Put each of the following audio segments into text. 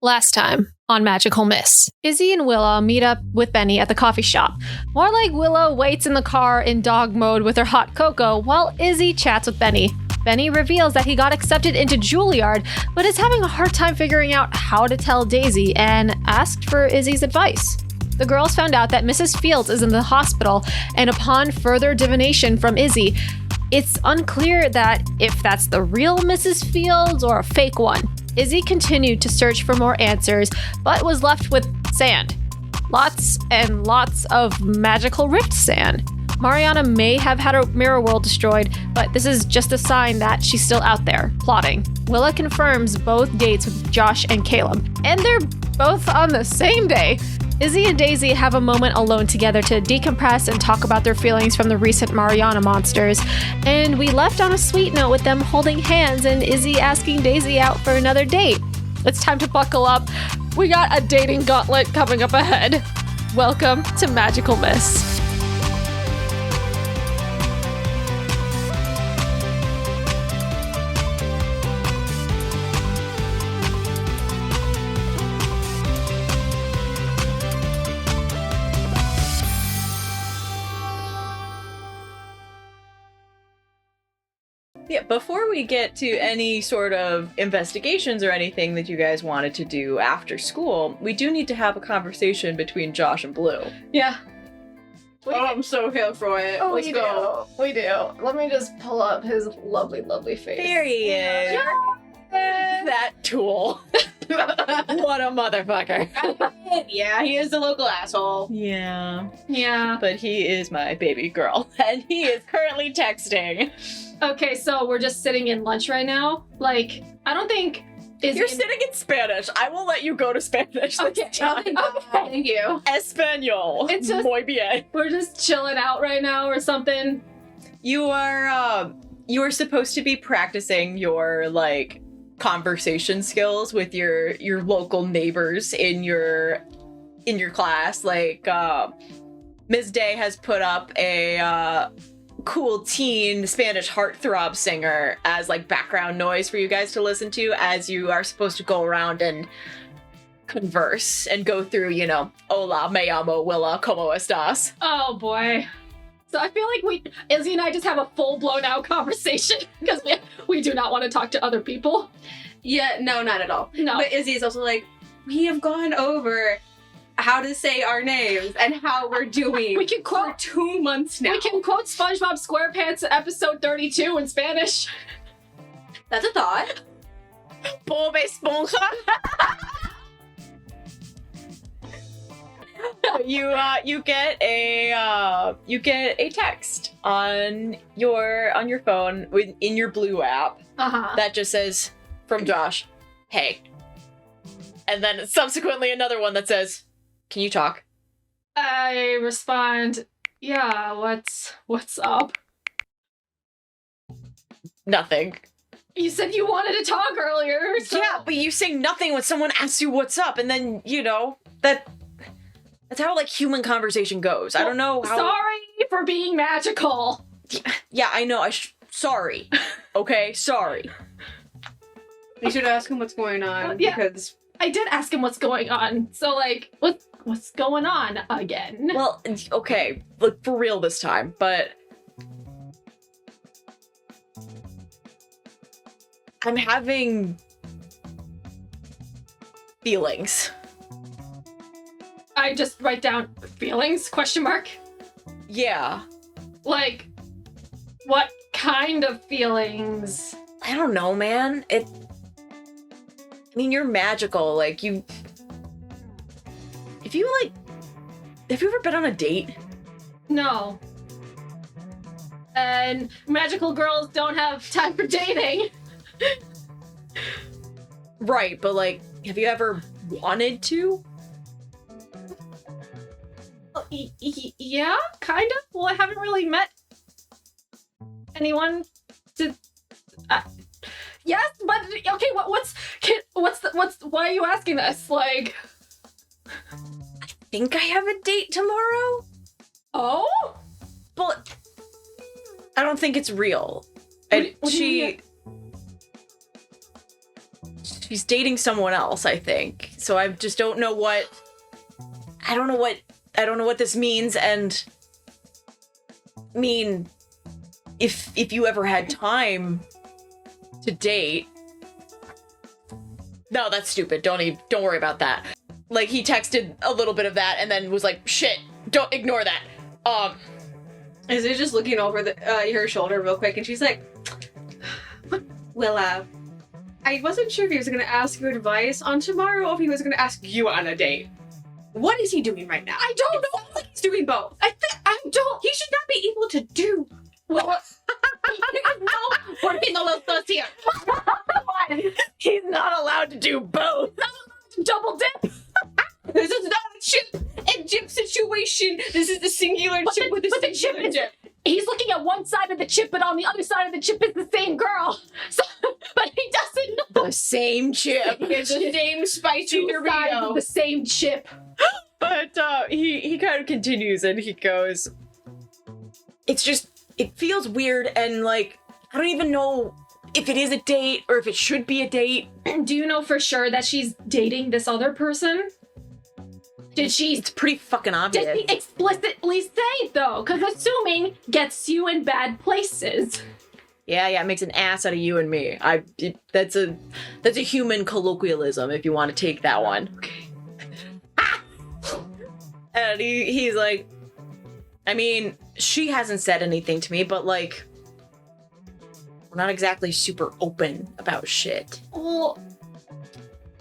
Last time on Magical Miss, Izzy and Willa meet up with Benny at the coffee shop. More like Willa waits in the car in dog mode with her hot cocoa while Izzy chats with Benny. Benny reveals that he got accepted into Juilliard, but is having a hard time figuring out how to tell Daisy and asked for Izzy's advice. The girls found out that Mrs. Fields is in the hospital, and upon further divination from Izzy, it's unclear that if that's the real Mrs. Fields or a fake one. Izzy continued to search for more answers, but was left with sand. Lots and lots of magical rift sand. Mariana may have had her mirror world destroyed, but this is just a sign that she's still out there, plotting. Willa confirms both dates with Josh and Caleb, and they're both on the same day. Izzy and Daisy have a moment alone together to decompress and talk about their feelings from the recent Mariana monsters. And we left on a sweet note with them holding hands and Izzy asking Daisy out for another date. It's time to buckle up. We got a dating gauntlet coming up ahead. Welcome to Magical Miss. Yeah, before we get to any sort of investigations or anything that you guys wanted to do after school, we do need to have a conversation between Josh and Blue. Yeah. I'm so here for it. Oh, Let's go. We do. Let me just pull up his lovely, lovely face. There he is. Yeah. That tool. What a motherfucker. Yeah, he is the local asshole. Yeah. Yeah. But he is my baby girl, and he is currently texting. Okay, so we're just sitting in lunch right now. Like, I don't think You're sitting in Spanish. I will let you go to Spanish Okay, this time. okay. Thank you. Español. It's just- Muy bien. We're just chilling out right now or something. You are supposed to be practicing your, like, conversation skills with your local neighbors in your class. Like, Ms. Day has put up a cool teen Spanish heartthrob singer as, like, background noise for you guys to listen to as you are supposed to go around and converse and go through, you know, hola, me llamo Willa, ¿cómo estás? Oh boy. So I feel like Izzy and I just have a full-blown out conversation because we do not want to talk to other people. Yeah, no, not at all. No. But Izzy is also like, we have gone over how to say our names and how we're doing We can for quote 2 months now. We can quote SpongeBob SquarePants episode 32 in Spanish. That's a thought. Bob Esponja. You get a text on your phone in your Blue app that just says from Josh, "Hey," and then subsequently another one that says, "Can you talk?" I respond, yeah, what's up? Nothing. You said you wanted to talk earlier, so... Yeah, but you say nothing when someone asks you what's up, and then, you know, that's how, like, human conversation goes. I don't know how... Sorry for being magical. Yeah, I know. Sorry. Okay? Sorry. You should ask him what's going on Yeah. because I did ask him what's going on. So, like, what's going on again? Well, okay. Look, for real this time, but... I'm having... feelings. I just write down feelings, question mark. Yeah. Like, what kind of feelings? I don't know, man. I mean, you're magical. Like, have you ever been on a date? No. And magical girls don't have time for dating. Right, but, like, have you ever wanted to? Yeah, kind of. Well, I haven't really met anyone to... yes, but okay. Why are you asking this? Like, I think I have a date tomorrow, oh, but I don't think it's real. What do you mean? She's dating someone else, I think. So I just don't know what this means, and I mean, if you ever had time to date. No, that's stupid. Don't worry about that. Like, he texted a little bit of that and then was like, shit, don't ignore that. Izzy just looking over her shoulder real quick, and she's like, Willa, I wasn't sure if he was going to ask you advice on tomorrow or if he was going to ask you on a date. What is he doing right now? I don't know. He's doing both. I don't. He should not be able to do. Well, working a little close here. He's not allowed to do both. Double dip. This is not a chip and chip situation. This is the singular chip with a singular chip. He's looking at one side of the chip, but on the other side of the chip is the same girl. So, but he doesn't know. The same chip. It's the same spicy Dorito. The same chip. But he kind of continues and he goes, it feels weird, and like, I don't even know if it is a date or if it should be a date. Do you know for sure that she's dating this other person? It's pretty fucking obvious. Did he explicitly say, though? Because assuming gets you in bad places. Yeah, it makes an ass out of you and me. That's a human colloquialism if you want to take that one. Okay. And he's like, I mean, she hasn't said anything to me, but like, we're not exactly super open about shit. Well,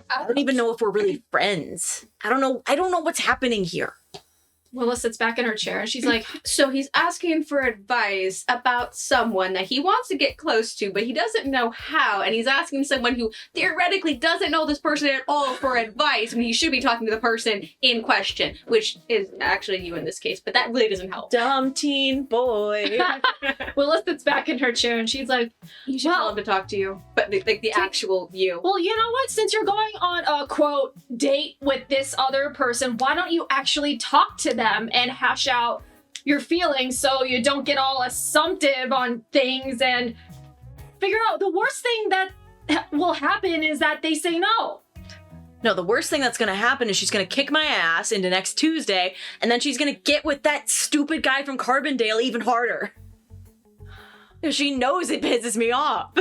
I don't even know if we're really friends. I don't know what's happening here. Willa sits back in her chair and she's like, So he's asking for advice about someone that he wants to get close to, but he doesn't know how. And he's asking someone who theoretically doesn't know this person at all for advice when he should be talking to the person in question, which is actually you in this case, but that really doesn't help. Dumb teen boy. Willa sits back in her chair and she's like, You should tell him to talk to you, but like the actual you. Well, you know what? Since you're going on a, quote, date with this other person, why don't you actually talk to them and hash out your feelings so you don't get all assumptive on things and figure out the worst thing that will happen is that they say no. No, the worst thing that's gonna happen is she's gonna kick my ass into next Tuesday, and then she's gonna get with that stupid guy from Carbondale even harder. She knows it pisses me off.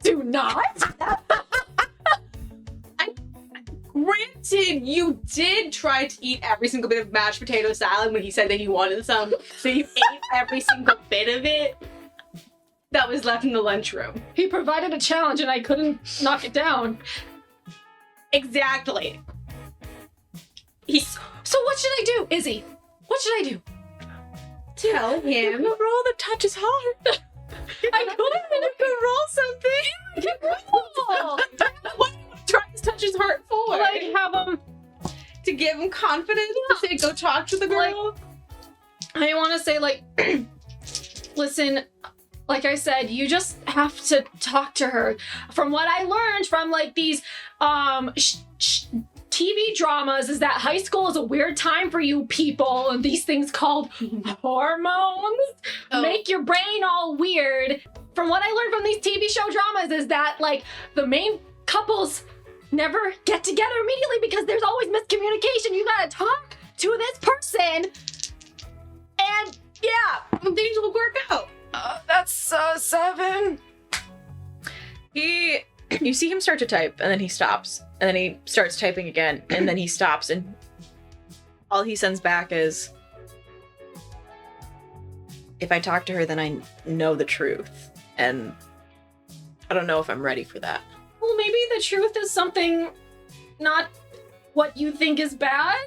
Do not. Granted, you did try to eat every single bit of mashed potato salad when he said that he wanted some, so you ate every single bit of it that was left in the lunchroom. He provided a challenge and I couldn't knock it down. Exactly. So what should I do, Izzy? What should I do? Tell him. The roll that touches hard. I couldn't roll something. What tries to touch his heart for? like have him. To give him confidence to say, go talk to the girl? I want to say, like, listen, like I said, you just have to talk to her. From what I learned from, like, these TV dramas is that high school is a weird time for you people, and these things called hormones make your brain all weird. From what I learned from these TV show dramas is that, like, the main couples never get together immediately because there's always miscommunication. You gotta talk to this person, and yeah, Things will work out. that's 7. You see him start to type, and then he stops, and then he starts typing again, and then he stops, and all he sends back is, if I talk to her, then I know the truth, and I don't know if I'm ready for that. Well, maybe the truth is something not what you think is bad.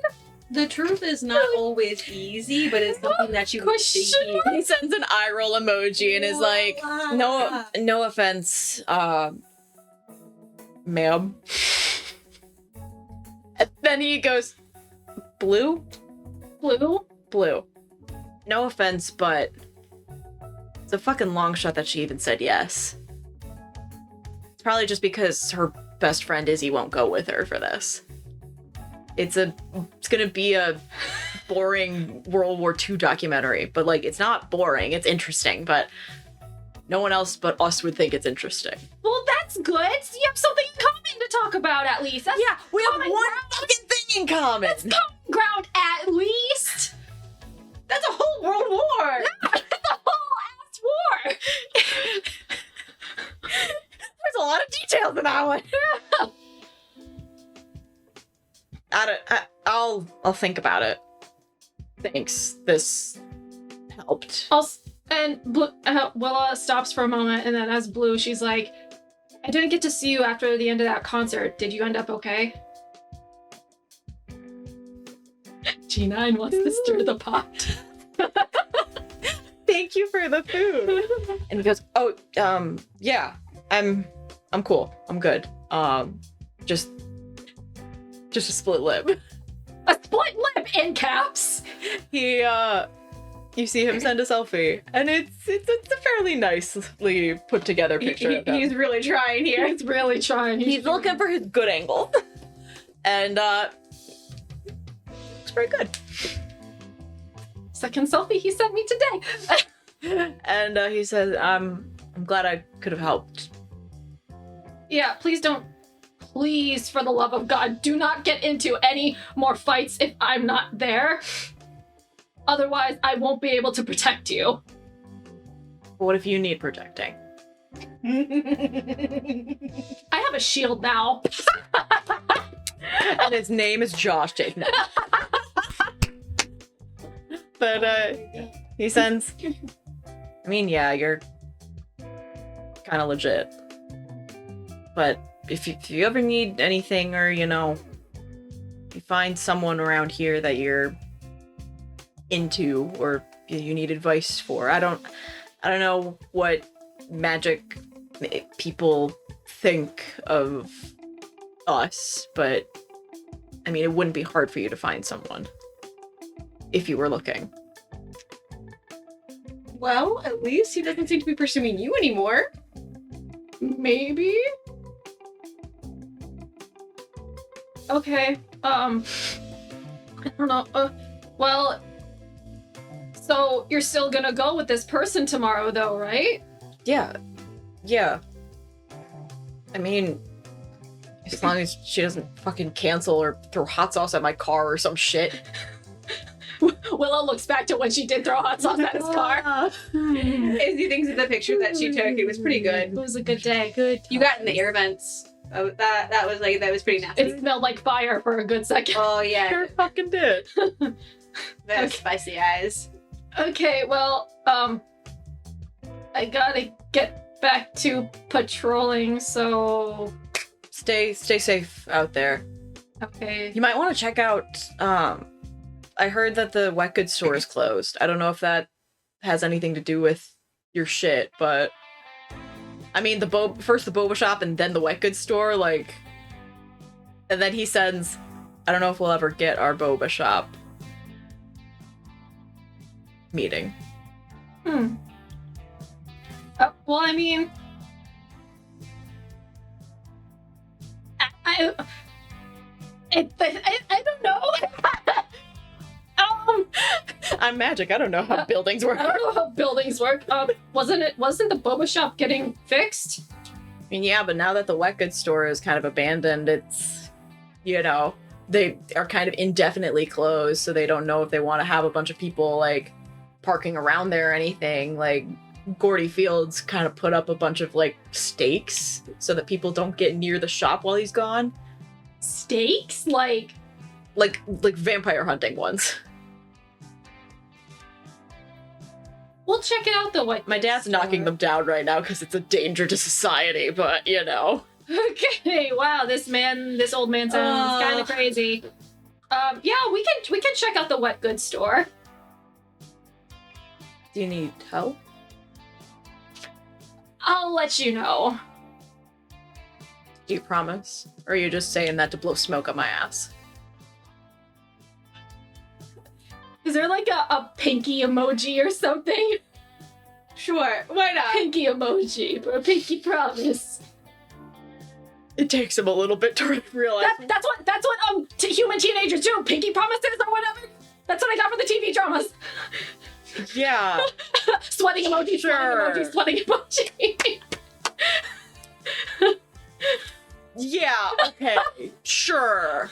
The truth is not always easy, but it's something that you Question think He sends an eye roll emoji and is like, no offense, ma'am. And then he goes, blue? Blue. No offense, but it's a fucking long shot that she even said yes. It's probably just because her best friend Izzy won't go with her for this. It's gonna be a boring World War II documentary, but like, it's not boring, it's interesting, but no one else but us would think it's interesting. Well, that's that's good. You have something in common to talk about, at least. That's Yeah, we have common one ground. fucking thing in common. That's common ground, at least. That's a whole world war. That's a whole ass war. There's a lot of details in that one. I'll think about it. Thanks. This helped. And Blue, Willa stops for a moment, and then as Blue, she's like, I didn't get to see you after the end of that concert. Did you end up okay? G9 wants to stir the pot. Thank you for the food. And he goes, oh, yeah, I'm cool. I'm good. Just a split lip. A split lip in caps. You see him send a selfie, and it's a fairly nicely put together picture of him. He's really trying here. He's really trying. He's looking for his good angle. And looks pretty good. Second selfie he sent me today. And he says, I'm glad I could have helped. Yeah, please don't. Please, for the love of God, do not get into any more fights if I'm not there. Otherwise, I won't be able to protect you. What if you need protecting? I have a shield now. And his name is Josh, take note. But he sends, I mean, yeah, you're kind of legit. But if you ever need anything, or, you know, you find someone around here that you're into, or you need advice for, I don't know what magic people think of us, but I mean, it wouldn't be hard for you to find someone if you were looking. Well, at least he doesn't seem to be pursuing you anymore. Maybe? Okay, I don't know, well, so you're still gonna go with this person tomorrow though, right? Yeah. I mean, as long as she doesn't fucking cancel or throw hot sauce at my car or some shit. Willow looks back to when she did throw hot sauce at his car. Izzy thinks of the picture that she took. It was pretty good. It was a good day. Good. You got in the air vents. Oh, that was pretty nasty. It smelled like fire for a good second. Oh yeah, Sure fucking did. those spicy eyes. Okay, well, I gotta get back to patrolling, so... Stay safe out there. Okay. You might want to check out, I heard that the wet goods store is closed. I don't know if that has anything to do with your shit, but I mean, first the boba shop and then the wet goods store, like, and then he sends, I don't know if we'll ever get our boba shop meeting. Well, I mean... I don't know. I'm magic. I don't know how buildings work. I don't know how buildings work. Wasn't the boba shop getting fixed? I mean, yeah, but now that the wet goods store is kind of abandoned, it's, you know, they are kind of indefinitely closed, so they don't know if they want to have a bunch of people, like, parking around there or anything. Like, Gordy Fields kind of put up a bunch of, like, stakes so that people don't get near the shop while he's gone. Stakes? Like vampire hunting ones. We'll check it out though. What My dad's knocking them down right now because it's a danger to society, but, you know. Okay, wow, this old man sounds kind of crazy. Yeah, we can check out the wet goods store. Do you need help? I'll let you know. Do you promise? Or are you just saying that to blow smoke up my ass? Is there like a pinky emoji or something? Sure, why not? Pinky emoji for a pinky promise. It takes him a little bit to realize. That's what human teenagers do. Pinky promises or whatever. That's what I got for the TV dramas. Yeah. Sweating emoji, Sure. sweating emoji, sweating emoji. Yeah, okay, sure.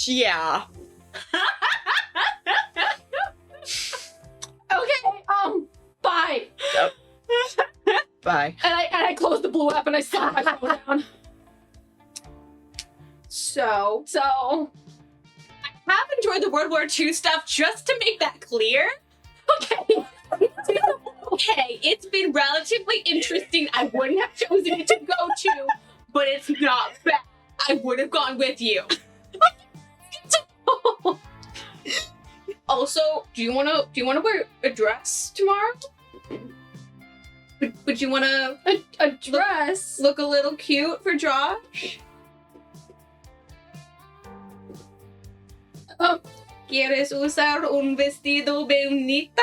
Yeah. Okay, bye. Bye. And I close the blue app and I slam my phone down. So, So, I have enjoyed the World War II stuff, just to make that clear. okay. Okay, it's been relatively interesting. I wouldn't have chosen it to go to, but it's not bad. I would have gone with you. Also, do you wanna wear a dress tomorrow? Would you wanna A dress? look a little cute for Josh? ¿Quieres usar un vestido bonita?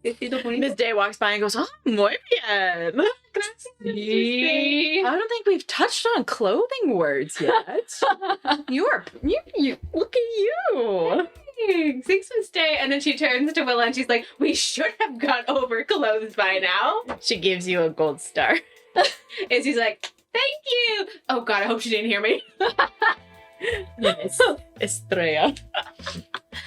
Miss Day walks by and goes, "Oh, muy bien. Gracias, Miss Day. I don't think we've touched on clothing words yet. you look at you. Thanks, Miss Day. And then she turns to Willa and she's like, we should have gone over clothes by now. She gives you a gold star. And she's like, thank you. Oh God, I hope she didn't hear me. Yes. Estrella.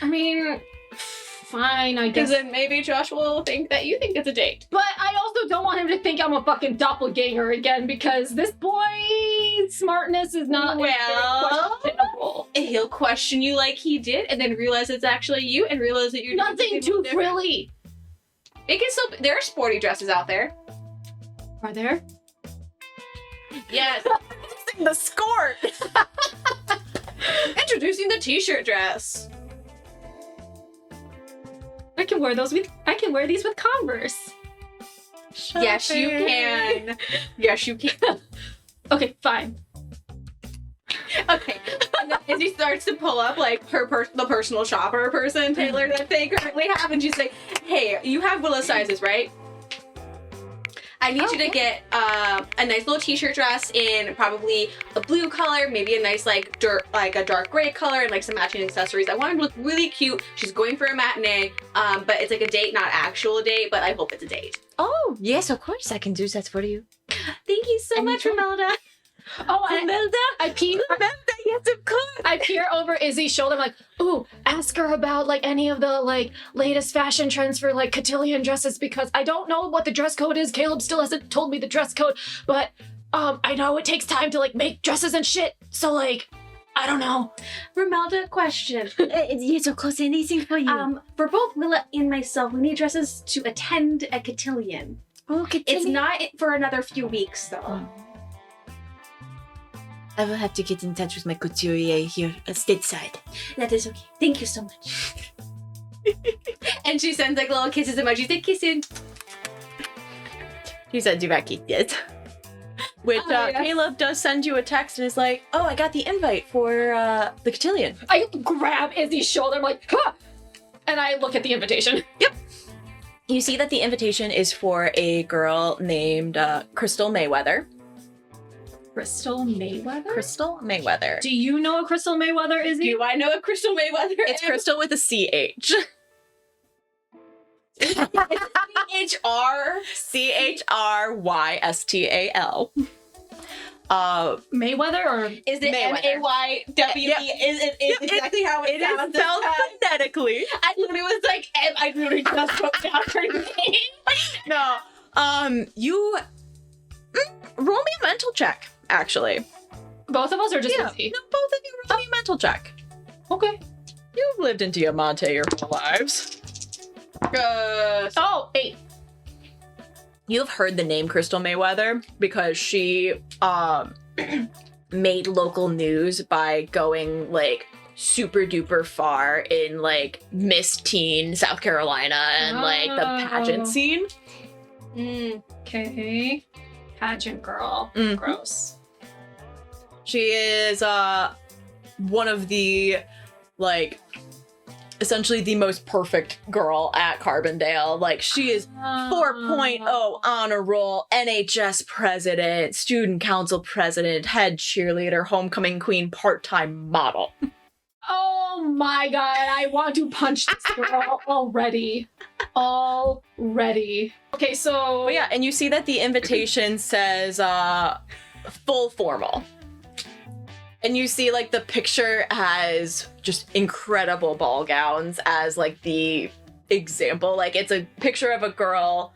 I mean, fine, I Because guess. then maybe Josh will think that you think it's a date. But I also don't want him to think I'm a fucking doppelganger again because this boy's smartness is not Well, questionable. he'll question you like he did and then realize it's actually you and realize that you're doing Nothing something too different. frilly. It can still, there are sporty dresses out there. Are there? Yes. The skirt. Introducing the t-shirt dress. I can wear these with Converse. Yes, you can. Yes, you can. Okay, fine. Okay. And then Izzy starts to pull up like the personal shopper person, Taylor, that they currently have, and she's like, hey, you have Willa sizes, right? I need you to get a nice little t-shirt dress in probably a blue color, maybe a nice a dark gray color, and like some matching accessories. I want her to look really cute. She's going for a matinee, but it's like a date, not actual date, but I hope it's a date. Oh, yes, of course. I can do that for you. Thank you so much, Romelda. Oh, Romelda? I peek. Yes, of course. I peer over Izzy's shoulder. I'm like, ooh, ask her about like any of the like latest fashion trends for like cotillion dresses because I don't know what the dress code is. Caleb still hasn't told me the dress code, but I know it takes time to like make dresses and shit. So like, I don't know. Romelda, question. Yes, of course. Anything for you. For both Willa and myself, we need dresses to attend a cotillion. Oh, It's not for another few weeks, though. I will have to get in touch with my couturier here stateside. That is okay. Thank you so much. And she sends like little kisses emojis. They kiss in. He said, "Do back yet?" Which yes. Caleb does send you a text and is like, "Oh, I got the invite for the cotillion." I grab Izzy's shoulder. I'm like, huh! And I look at the invitation. Yep. You see that the invitation is for a girl named Crystal Mayweather. Crystal Mayweather? Crystal Mayweather. Do you know a Crystal Mayweather, Izzy? Do I know a Crystal Mayweather? It's Crystal with a CH. HR. CHRYSTAL. Mayweather or Is it Mayweather. MAYWE? Yep. Is it exactly how it sounds? It is spelled phonetically. I literally was like, I literally just wrote down her name. No. You roll me a mental check, actually. both of us or just Izzy? No, both of you roll me a mental check. Okay. You've lived in Diamante your whole lives. Oh, 8. You've heard the name Crystal Mayweather because she made local news by going like super duper far in like Miss Teen South Carolina and like the pageant scene. Okay. Pageant girl. Mhm. Gross. She is one of the like essentially the most perfect girl at Carbondale. Like she is 4.0 honor roll, NHS president, student council president, head cheerleader, homecoming queen, part-time model. Oh my god, I want to punch this girl already. Already. Okay, so But yeah, and you see that the invitation says full formal. And you see, like, the picture has just incredible ball gowns as, like, the example. Like, it's a picture of a girl,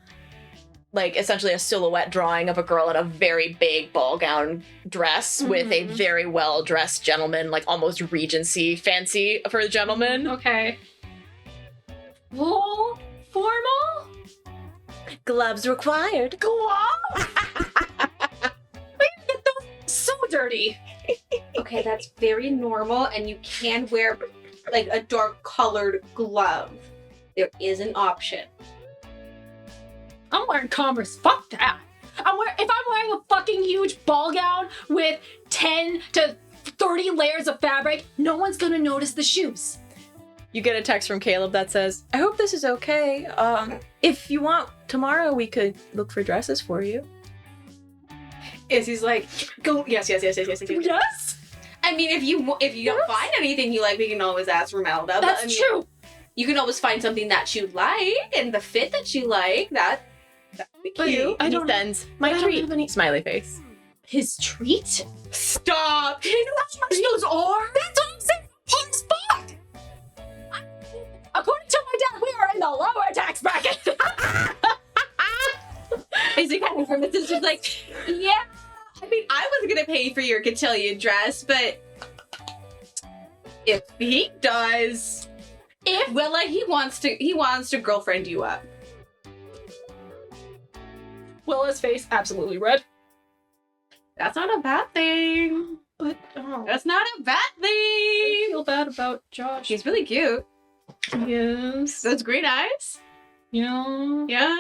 like, essentially a silhouette drawing of a girl in a very big ball gown dress with a very well-dressed gentleman, like, almost Regency fancy for a gentleman. Okay. Full formal? Gloves required. Gloves? So dirty. Okay, that's very normal, and you can wear like a dark colored glove. There is an option. I'm wearing Converse. Fuck that. If I'm wearing a fucking huge ball gown with 10 to 30 layers of fabric, no one's gonna notice the shoes. You get a text from Caleb that says, I hope this is okay. If you want, tomorrow we could look for dresses for you. Izzy's like, go, yes. Yes? I mean, if you don't find anything you like, we can always ask Romelda. That's true. You can always find something that you like and the fit that you like. That'd be cute. I don't sends my treat. Smiley face. His treat? Stop! Do you know how much those are? That's what I'm saying. As fuck! According to my dad, we are in the lower tax bracket. Izzy kind of grimaces, just like, yeah. I mean, I was gonna pay for your cotillion dress, but if he does, he wants to girlfriend you up. Willa's face absolutely red. That's not a bad thing. But That's not a bad thing. I feel bad about Josh. She's really cute. Yes. Those green eyes. Yeah. Yeah.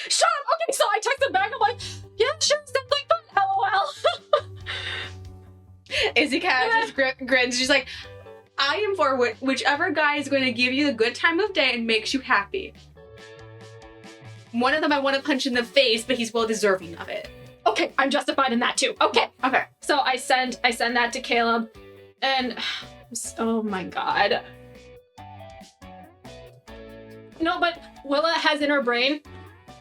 Shut up! Okay, so I texted back. I'm like, yeah, sure, sounds like fun. LOL. Izzy kind of just grins. She's like, I am for whichever guy is going to give you the good time of day and makes you happy. One of them I want to punch in the face, but he's well deserving of it. Okay, I'm justified in that too. Okay. Okay. So I send that to Caleb, and oh my god. No, but Willa has in her brain,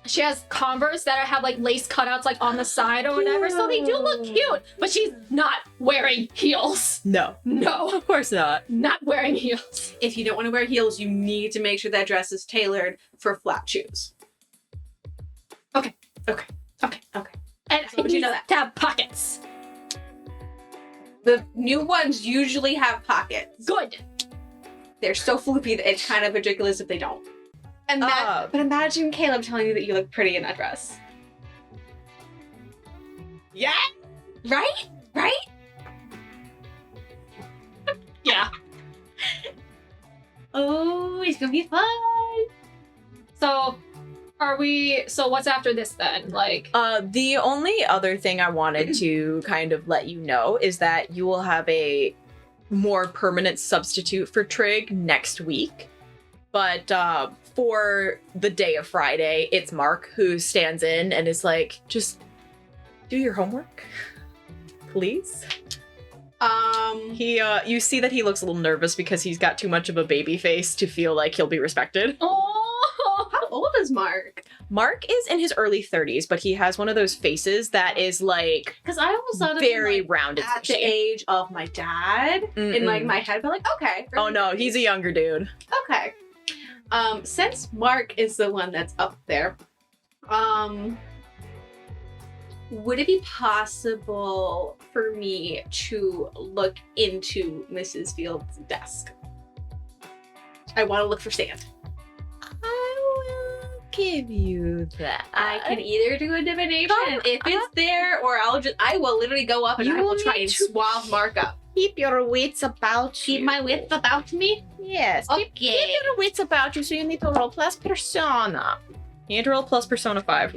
she has Converse that have like lace cutouts like on the side or whatever, so they do look cute. But she's not wearing heels. No. No, Of course not. not wearing heels. If you don't want to wear heels, you need to make sure that dress is tailored for flat shoes. Okay. And So would you know that? to have pockets. The new ones usually have pockets. Good. They're so floopy that it's kind of ridiculous if they don't. But imagine Caleb telling you that you look pretty in that dress. Yeah. Right? Yeah. Oh, it's gonna be fun. So what's after this then? Like, The only other thing I wanted to kind of let you know is that you will have a more permanent substitute for Trig next week. But for the day of Friday, it's Mark who stands in and is like, just do your homework, please. You see that he looks a little nervous because he's got too much of a baby face to feel like he'll be respected. oh, How old is Mark? Mark is in his early 30s, but he has one of those faces that is like Because I almost thought of very him, like, rounded. at the age of my dad in like my head, but like, okay. Oh no, he's a younger dude. Okay. Since Mark is the one that's up there, would it be possible for me to look into Mrs. Field's desk? I want to look for sand. I will give you that. I can either do a divination, and if it's there, or I will literally go up and You I will will try need and to- swab Mark up. Keep your wits about Keep you. my wits about me? Yes. Keep Okay. your wits about you, so you need to roll plus persona. You need to roll plus persona 5.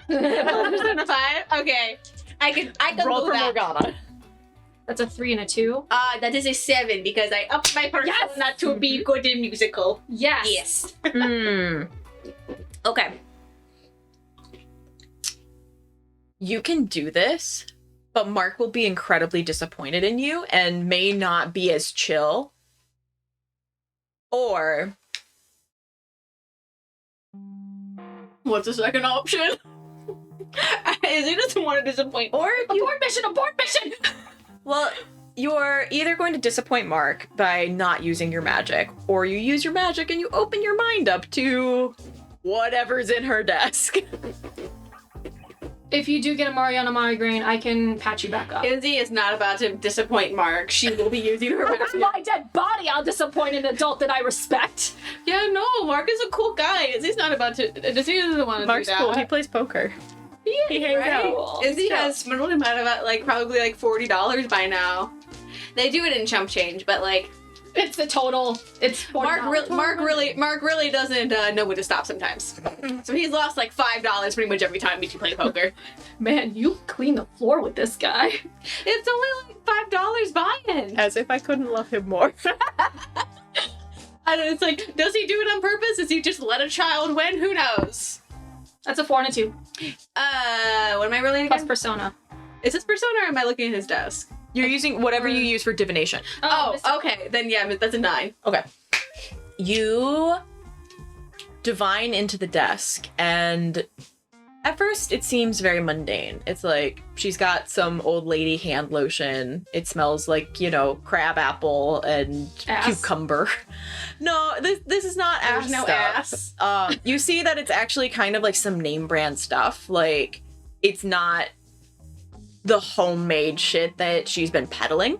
Persona 5? Okay. I can roll do for that. Morgana. that's a 3 and a 2. That is a 7 because I upped my persona Yes! to be good in musical. Yes. Yes. Okay. You can do this, but Mark will be incredibly disappointed in you and may not be as chill. Or What's the second option? Izzy doesn't want to disappoint. Or Abort mission! well, you're either going to disappoint Mark by not using your magic, or you use your magic and you open your mind up to whatever's in her desk. If you do get a Mariana migraine, I can patch you back up. Izzy is not about to disappoint Mark. She will be using her With my dead body, I'll disappoint an adult that I respect. Yeah, no, Mark is a cool guy. Izzy's not about to. Izzy doesn't want to Mark's do that. cool. He plays poker. He hangs Right? out. Izzy has spent about like probably like $40 by now. They do it in chump change, but like It's the total. It's $40. Mark really doesn't know when to stop sometimes. So he's lost like $5 pretty much every time we play poker. Man, you clean the floor with this guy. It's only like $5 buy-in. As if I couldn't love him more. I don't know, it's like, does he do it on purpose? Does he just let a child win? Who knows? That's a 4 and a 2. What am I rolling Plus again? persona. Is this persona or am I looking at his desk? You're using whatever you use for divination. Oh, okay. Then yeah, that's a 9. Okay. You divine into the desk, and at first it seems very mundane. It's like she's got some old lady hand lotion. It smells like, crab apple and Ass. cucumber. No, this is not ass There's no stuff. ass. You see that it's actually kind of like some name brand stuff. Like, it's not the homemade shit that she's been peddling.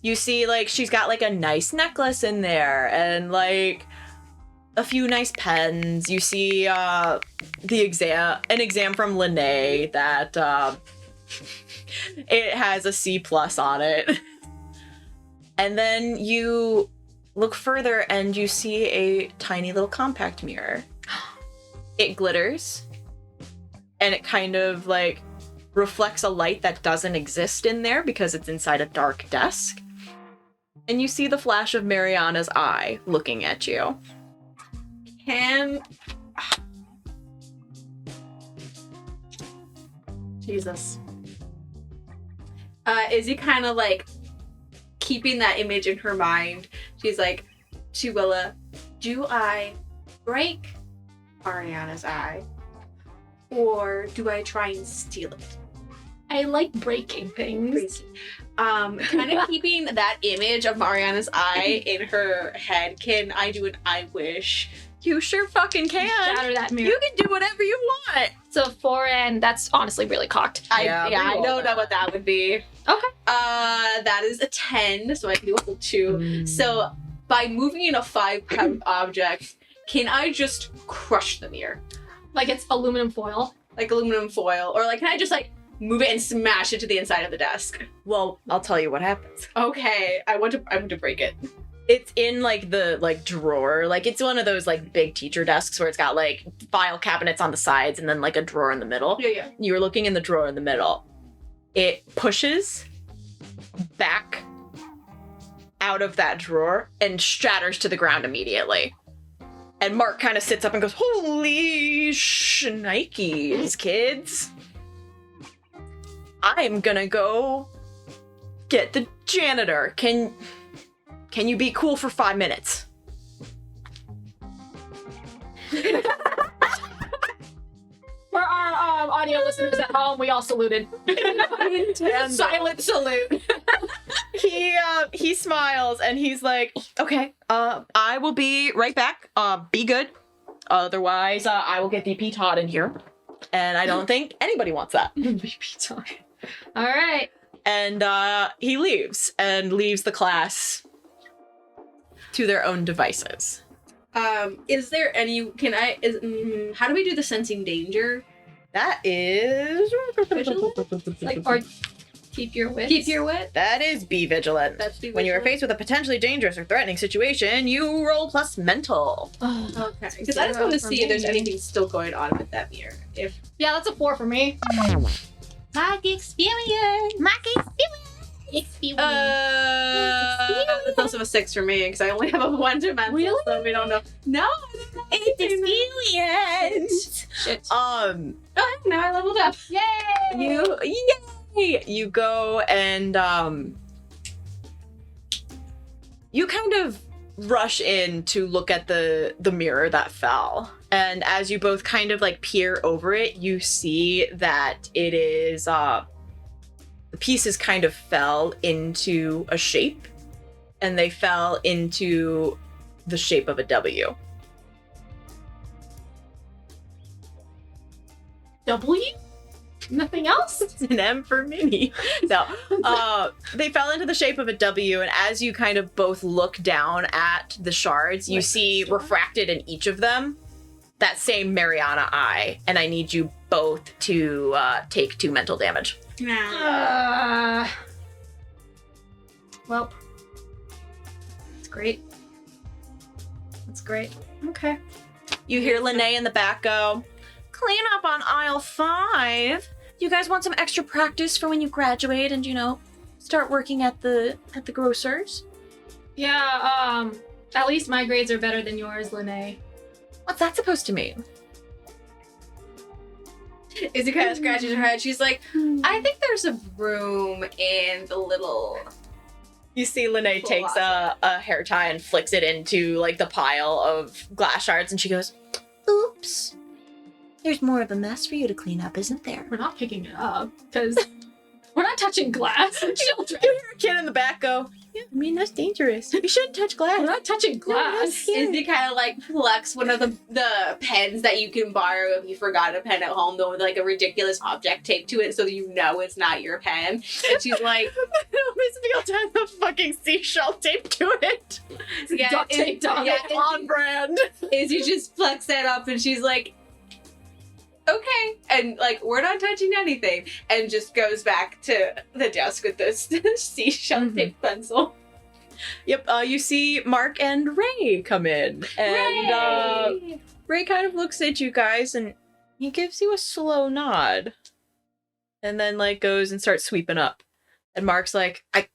You see, like, she's got like a nice necklace in there and like a few nice pens. You see an exam from Lene that it has a C+ on it. And then you look further and you see a tiny little compact mirror. It glitters and it kind of like reflects a light that doesn't exist in there because it's inside a dark desk. And you see the flash of Mariana's eye looking at you. Jesus. Izzy kind of like keeping that image in her mind. She's like, to Willa, do I break Ariana's eye? Or do I try and steal it? I like breaking things. Crazy. Kind of keeping that image of Mariana's eye in her head. Can I do an I wish? You sure fucking can. Shatter that mirror. You can do whatever you want. So 4 and that's honestly really cocked. I reroll don't know that. what that would be. Okay. That is a 10, so I can do a whole 2. So by moving in a 5-pound object, can I just crush the mirror? Like it's aluminum foil. Like aluminum foil? Or like, can I just like move it and smash it to the inside of the desk? Well, I'll tell you what happens. Okay, I want to break it. It's in like the drawer. Like it's one of those like big teacher desks where it's got like file cabinets on the sides and then like a drawer in the middle. Yeah. You were looking in the drawer in the middle. It pushes back out of that drawer and shatters to the ground immediately. And Mark kind of sits up and goes, "Holy shnikes, kids. I'm gonna go get the janitor. Can you be cool for 5 minutes?" For our audio listeners at home, we all saluted. Silent salute. He smiles and he's like, "Okay, I will be right back. Be good. Otherwise, I will get VP Todd in here. And I don't think anybody wants that." All right. And he leaves the class to their own devices. Is there any? How do we do the sensing danger? That is Like, or keep your wits. Keep your wit. That is be vigilant. That's be When you are vigilant. faced with a potentially dangerous or threatening situation, you roll plus mental. Okay. Because I just want to see if there's anything still going on with that mirror. If Yeah, that's a 4 for me. my experience. It's also a 6 for me because I only have a 1 to mental, Really? so we don't know. No, Experience. Shit. Oh, now I leveled up. Yay! You go and you kind of rush in to look at the mirror that fell. And as you both kind of like peer over it, you see that it is the pieces kind of fell into a shape, and they fell into the shape of a W. W? Nothing else? It's an M for Minnie. No. They fell into the shape of a W, and as you kind of both look down at the shards, you see refracted in each of them that same Mariana eye, and I need you both to take 2 mental damage. Well, that's great. That's great. Okay. You hear Lene in the back go, "Clean up on aisle 5. You guys want some extra practice for when you graduate and, start working at the grocers?" Yeah, at least my grades are better than yours, Lene. What's that supposed to mean? Izzy kind of scratches her head. She's like, I think there's a broom in the little... You see Lene takes a hair tie and flicks it into, like, the pile of glass shards, and she goes, "Oops. There's more of a mess for you to clean up, isn't there?" We're not picking it up, because we're not touching glass. You hear a kid in the back go, "Yeah, I mean, that's dangerous. You shouldn't touch glass." We're not touching glass. Izzy kind of like plucks one of the pens that you can borrow if you forgot a pen at home, though, with like a ridiculous object taped to it so you know it's not your pen. And she's like, Miss Field has the fucking seashell taped to it. yeah, Duct tape dog. yeah, On brand. Izzy just plucks that up and she's like, okay, and like, we're not touching anything, and just goes back to the desk with this seashell tape pencil. Yep, you see Mark and Ray come in, and Ray kind of looks at you guys, and he gives you a slow nod, and then like goes and starts sweeping up. And Mark's like, I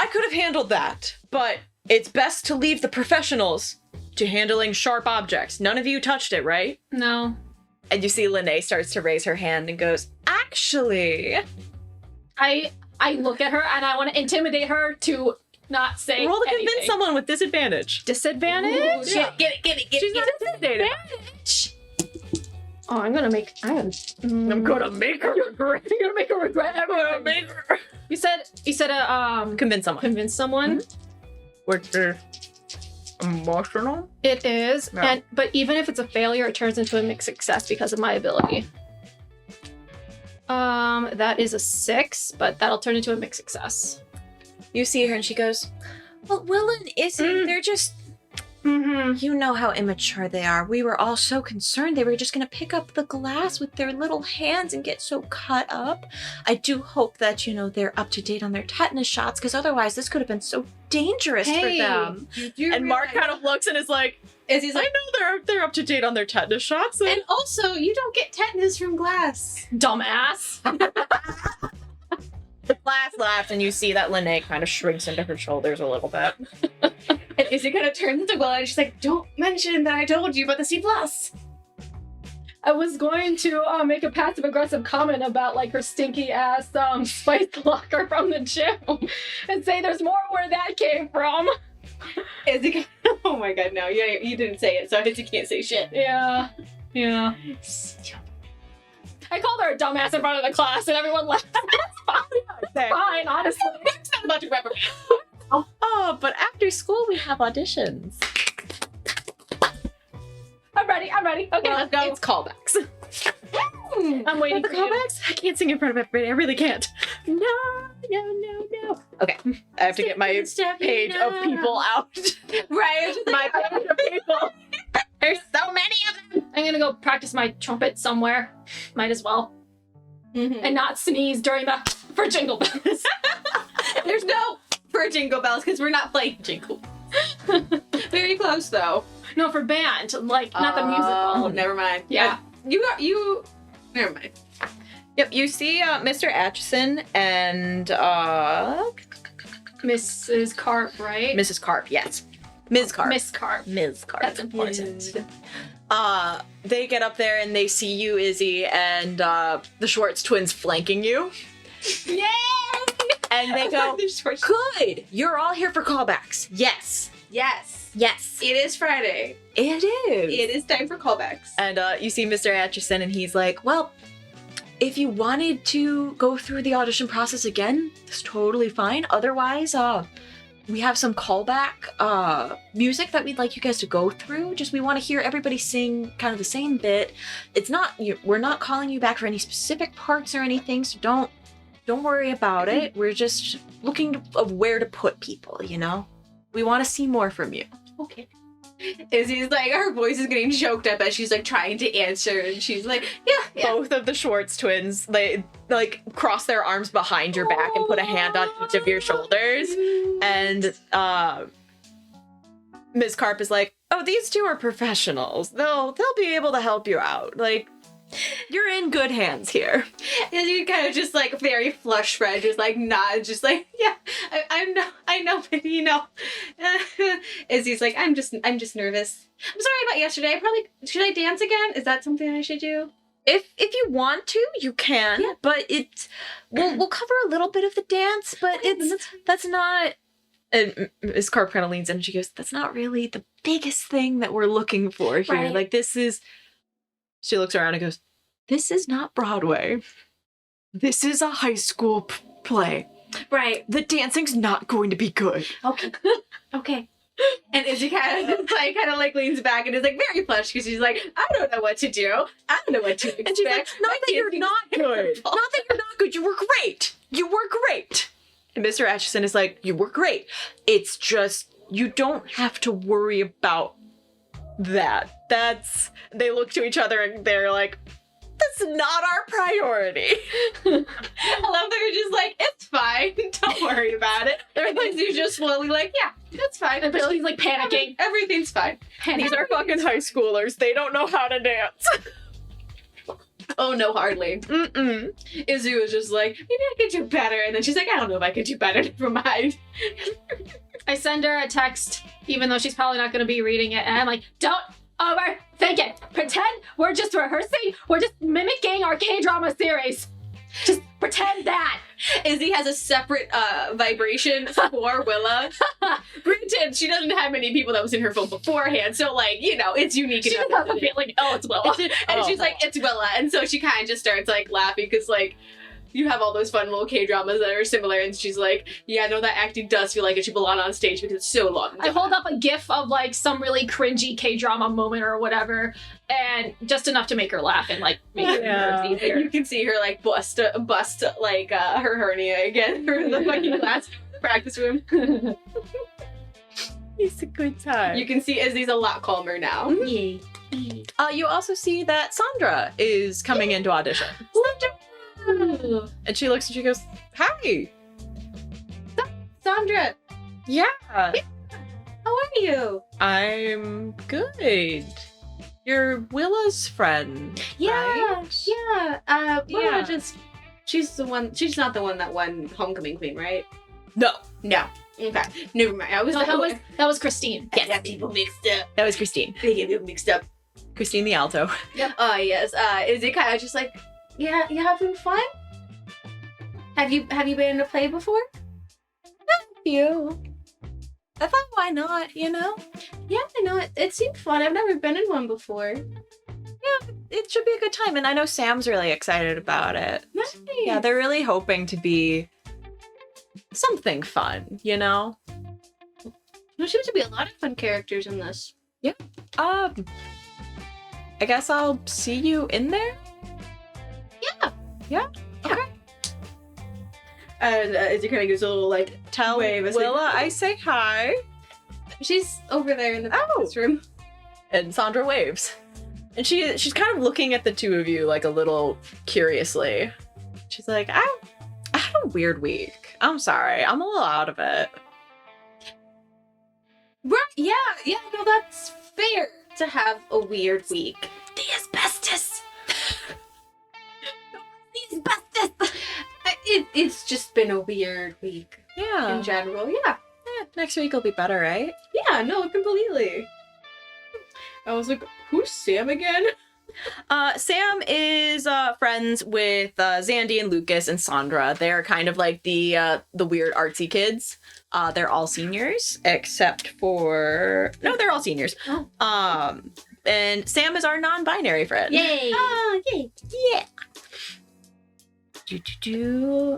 could have handled that, but it's best to leave the professionals to handling sharp objects. None of you touched it, right? No. And you see Lene starts to raise her hand and goes, "Actually." I look at her and I want to intimidate her to not say Roll to anything. convince someone with disadvantage. Disadvantage? Ooh, Yeah. Get it. She's not intimidated. Oh, I'm gonna make her regret. I'm gonna make her regret everything. You said Convince someone. convince someone. Which is emotional. It is, No. but even if it's a failure, it turns into a mixed success because of my ability. That is a 6, but that'll turn into a mixed success. You see her and she goes, "Well, Willa and Izzy, they're just, you know how immature they are. We were all so concerned they were just going to pick up the glass with their little hands and get so cut up. I do hope that, they're up to date on their tetanus shots, because otherwise this could have been so dangerous for them." And Mark kind of looks and is like, Izzy's "I like, know they're up to date on their tetanus shots." and also, you don't get tetanus from glass. Dumbass. The glass laughs, and you see that Lene kind of shrinks into her shoulders a little bit. And Izzy kind of turns into Willa and she's like, don't mention that I told you about the C+. I was going to make a passive-aggressive comment about like her stinky ass spice locker from the gym, and say there's more where that came from. Izzy, oh my god, no, you didn't say it, so Izzy can't say shit. Yeah. I called her a dumbass in front of the class, and everyone laughed. Fine, honestly. It's not about to remember. Oh, but after school we have auditions. I'm ready. Okay, let's go. It's callbacks. I'm waiting The for you. callbacks? I can't sing in front of everybody. I really can't. No. Okay, I have to get my page of people out. Right? My page of people. There's so many of them. I'm gonna go practice my trumpet somewhere. Might as well. And not sneeze during for Jingle Bells. There's no for Jingle Bells because we're not playing Jingle. Very close though. No, for band, like not the musical. Oh, never mind. Yeah. You. Never mind. Yep, you see Mr. Atchison and Mrs. Carp, right? Mrs. Carp, yes. Ms. Carp. Miss Carp. Ms. Carp. That's important. They get up there and they see you, Izzy, and the Schwartz twins flanking you. Yay! And they go, "Good! You're all here for callbacks. Yes. Yes. Yes. It is Friday. It is. It is time for callbacks. And you see Mr. Atchison, and he's like, well, if you wanted to go through the audition process again, that's totally fine. Otherwise, we have some callback music that we'd like you guys to go through. Just we want to hear everybody sing kind of the same bit. It's not we're not calling you back for any specific parts or anything, so don't worry about it. We're just looking of where to put people, you know? We want to see more from you. Okay. Izzy's like, her voice is getting choked up as she's like trying to answer, and she's like, yeah. Both of the Schwartz twins, they like cross their arms behind your back and put a hand on each of your shoulders. And Ms. Carp is like, oh, these two are professionals. They'll be able to help you out. Like, you're in good hands here. Izzy kind of just like very flush red, just like nods, just like, yeah, I know, but you know. Izzy's like, I'm just nervous. I'm sorry about yesterday. Should I dance again? Is that something I should do? If you want to, you can. Yeah. But we'll cover a little bit of the dance, but that's not. And Ms. Carp kind of leans in and she goes, that's not really the biggest thing that we're looking for here. Right. Like, this is. She looks around and goes, this is not Broadway. This is a high school play. Right. The dancing's not going to be good. Okay. Okay. And Izzy kind of leans back and is like very flushed because she's like, I don't know what to do. I don't know what to expect. And she's like, not that you're not good. Not that you're not good. You were great. You were great. And Mr. Atchison is like, you were great. It's just, you don't have to worry about that. They look to each other and they're like, that's not our priority. I love that they're just like, it's fine. Don't worry about it. They're like, Izzy's just slowly like, yeah, that's fine. But she's like panicking. Everything's fine. These are fucking high schoolers. They don't know how to dance. Oh, no, hardly. Mm-mm. Izzy was just like, maybe I could do better. And then she's like, I don't know if I could do better. Never mind. I send her a text, even though she's probably not going to be reading it. And I'm like, don't overthink it. Pretend we're just rehearsing. We're just mimicking our K-drama series. Just pretend that. Izzy has a separate vibration for Willa. Granted, she doesn't have many people that was in her phone beforehand, so like, you know, it's unique She enough. doesn't feel like, oh, it's Willa. And she's like, it's Willa. And so she kind of just starts like laughing because like, you have all those fun little K-dramas that are similar, and she's like, yeah, no, that acting does feel like it should belong on stage because it's so long. I hold up a gif of like some really cringy K-drama moment or whatever, and just enough to make her laugh and like make her nerves easier. You can see her like bust like her hernia again for the fucking class practice room. It's a good time. You can see Izzy's a lot calmer now. Yay. You also see that Sandra is coming in to audition. And she looks and she goes, hi. Sandra, Yeah. how are you? I'm good. You're Willa's friend, right? Yeah. Yeah. She's not the one that won Homecoming Queen, right? No. No. Okay. Never mind. That was Christine. I got people mixed up. That was Christine. They get people mixed up. Christine the alto. Oh yes. Is it kind of just like, yeah, you having fun? Have you been in a play before? You. I thought, why not, you know? Yeah, I know. It seemed fun. I've never been in one before. Yeah, it should be a good time. And I know Sam's really excited about it. Nice. Yeah, they're really hoping to be something fun, you know? There seems to be a lot of fun characters in this. I guess I'll see you in there? Yeah? Okay. And Izzy kind of gives a little like Tell wave. Willa I say hi. She's over there in the Oh. room. And Sandra waves. And she's kind of looking at the two of you like a little curiously. She's like, I had a weird week. I'm sorry. I'm a little out of it. Right? Yeah. No, that's fair to have a weird week. The asbestos. The asbestos. It's just been a weird week Yeah. in general. Yeah. Next week will be better, right? Yeah. No, completely. I was like, who's Sam again? Sam is friends with Zandy and Lucas and Sandra. They're kind of like the weird artsy kids. They're all seniors except for they're all seniors. Oh. And Sam is our non-binary friend. Yay! Oh, yay! Yeah.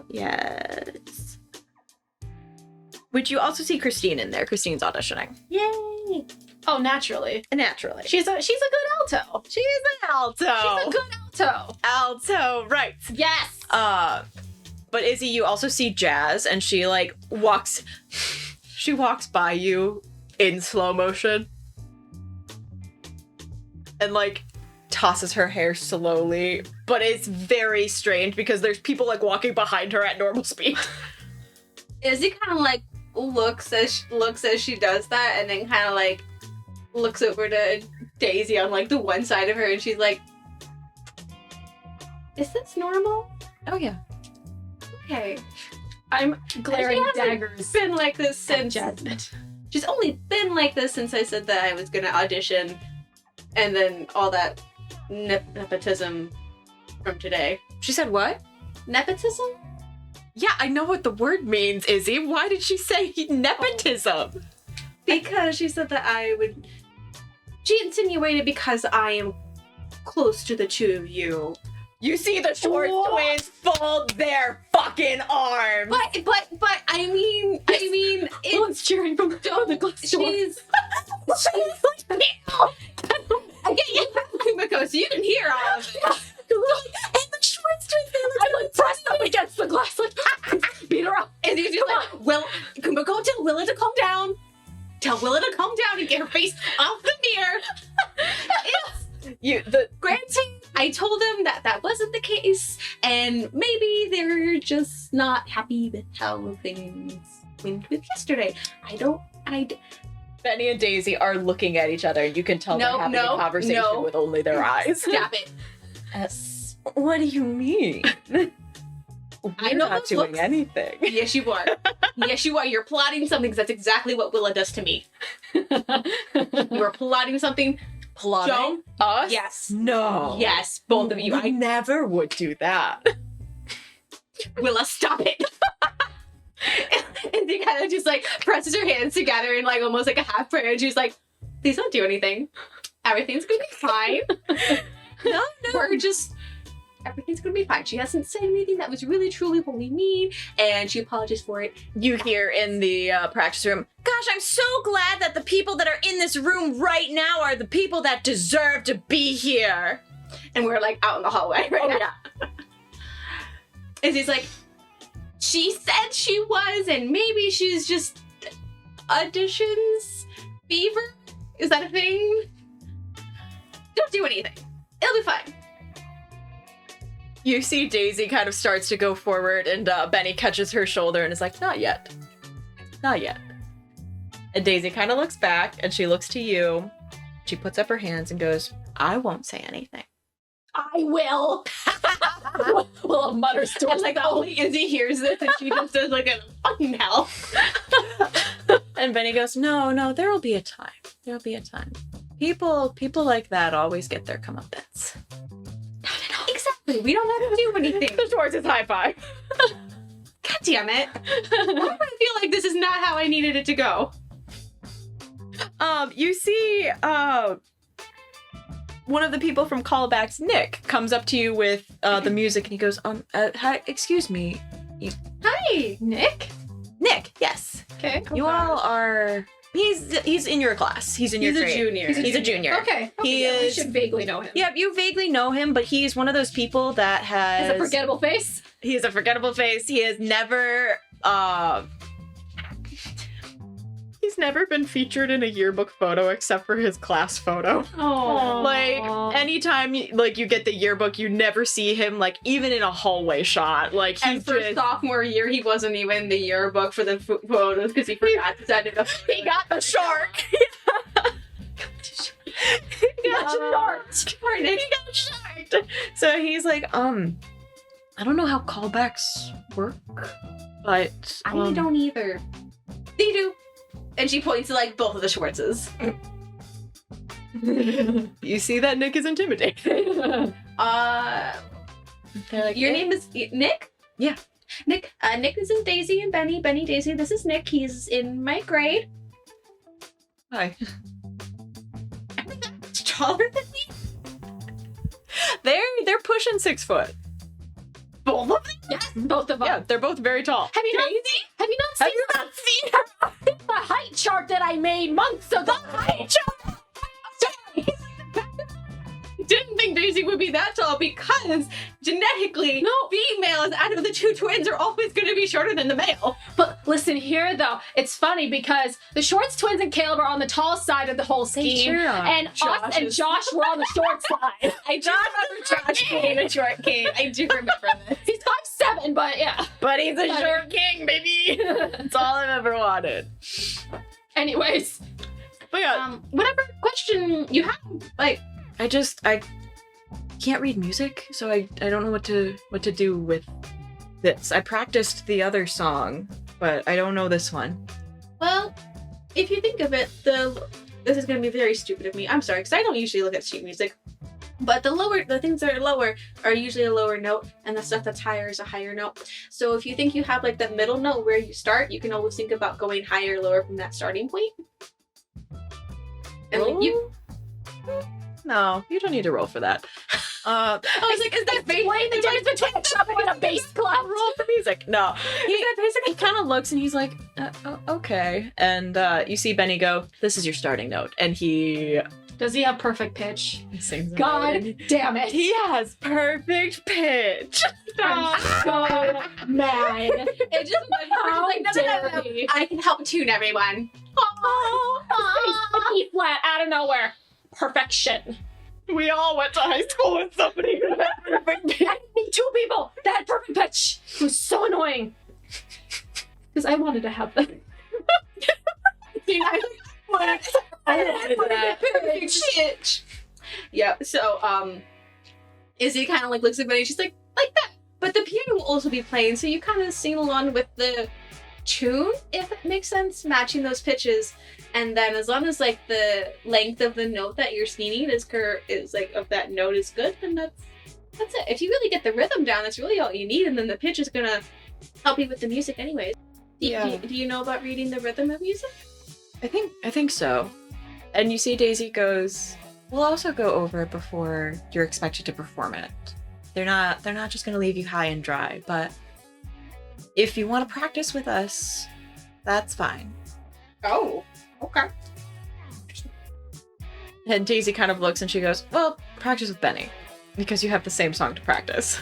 Yes. Would you also see Christine in there? Christine's auditioning. Yay! Oh, naturally. Naturally. She's a good alto. She's an alto. She's a good alto. Alto, right. Yes. But Izzy, you also see Jazz, and she walks by you in slow motion and tosses her hair slowly, but it's very strange because there's people walking behind her at normal speed. Izzy kind of looks as she does that, and then kind of looks over to Daisy on the one side of her, and she's like, "Is this normal?" Oh yeah. Okay. I'm glaring She hasn't daggers. been like this since. Jasmine. She's only been like this since I said that I was gonna audition, and then all that nepotism from today. She said what? Nepotism? Yeah, I know what the word means, Izzy. Why did she say nepotism? Because she said that I would. She insinuated because I am close to the two of you. You see the Schwartz twins fold their fucking arms. But I mean, Everyone's cheering from the glass door. she's I get you, Kumiko, so you can hear all of it. And the Schwartz twins, I pressed them against the glass, beat her up. And you're just Kumiko, tell Willa to calm down. Tell Willa to calm down and get her face off the mirror. Granted, I told them that wasn't the case, and maybe they're just not happy with how things went with yesterday. Benny and Daisy are looking at each other, and you can tell they're having a conversation with only their eyes. Stop it. What do you mean? I We're know not those doing looks. anything. Yes, you are. Yes, you are. You're plotting something because that's exactly what Willa does to me. You are plotting something. Plotting Joan? us? Yes. No. Yes, both of you. I never would do that. Willa, stop it. And she kind of just presses her hands together in almost a half prayer, and she's like, "Please don't do anything. Everything's gonna be fine. No. Everything's gonna be fine." She hasn't said anything that was really truly wholly mean, and she apologized for it. You hear in the practice room, "Gosh, I'm so glad that the people that are in this room right now are the people that deserve to be here." And we're out in the hallway right now. Yeah. And he's like, "She said she was, and maybe she's just auditions fever? Is that a thing? Don't do anything. It'll be fine." You see Daisy kind of starts to go forward, and Benny catches her shoulder and is like, "Not yet. Not yet." And Daisy kind of looks back, and she looks to you. She puts up her hands and goes, "I won't say anything." I will. Well, mutters to And only Izzy hears this, and she just does a fucking hell. And Benny goes, No, there will be a time. There'll be a time. People like that always get their comeuppance. No. Exactly. We don't have to do anything. The Schwartz is high five. God damn it. Why do I feel like this is not how I needed it to go? You see, one of the people from Callbacks, Nick, comes up to you with the music, and he goes, hi, excuse me. Hi. Nick? Nick, yes. Okay. You all are... He's in your class. He's in your He's a grade. junior. He's a junior. Okay. He yeah, is... I should vaguely know him. Yeah, you vaguely know him, but he's one of those people that has... Has a forgettable face? He has a forgettable face. He has never... He's never been featured in a yearbook photo except for his class photo. Oh. Anytime you get the yearbook, you never see him even in a hallway shot. And for sophomore year, he wasn't even in the yearbook for the photos because he forgot to send it up. He got the shark. He got sharked. Poor Nick. He got sharked. So he's like, I don't know how callbacks work, but I don't either. They do. And she points to both of the Schwartzes. You see that Nick is intimidated. They're like, Your name is Nick? Yeah. Nick. Nick, this is Daisy and Benny. Benny, Daisy, this is Nick. He's in my grade. Hi. Taller than me? They're pushing 6 foot. Both of them? Yes, both of them. Yeah, they're both very tall. Have you not seen her the height chart that I made months ago? Height chart? Sorry. Didn't think Daisy would be that tall because genetically, females out of the 2 twins are always going to be shorter than the male. But listen here, though. It's funny because the Shorts twins and Caleb are on the tall side of the whole scheme. Sure. And us and Josh were on the short side. I do remember Josh being a short king. I do remember this. He's 5'7", but yeah. But he's a short king, baby. That's all I've ever wanted. Anyways. But yeah, Whatever question you have, like, I can't read music, so I don't know what to do with this. I practiced the other song, but I don't know this one. well, if you think of it, this is going to be very stupid of me. I'm sorry, because I don't usually look at sheet music. But the things that are lower are usually a lower note, and the stuff that's higher is a higher note. So if you think you have like the middle note where you start, you can always think about going higher or lower from that starting point. And like you. No, you don't need to roll for that. I was like, is that Explain the difference between a trumpet and a bass clef. Roll for music? No. He kind of looks and he's like, okay. And you see Benny go, this is your starting note. And he Does he have perfect pitch? sings. God damn it. He has perfect pitch. I'm so mad. It just like, no. I can help tune everyone. An E flat out of nowhere. Perfection. We all went to high school with somebody who had perfect pitch. I need 2 people that had perfect pitch. It was so annoying. Because I wanted to have them. I wanted that perfect pitch. Yeah. So Izzy kind of like looks at Benny. She's like that. But the piano will also be playing, so you kind of sing along with the tune, if it makes sense, matching those pitches. And then as long as like the length of the note that you're singing is like of that note is good, then that's it. If you really get the rhythm down, that's really all you need, and then the pitch is gonna help you with the music anyways. Do you know about reading the rhythm of music? I think so. And you see Daisy goes, we'll also go over it before you're expected to perform it. They're not just gonna leave you high and dry, but if you want to practice with us, that's fine. Oh, okay. And Daisy kind of looks and she goes, well, practice with Benny, because you have the same song to practice.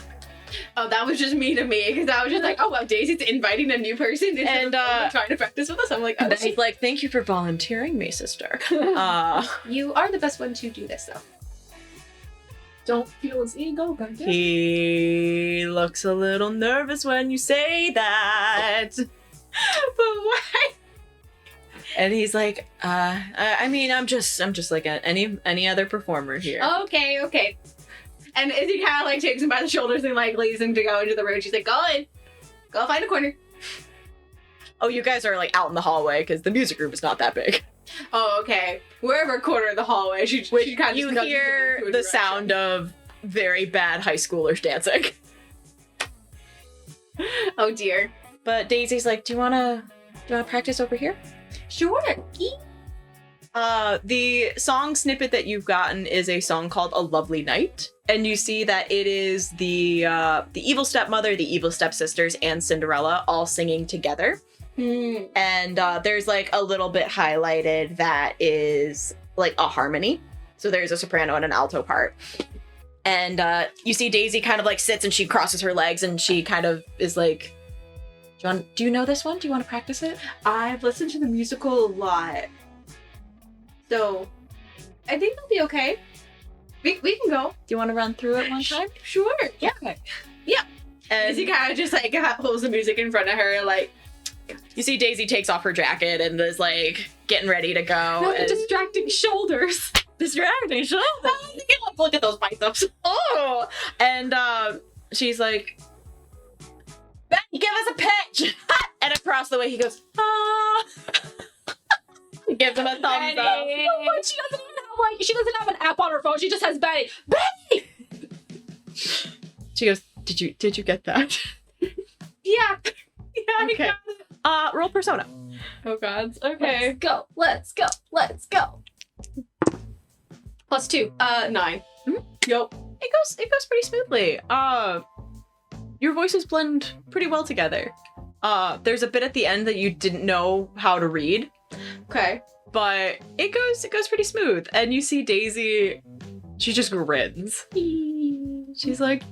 Oh, that was just me to me, because I was just like, oh wow, Daisy's inviting a new person and trying to practice with us. I'm like, oh, Benny's like, thank you for volunteering me, sister. you are the best one to do this though. Don't feel his ego, goddamn. He looks a little nervous when you say that. But why? And he's like, I mean, I'm just like any other performer here. Okay. And Izzy kind of like takes him by the shoulders and like leads him to go into the room. She's like, go find a corner. Oh, you guys are like out in the hallway because the music room is not that big. Oh, okay. Wherever corner of the hallway, she kind of you hear the sound of very bad high schoolers dancing. Oh dear. But Daisy's like, do you wanna practice over here? Sure. The song snippet that you've gotten is a song called A Lovely Night. And you see that it is the evil stepmother, the evil stepsisters, and Cinderella all singing together. And there's like a little bit highlighted that is like a harmony. So there's a soprano and an alto part. And you see Daisy kind of like sits and she crosses her legs and she kind of is like, do you know this one? Do you want to practice it? I've listened to the musical a lot. So I think it'll be okay. We can go. Do you want to run through it one time? Sure. Yeah. Okay. Yeah. And Izzy kind of just like holds the music in front of her, like. You see Daisy takes off her jacket and is like getting ready to go. No, the distracting shoulders. Distracting shoulders. Look at those biceps. Oh, and she's like, Benny, give us a pitch. And across the way he goes, ah. Gives him a thumbs up. She doesn't even like, she doesn't have an app on her phone. She just has Betty. Betty! She goes, did you get that? Yeah. Yeah, Okay. I got it. Roll persona. Oh god. Okay. Let's go. +2. 9. Yup. It goes pretty smoothly. Your voices blend pretty well together. There's a bit at the end that you didn't know how to read, Okay. but it goes pretty smooth. And you see Daisy, she just grins. She's like,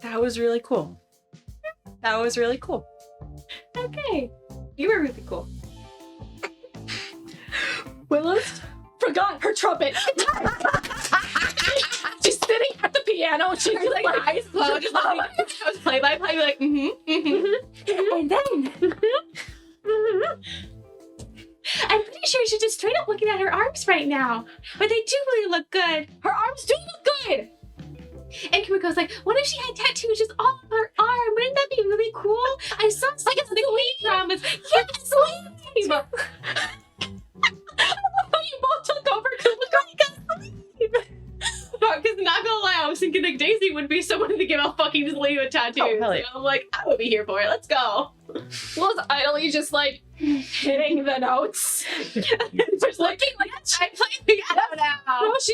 that was really cool. That was really cool. Okay. You were really cool. Willa forgot her trumpet. She's sitting at the piano. She's like eyes closed, just like I was play by play, like and then I'm pretty sure she's just straight up looking at her arms right now, but they do really look good. Her arms do look good. And Kimiko's like, what if she had tattoos just all on her arm? Wouldn't that be really cool? I saw like a sleeve promise. Yes, sleeve. You both took over because not gonna lie, I was thinking like Daisy would be someone to give a fucking sleeve of tattoos. Oh, hell yeah. And I'm like, I would be here for it. Let's go. Willa's idly just like hitting the notes. Just looking like I play piano now. no, she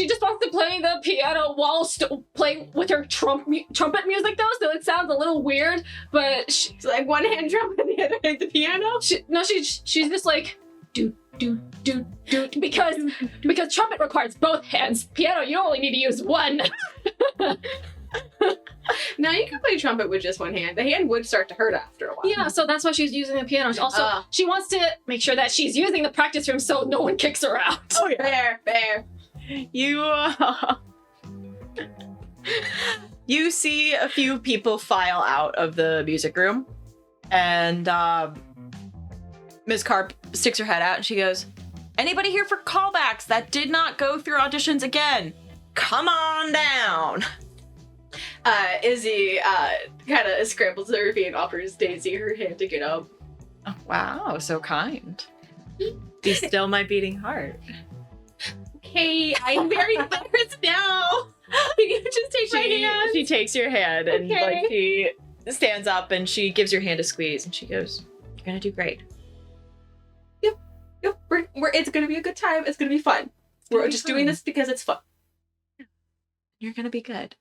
just wants to play the piano while playing with her trumpet music though, so it sounds a little weird. But It's like one hand drum and the other hand the piano. she's just like do because trumpet requires both hands. Piano, you only need to use one. Now you can play trumpet with just one hand. The hand would start to hurt after a while. Yeah, so that's why she's using the piano. Also, she wants to make sure that she's using the practice room so no one kicks her out. Oh yeah. Fair. You see a few people file out of the music room, and Ms. Carp sticks her head out and she goes, anybody here for callbacks that did not go through auditions again? Come on down. Izzy kind of scrambles to her feet and offers Daisy her hand to get up. Oh, wow, so kind. Be still my beating heart. Okay, I'm very embarrassed now. Can you just take my hand? She takes your hand and Okay. like she stands up and she gives your hand a squeeze and she goes, you're gonna do great. Yep, it's gonna be a good time. It's gonna be fun. We're gonna be just fun. doing this because it's fun. You're gonna be good.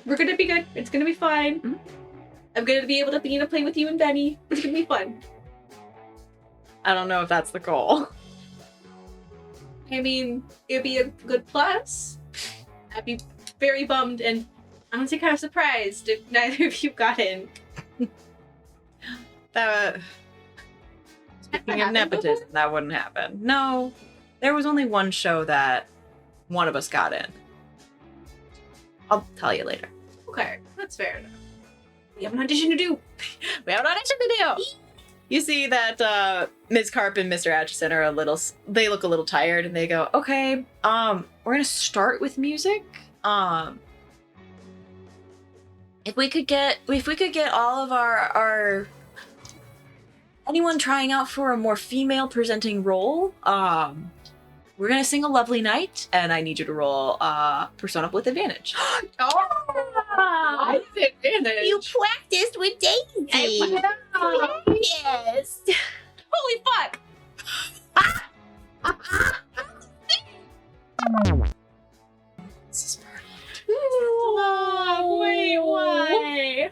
We're gonna be good. It's gonna be fine. Mhm. I'm gonna be able to play with you and Benny. It's gonna be fun. I don't know if that's the goal. I mean, it'd be a good plus. I'd be very bummed and honestly kind of surprised if neither of you got in. Speaking of nepotism, that wouldn't happen. No, there was only one show that one of us got in. I'll tell you later. Okay, that's fair enough. We have an audition to do. We have an audition to do. You see that Ms. Carp and Mr. Atchison are they look a little tired and they go, okay, we're gonna start with music. If we could get all of our anyone trying out for a more female presenting role, we're gonna sing A Lovely Night, and I need you to roll Persona with advantage. I disadvantage. You practiced with Daisy. Yes. Holy fuck! Oh, wait, why?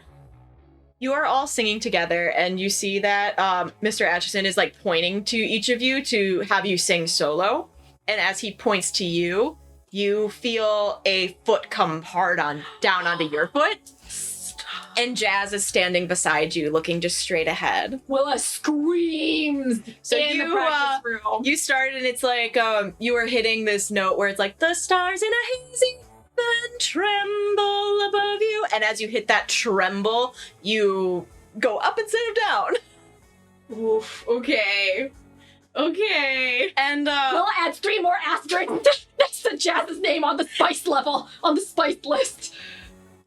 You are all singing together, and you see that Mr. Atchison is like pointing to each of you to have you sing solo. And as he points to you, you feel a foot come hard down onto your foot. And Jazz is standing beside you, looking just straight ahead. Willa screams So in the practice room. you start, and it's like you are hitting this note where it's like the stars in a hazy heaven tremble above you. And as you hit that tremble, you go up instead of down. Oof, okay. Okay. And Willa adds 3 more asterisks next to Jazz's name on the spice level, on the spice list.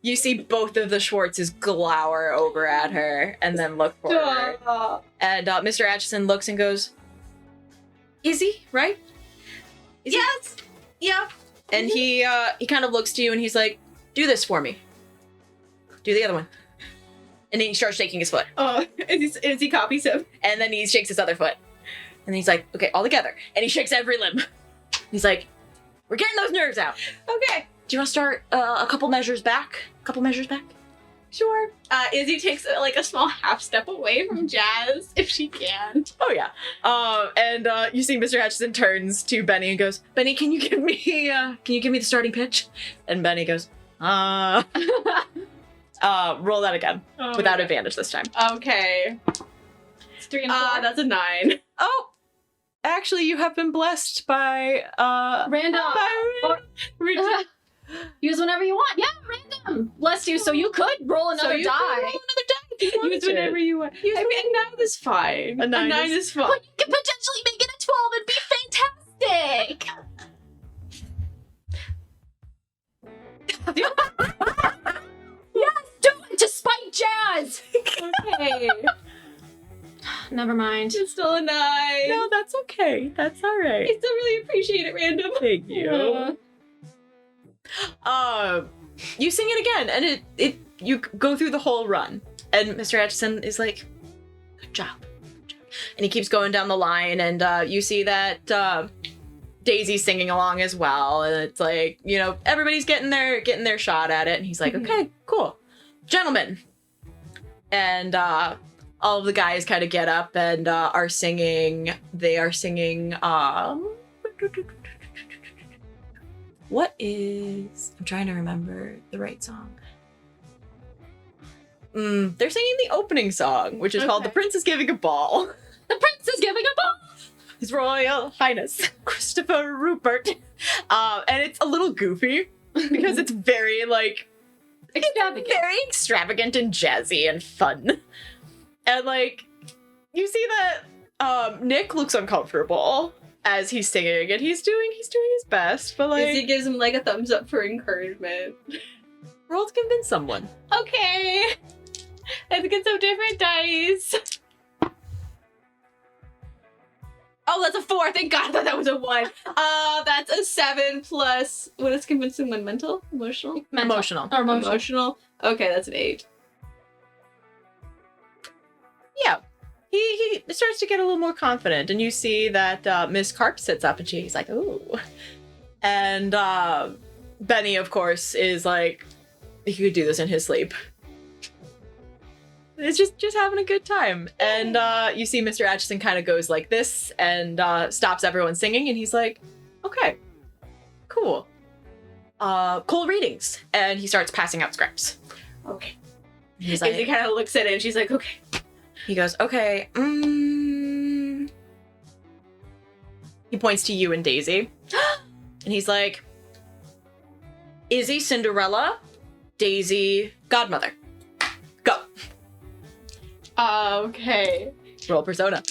you see both of the Schwartzes glower over at her and then look forward. And Mr. Atchison looks and goes, Izzy, right? Izzy? Yes. Yeah. And he kind of looks to you and he's like, do this for me. Do the other one. And then he starts shaking his foot. Oh, Izzy copies him. And then he shakes his other foot. And he's like, okay, all together. And he shakes every limb. He's like, we're getting those nerves out. Okay. Do you want to start a couple measures back? Sure. Izzy takes a small half step away from Jazz if she can. Oh yeah. And you see Mr. Hutchison turns to Benny and goes, Benny, can you give me the starting pitch? And Benny goes, roll that again. Without advantage this time. Okay. It's 3 and 4. That's a 9. Oh, actually, you have been blessed by Random. Use whenever you want. Yeah, random. Bless you. So you could roll another die. Use whenever you want. I mean, a 9 is fine. A 9 is fine. But you could potentially make it a 12 and be fantastic. Yes, do it to spite Jazz. Okay. Never mind. It's still a 9. No, that's okay. That's all right. I still really appreciate it, Random. Thank you. You sing it again, and you go through the whole run, and Mr. Atchison is like, "Good job," and he keeps going down the line, and you see that Daisy's singing along as well, and it's like, everybody's getting their shot at it, and he's like, "Okay, cool, gentlemen," and all of the guys kind of get up and are singing. They are singing. What is... I'm trying to remember the right song. They're singing the opening song, which is called The Prince is Giving a Ball. The prince is giving a ball. His Royal Highness, Christopher Rupert. And it's a little goofy because it's very, Extravagant. very extravagant and jazzy and fun. And, you see that Nick looks uncomfortable as he's singing, and he's doing his best, but Izzy gives him a thumbs up for encouragement. roll to convince someone. Okay. Let's get some different dice. Oh, that's a 4. Thank God. I thought that was a 1. That's a 7 plus... What is convincing one? Mental? Emotional? Emotional. Or emotional. Emotional? Okay, that's an 8. Yeah. He starts to get a little more confident, and you see that Miss Carp sits up, and she's like, ooh. And Benny, of course, is like, he could do this in his sleep. It's just having a good time. And you see Mr. Atchison kind of goes like this and stops everyone singing, and he's like, okay, cool. Cool readings. And he starts passing out scripts. Okay. He's Izzy like, kind of looks at it, and she's like, okay. he goes, okay, He points to you and Daisy. And he's like, Izzy, Cinderella, Daisy, Godmother. Go. Okay. Roll persona.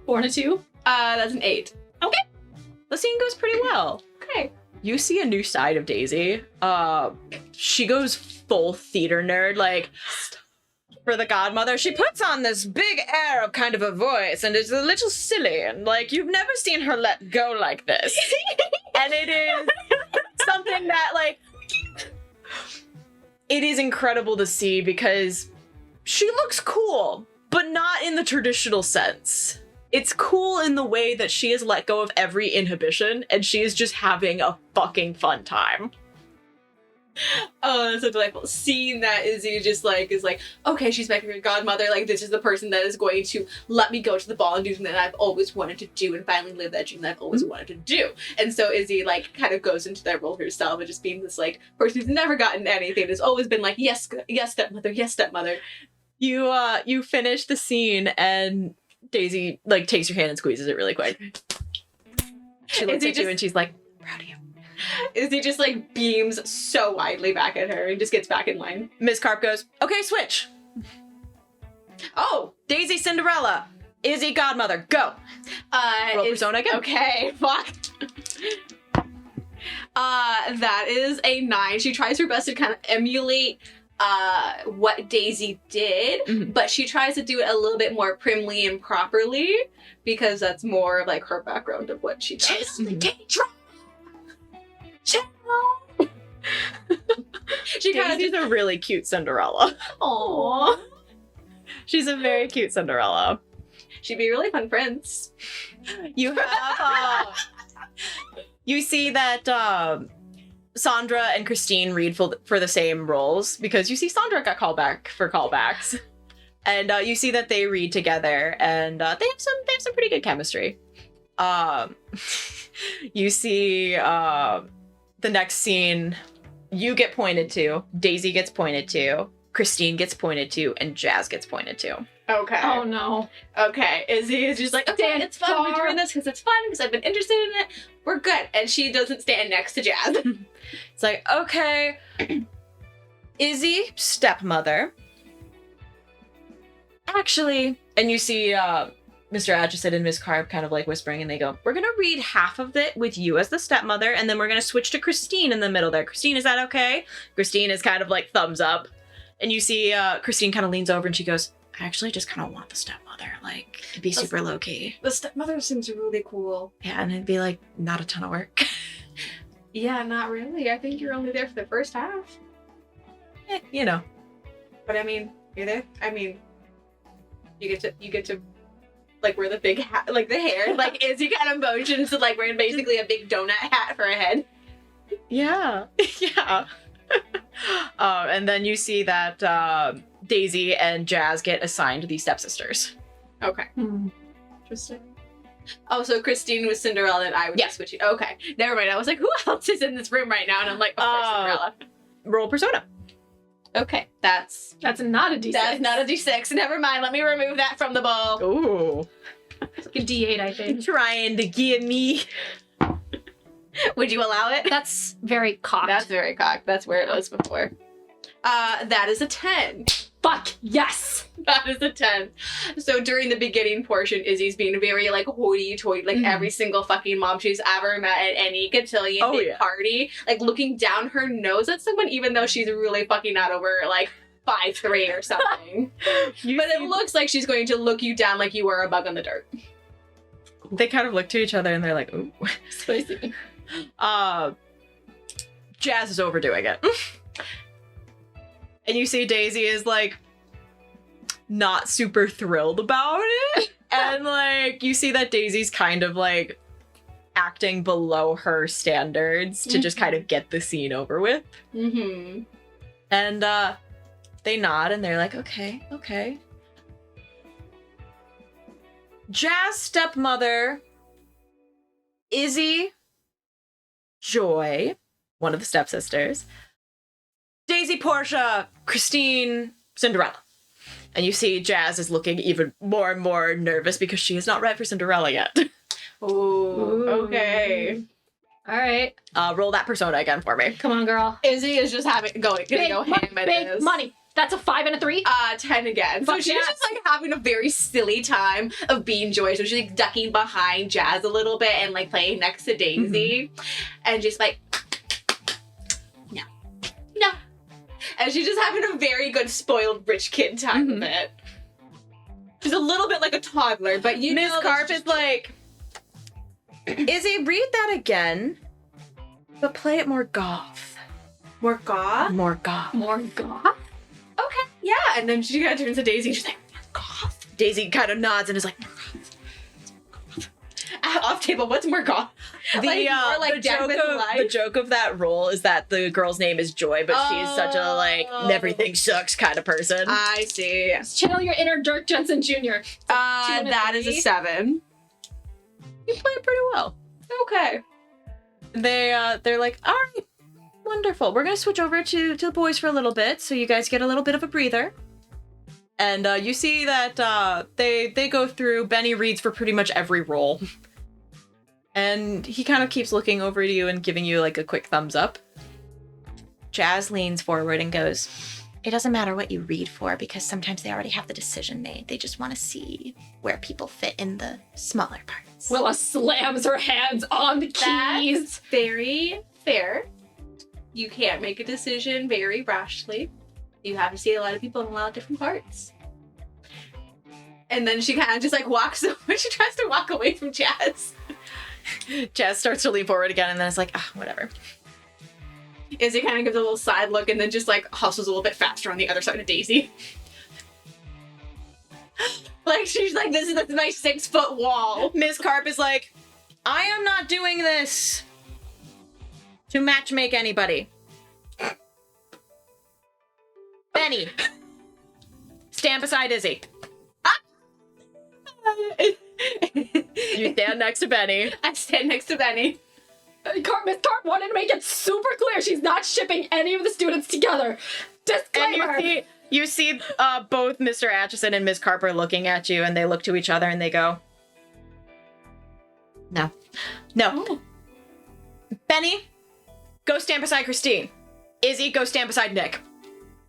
4 and a 2. That's an 8. The scene goes pretty well. Okay. You see a new side of Daisy. She goes full theater nerd, for the Godmother. She puts on this big air of kind of a voice, and it's a little silly, and you've never seen her let go like this. And it is something that it is incredible to see, because she looks cool, but not in the traditional sense. It's cool in the way that she has let go of every inhibition, and she is just having a fucking fun time. Oh, that's so delightful. Seeing that Izzy just is okay, she's my favorite godmother. This is the person that is going to let me go to the ball and do something that I've always wanted to do and finally live that dream that I've always wanted to do. And so Izzy kind of goes into that role herself and just being this person who's never gotten anything. Has always been yes, yes, stepmother, yes, stepmother. You finish the scene, and Daisy takes your hand and squeezes it really quick. She looks at you and she's like, proud of you. Izzy just beams so widely back at her and just gets back in line. Miss Carp goes, okay, switch. Oh, Daisy, Cinderella. Izzy, Godmother. Go. Roll persona again. Okay, fuck. That is a 9. She tries her best to kind of emulate what Daisy did, Mhm. but she tries to do it a little bit more primly and properly because that's more of like her background of what she does. She kind of Daisy's a really cute Cinderella. Aww. She's a very cute Cinderella. She'd be a really fun prince. You have, you see that Sandra and Christine read for the same roles because you see Sandra got called back for callbacks, and you see that they read together, and they have some pretty good chemistry. You see the next scene, you get pointed to, Daisy gets pointed to, Christine gets pointed to, and Jazz gets pointed to. Okay. Oh no. Okay. Izzy is just like, okay, Stand it's fun. We're far. doing this because it's fun, because I've been interested in it. We're good. And she doesn't stand next to Jazz. It's like, okay, Izzy, stepmother. Actually, and you see Mr. Atchison and Miss Carp kind of like whispering, and they go, we're gonna read half of it with you as the stepmother, and then we're gonna switch to Christine in the middle there. Christine, is that okay? Christine is kind of like thumbs up. And you see Christine kind of leans over and she goes, I actually just kind of want the stepmother. Like, it'd be super low key. The stepmother seems really cool. Yeah, and it'd be like not a ton of work. Yeah, not really. I think you're only there for the first half. You know. But I mean, you're there. I mean, you get to like wear the big hat, like the hair, like Izzy kind of motions to like wearing basically a big donut hat for a head. Yeah. Yeah. And then you see that Daisy and Jazz get assigned the stepsisters. Okay. Hmm. Interesting. Oh, so Christine was Cinderella and I would Yeah. be switching. Okay. Never mind. I was like, who else is in this room right now? And I'm like, of course, Cinderella. Roll persona. Okay. That's That's not a D6. that is not a D6. Never mind. Let me remove that from the bowl. Ooh. It's like a D8, I think. Trying to give me. Would you allow it? That's very cocked. That's very cocked. That's where it was before. That is a 10. Fuck yes. That is a 10. So during the beginning portion, Izzy's being very like hoity-toity, like every single fucking mom she's ever met at any cotillion big party, like looking down her nose at someone, even though she's really fucking not over like 5'3" or something. But it looks like she's going to look you down like you were a bug on the dirt. They kind of look to each other and they're like, ooh. Spicy. Jazz is overdoing it. And you see Daisy is like not super thrilled about it. And like you see that Daisy's kind of like acting below her standards to just kind of get the scene over with. Mm-hmm. And they nod and they're like, okay, okay. Jazz stepmother, Izzy, Joy, one of the stepsisters, Daisy, Portia, Christine, Cinderella. And you see Jazz is looking even more and more nervous because she is not ready for Cinderella yet. Ooh, okay. All right. Roll that persona again for me. Come on, girl. Izzy is just gonna go ham at big this. money. That's a 5 and a 3. 10 again. So Fuck she's yes. just like having a very silly time of being Joy. So she's like ducking behind Jazz a little bit and like playing next to Daisy. And just like, no. And she's just having a very good spoiled rich kid time of it. She's a little bit like a toddler, but you Miss know Carp is like, Izzy, read that again, but play it more goth. more goth. More goth. More goth. Okay, yeah. And then she kind of turns to Daisy and she's like, more goth. Daisy kind of nods and is like, more goth. Off table, what's more goth? The, more like the, Death joke with of, Life? the joke of that role is that the girl's name is Joy, but she's such a like everything sucks kind of person. I see. Channel your inner Dirk Jensen Jr. and a That is a 3. 7. You play it pretty well. Okay. They're like, all right, wonderful. We're gonna switch over to the boys for a little bit, so you guys get a little bit of a breather. And you see that they go through. Benny reads for pretty much every role, and he kind of keeps looking over to you and giving you like a quick thumbs up. Jazz leans forward and goes, It doesn't matter what you read for because sometimes they already have the decision made. They just want to see where people fit in the smaller parts. Willa slams her hands on the keys. That's very fair. You can't make a decision very rashly. You have to see a lot of people in a lot of different parts. And then she kind of just like walks away. She tries to walk away from Jazz. Jazz starts to lean forward again, and then it's like, whatever. Izzy kind of gives a little side look and then just like hustles a little bit faster on the other side of Daisy. Like she's like, this is my 6-foot wall. Ms. Carp is like, I am not doing this to matchmake anybody. Benny, stand beside Izzy. You stand next to Benny. I stand next to Benny. Miss Carp wanted to make it super clear she's not shipping any of the students together. Disclaimer. And you see both Mr. Atchison and Ms. Carp are looking at you, and they look to each other and they go, No. Oh. Benny, go stand beside Christine. Izzy, go stand beside Nick.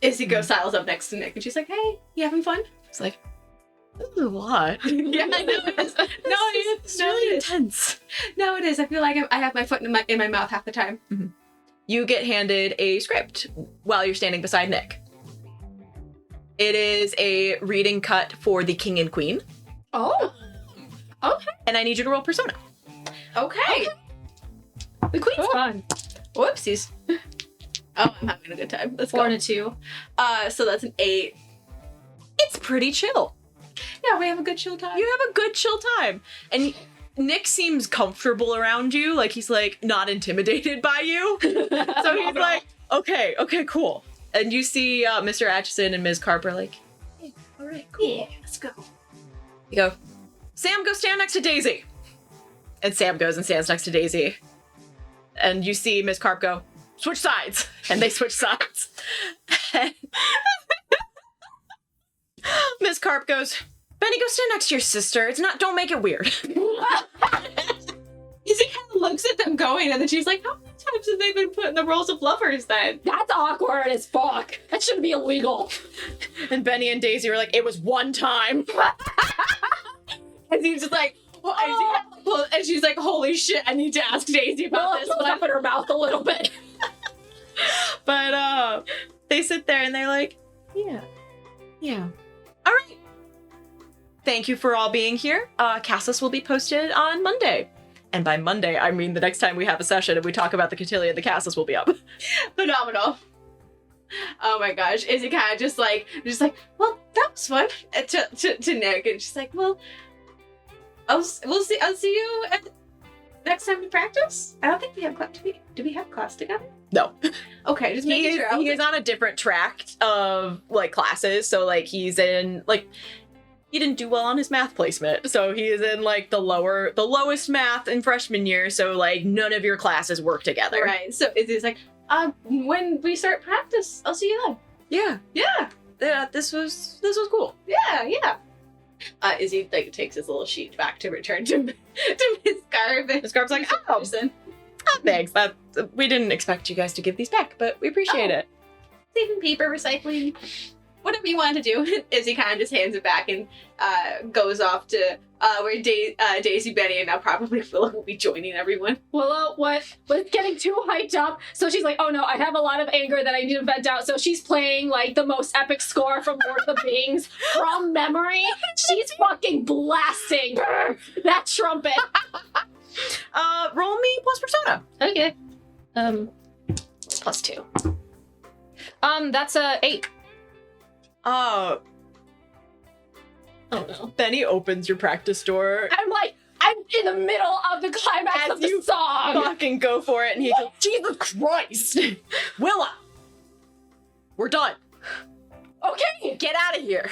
Izzy goes sidles up next to Nick and she's like, hey, you having fun? It's like, this is a lot. Yeah, I know it is. It's really intense. No, it is. I feel like I have my foot in my mouth half the time. Mm-hmm. You get handed a script while you're standing beside Nick. It is a reading cut for the King and Queen. Oh. Okay. And I need you to roll Persona. Okay. The Queen's fun. Whoopsies. Oh, I'm having a good time. Let's 4 go. and a 2. So that's an 8. It's pretty chill. Yeah, we have a good chill time. You have a good chill time. And Nick seems comfortable around you. Like, he's, like, not intimidated by you. So he's like, okay, cool. And you see Mr. Atchison and Ms. Carp are like, hey, all right, cool. Yeah, let's go. You go, Sam, go stand next to Daisy. And Sam goes and stands next to Daisy. And you see Ms. Carp go, switch sides. And they switch sides. Ms. Carp goes, Benny, go stand next to your sister. Don't make it weird. Izzy kind of looks at them going, and then she's like, how many times have they been put in the roles of lovers then? That's awkward as fuck. That shouldn't be illegal. And Benny and Daisy were like, it was one time. And he's just like, and she's like, holy shit, I need to ask Daisy about this. But up in her mouth a little bit. But they sit there and they're like, yeah. All right. Thank you for all being here. Cassis will be posted on Monday. And by Monday, I mean the next time we have a session and we talk about the cotillion, the Cassis will be up. Phenomenal. Oh my gosh. Izzy kind of just like, well, that was fun. To Nick, and she's like, well, I'll see you next time we practice. I don't think we have class. Do we have class together? No. Okay, just making sure. He is on a different track of like classes. So like he's in like, he didn't do well on his math placement. So he is in like the lowest math in freshman year. So like none of your classes work together. Right. So Izzy's like, when we start practice, I'll see you then. Yeah. This was cool. Yeah. Izzy like takes his little sheet back to return to Miss Garb. Miss Garb's like, oh, thanks. We didn't expect you guys to give these back, but we appreciate it. Saving paper, recycling, whatever you want to do. Izzy kind of just hands it back and goes off to where Daisy, Benny, and now probably Willa will be joining everyone. Willow was getting too hyped up, so she's like, oh no, I have a lot of anger that I need to vent out. So she's playing like the most epic score from Lord of the Rings from memory. She's fucking blasting that trumpet. Roll me plus persona. Okay. Plus 2. That's a 8. Oh no. Benny opens your practice door. I'm in the middle of the climax of the song. Fucking go for it. And he goes, Jesus Christ. Willa, we're done. Okay. Get out of here.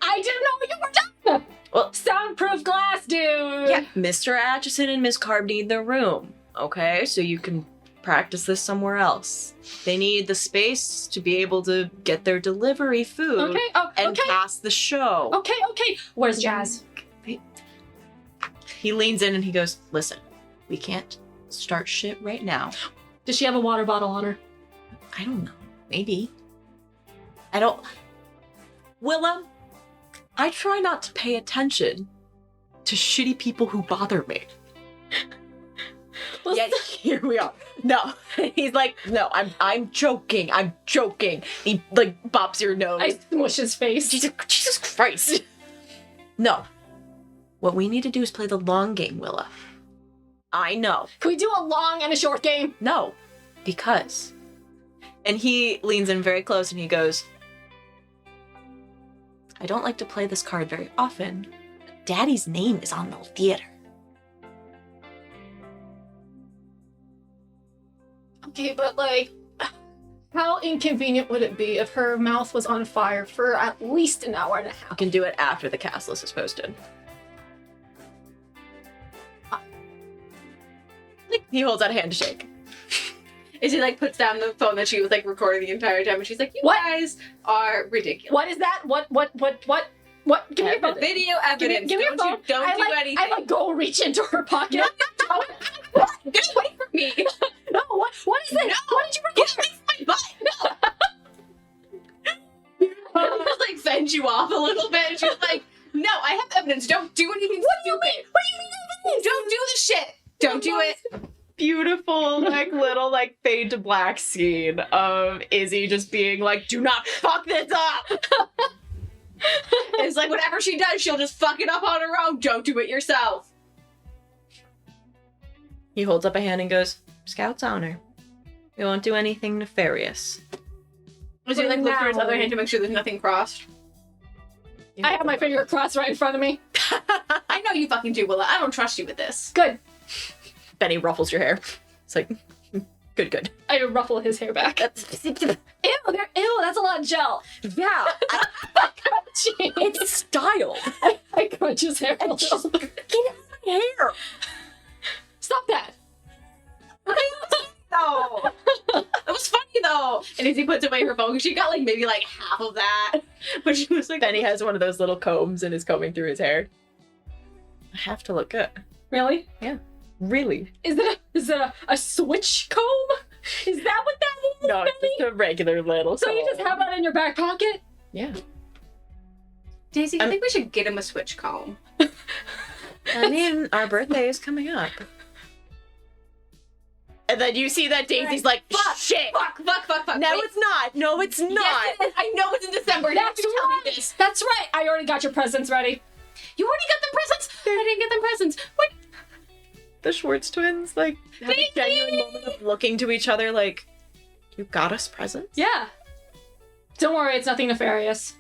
I didn't know you were done. Well, soundproof glass, dude. Yeah, Mr. Atchison and Miss Carb need the room. Okay, so you can practice this somewhere else. They need the space to be able to get their delivery food and cast the show. Okay. Where's Jazz? He leans in and he goes, listen, we can't start shit right now. Does she have a water bottle on her? I don't know. Maybe. Willa, I try not to pay attention to shitty people who bother me. Yeah, here we are. No. He's like, no, I'm joking. I'm joking. He like bops your nose. I smush his face. Jesus Christ. No. What we need to do is play the long game, Willa. I know. Can we do a long and a short game? No. Because. And he leans in very close and he goes, I don't like to play this card very often. But Daddy's name is on the theater. Okay, but like, how inconvenient would it be if her mouth was on fire for at least an hour and a You half? can do it after the cast list is posted. He holds out a hand to shake. Izzy like puts down the phone that she was like recording the entire time, and she's like, "You What? guys are ridiculous." What is that? What? Give me your phone. Video evidence. Give me your phone. Don't do anything. I like go reach into her pocket. No, don't. Get away from me. No, what is this? No. What did you record? My butt. No. Just like sends you off a little bit. And she's like, "No, I have evidence. Don't do anything stupid. What do you mean evidence? Don't do the shit. Don't do it." Beautiful, like, little, like, fade to black scene of Izzy just being like, do not fuck this up! It's like whatever she does, she'll just fuck it up on her own. Don't do it yourself. He holds up a hand and goes, Scout's honor. We won't do anything nefarious. Izzy like looks for his now. other hand to make sure there's nothing crossed. I have my finger crossed right in front of me. I know you fucking do, Willa. I don't trust you with this. Good. Benny ruffles your hair. It's like, good. I ruffle his hair back. Ew, that's a lot of gel. Yeah, it's styled. I crunch his hair a little. Get out of my hair. Stop that. No. That was funny though. And Izzy puts away her phone. She got like maybe like half of that. But she was like, Benny has one of those little combs and is combing through his hair. I have to look good. Really? Really? Is it a switch comb? Is that what that is? No, it's just a regular little So you just comb. have that in your back pocket? Yeah. Daisy, I think we should get him a switch comb. I mean, our birthday is coming up. And then you see that Daisy's like, Fuck, shit! Fuck. No, Wait. it's not! No, it's not! Yes, it is. I know it's in December. You have That's to tell me right. this. That's right. I already got your presents ready. You already got them presents. I didn't get them presents. What? The Schwartz twins, like, have a genuine moment of looking to each other like, you got us presents? Yeah. Don't worry, it's nothing nefarious.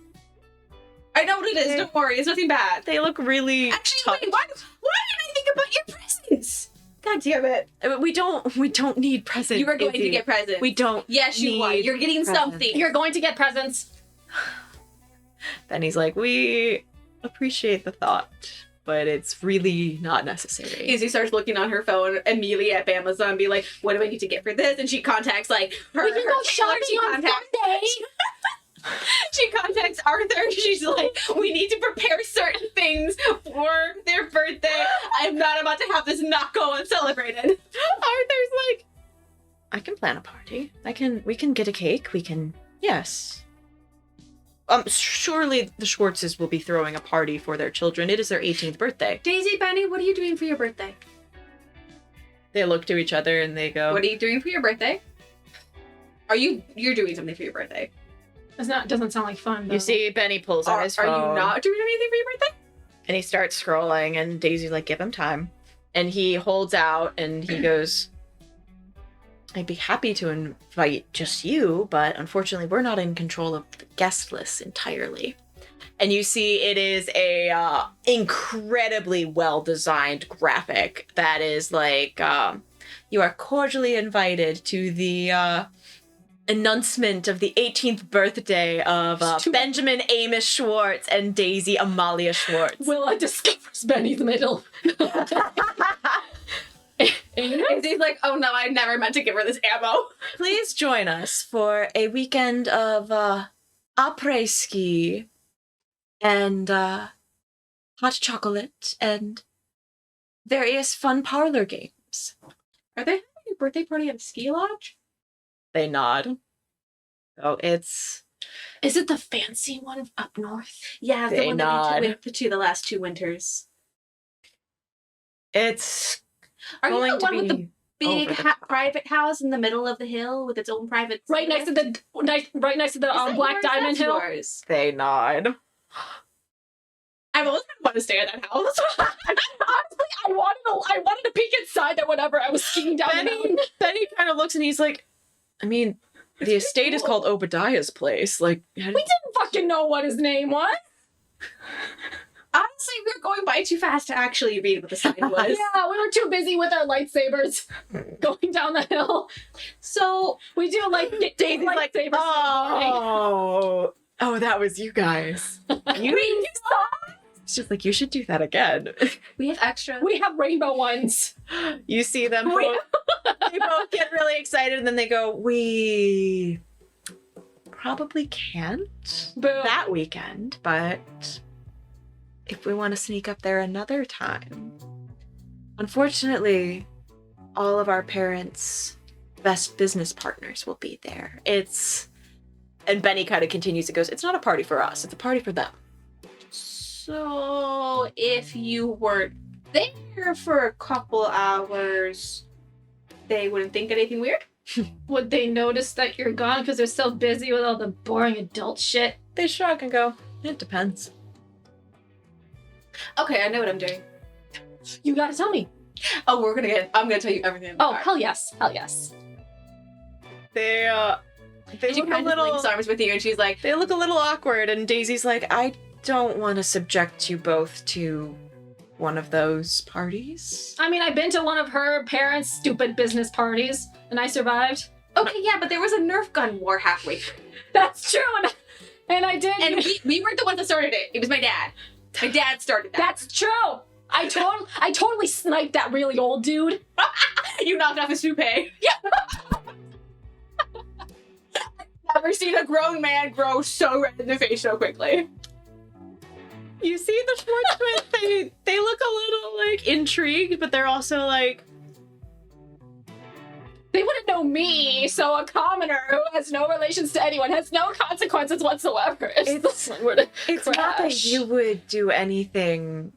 I know what it is. Don't worry. It's nothing bad. They look really Actually, tough. wait. Why did I think about your presents? God damn it. We don't need presents. You were going to Izzy. get presents. We don't. Yes, you are. need You're getting presents. something. You're going to get presents. Benny's like, we appreciate the thought, but it's really not necessary. Izzy starts looking on her phone immediately at Amazon and be like, what do I need to get for this? And she contacts like her. We can her go tailor. shopping on Sunday. She contacts Arthur. She's like, we need to prepare certain things for their birthday. I'm not about to have this not go uncelebrated. Arthur's like, I can plan a party. We can get a cake. Yes. Surely the Schwartzes will be throwing a party for their children. It is their 18th birthday. Daisy, Benny, what are you doing for your birthday? They look to each other and they go, What are you doing for your birthday? You're doing something for your birthday? Doesn't sound like fun. Though. You see, Benny pulls out Are his phone. you not doing anything for your birthday? And he starts scrolling, and Daisy's like, give him time. And he holds out, and he goes, I'd be happy to invite just you, but unfortunately, we're not in control of the guest list entirely. And you see it is a incredibly well-designed graphic that is like, you are cordially invited to the announcement of the 18th birthday of Benjamin Amos Schwartz and Daisy Amalia Schwartz. Willa discovers Benny's middle. Izzy's like, oh no, I never meant to give her this ammo. Please join us for a weekend of après-ski and hot chocolate and various fun parlor games. Are they having a birthday party at a ski lodge? They nod. Oh, it's... Is it the fancy one up north? Yeah, They the one nod. that we went to the last 2 winters. It's Are you going the to one be... with the big Over the top. private house in the middle of the hill with its own private. Right next to the Black Diamond Hill. Yours? They nod. I've always wanted to stay at that house. Honestly, I wanted to peek inside there whenever I was skiing down the mountain. Benny kind of looks and he's like, I mean, the estate is called Obadiah's place. Like, We didn't fucking know what his name was. Honestly, we were going by too fast to actually read what the sign was. Yeah, we were too busy with our lightsabers going down the hill. So We do like Daisy lightsabers. oh, that was you guys. You saw? It's just like, you should do that again. we have extra. We have rainbow ones. You see them both, they both get really excited and then they go, we probably can't Boom. that weekend, but if we want to sneak up there another time. Unfortunately, all of our parents' best business partners will be there. And Benny kind of continues, it goes, it's not a party for us, it's a party for them. So if you weren't there for a couple hours, they wouldn't think anything weird? Would they notice that you're gone because they're so busy with all the boring adult shit? They shrug and go, it depends. Okay, I know what I'm doing. You gotta tell me. Oh, I'm gonna tell you everything. In the Oh, car. hell yes. Hell yes. They She look a kind of links little, arms with you and she's like, they look a little awkward and Daisy's like, I don't want to subject you both to one of those parties. I mean, I've been to one of her parents' stupid business parties, and I survived. okay, yeah, but there was a Nerf gun war halfway through. That's true, and I did. And we weren't the ones that started it. It was my dad. My dad started that. That's true. I totally sniped that really old dude. You knocked off his toupee. Yeah. I've never seen a grown man grow so red in the face so quickly. You see the Schwartz twins, they look a little like intrigued, but they're also like, They wouldn't know me, so a commoner who has no relations to anyone has no consequences whatsoever. It's not that crash. you would do anything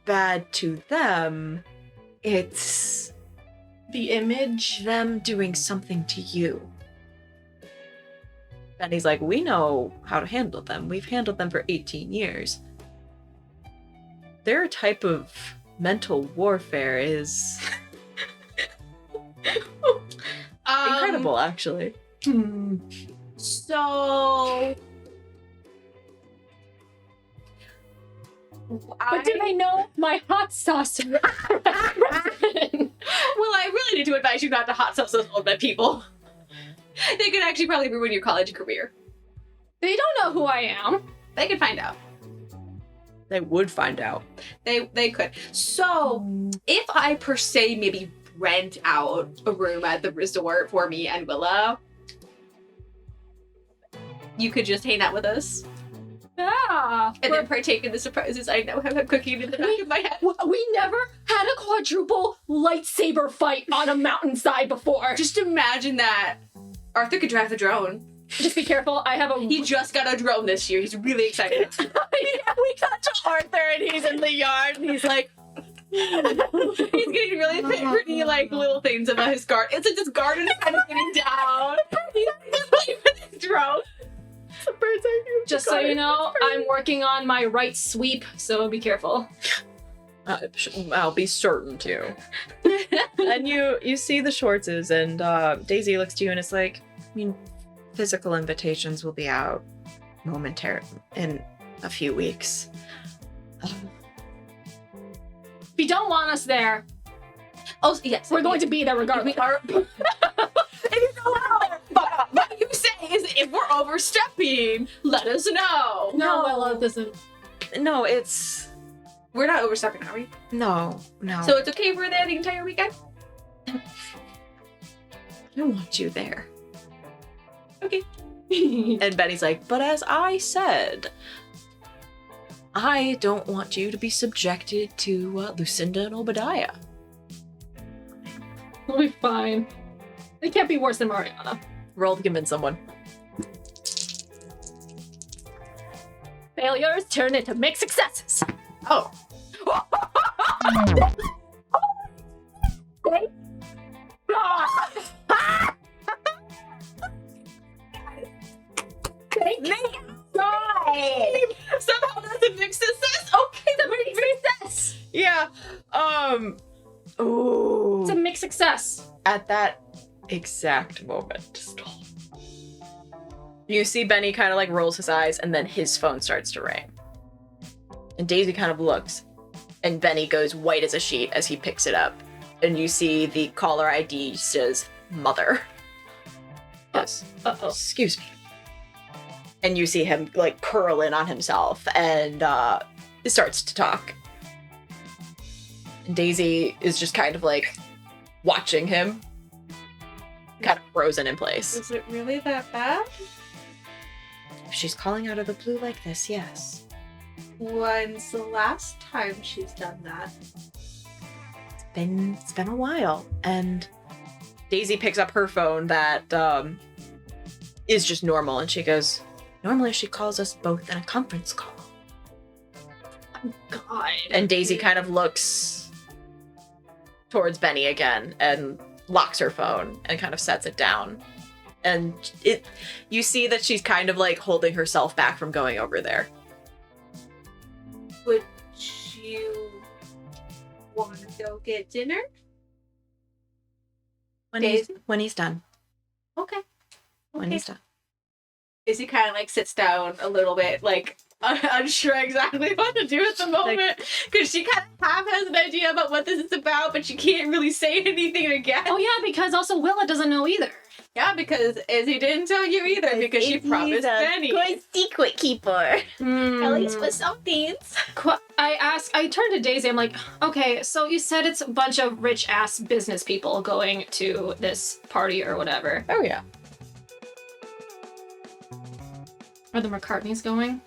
bad to them. It's The image. them doing something to you. Benny's like, we know how to handle them. We've handled them for 18 years. Their type of mental warfare is incredible, actually. So. But do they know my hot sauce? Well, I really need to advise you not to hot sauce those old men people. They could actually probably ruin your college career. They don't know who I am. They could find out. They would find out. They could. So, if I per se maybe rent out a room at the resort for me and Willa, you could just hang out with us Yeah. and then partake in the surprises I now have cooking in the back of my head. We never had a quadruple lightsaber fight on a mountainside before. Just imagine that. Arthur could drive the drone. Just be careful. I have a. He just got a drone this year. He's really excited. We got to Arthur and he's in the yard and he's like, He's getting really pretty, like, little things about his garden. It's like this garden is kind of getting down. He's playing with his drone. it's a bird's eye view of the Just so you garden. know, I'm working on my right sweep, so be careful. I'll be certain to. And you see the Schwartzes and Daisy looks to you and it's like, I mean, physical invitations will be out momentarily in a few weeks. If you don't want us there, Oh, yes. we're going to be there regardless. We are. What you say is that if we're overstepping, let us know. No, Willa doesn't. No, it's We're not overstepping, are we? no. So it's okay if we're there the entire weekend? I want you there. Okay. And Benny's like, but as I said, I don't want you to be subjected to Lucinda and Obadiah. We'll be fine. They can't be worse than Mariana. Roll to convince someone. Failures turn into mixed successes. Oh. Somehow that's a mixed success. Okay, that makes success. Yeah. Ooh. It's a mixed success. At that exact moment, you see Benny kind of like rolls his eyes, and then his phone starts to ring. And Daisy kind of looks, and Benny goes white as a sheet as he picks it up. And you see the caller ID says mother. Yes. Uh-oh. Excuse me. And you see him like curl in on himself and starts to talk. And Daisy is just kind of like watching him, kind of frozen in place. Is it really that bad? If she's calling out of the blue like this, yes. When's the last time she's done that? It's been a while. And Daisy picks up her phone that is just normal, and she goes, normally she calls us both in a conference call. Oh, God. And Daisy kind of looks towards Benny again and locks her phone and kind of sets it down. And you see that she's kind of like holding herself back from going over there. Would you want to go get dinner? When he's done. Okay. When he's done. Izzy kind of like sits down a little bit, like unsure exactly what to do at the moment, because she kind of half has an idea about what this is about, but she can't really say anything again. Oh, yeah, because also Willa doesn't know either. Yeah, because Izzy didn't tell you either, because she promised Benny. Good secret keeper. At least for some things. I turned to Daisy, I'm like, okay, so you said it's a bunch of rich-ass business people going to this party or whatever. Oh, yeah. Are the McCartneys going?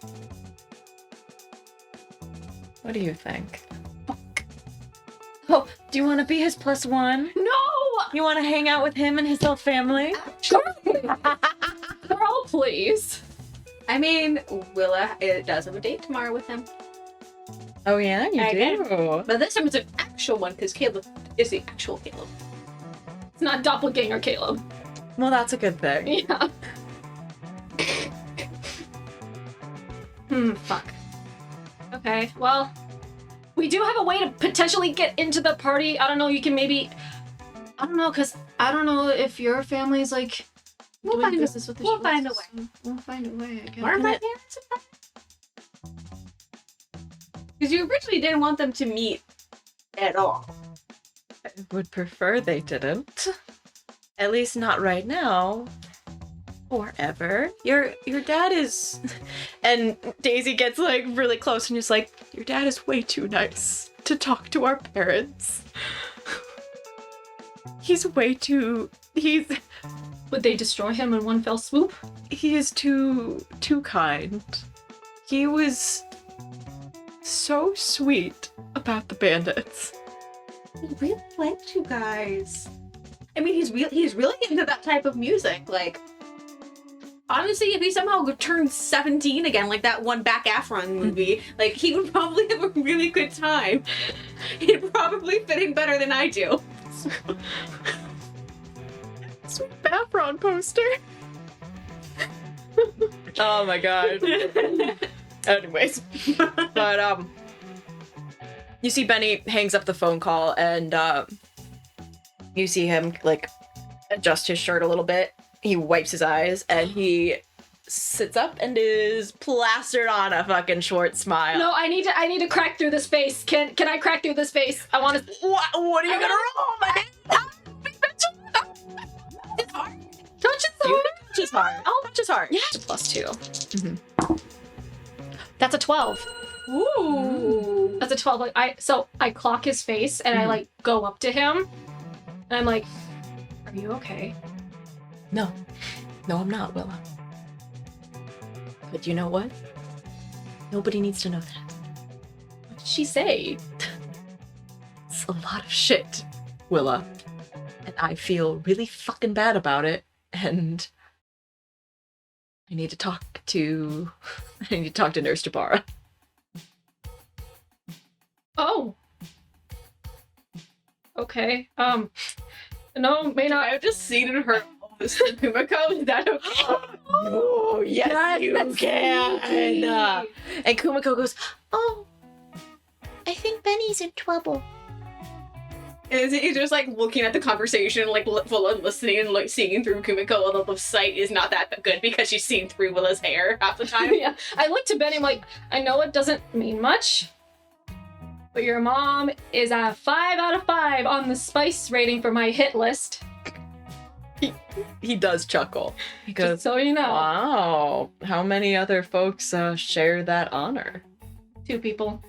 What do you think? Oh, do you want to be his +1? No! You want to hang out with him and his whole family? Girl, please. I mean, Willa does have a date tomorrow with him. Oh, yeah, you Again. do. But this time it's an actual one, because Caleb is the actual Caleb. It's not doppelganger Caleb. Well, that's a good thing. Yeah. Fuck. Okay, well, we do have a way to potentially get into the party. I don't know, you can maybe... I don't know, because I don't know if your family's, like, We'll doing find business with the we'll find a Schwartzes. We'll find a way, I guess. Are my parents because you originally didn't want them to meet at all. I would prefer they didn't. At least not right now. Or ever. Your dad is... And Daisy gets, like, really close and just like, your dad is way too nice to talk to our parents. He's way too... Would they destroy him in one fell swoop? He is too kind. He was so sweet about the bandits. He really liked you guys. I mean, he's really into that type of music. Like, honestly, if he somehow turned 17 again, like that one Back Afron movie, like, he would probably have a really good time. He'd probably fit in better than I do. Sweet Afron poster. Oh my god. Anyways. But, you see Benny hangs up the phone call and, you see him, like, adjust his shirt a little bit. He wipes his eyes and he sits up and is plastered on a fucking Schwartz smile. No, I need to crack through this face. Can I crack through this face? I want to... What are you gonna roll, man? It's hard. Touch his heart. Touch his heart. Oh, Touch his heart. yeah. It's a +2. Mm-hmm. That's a 12. Ooh. That's a 12. Like I clock his face and I like go up to him and I'm like, "Are you okay?" No, I'm not, Willa. But you know what? Nobody needs to know that. What did she say? It's a lot of shit, Willa. And I feel really fucking bad about it. And I need to talk to Nurse Jabara. Oh. Okay. No, may not. I've just seen her Kumiko, is that okay? Oh, yes, you that's can. sneaky. And Kumiko goes, Oh, I think Benny's in trouble. Is he just like looking at the conversation, like full of listening and like seeing through Kumiko, although the sight is not that good because she's seeing through Willa's hair half the time? Yeah. I look to Benny, I'm like, I know it doesn't mean much, but your mom is a 5 out of 5 on the spice rating for my hit list. he does chuckle. He goes, Just so you know. wow, how many other folks share that honor? 2 people.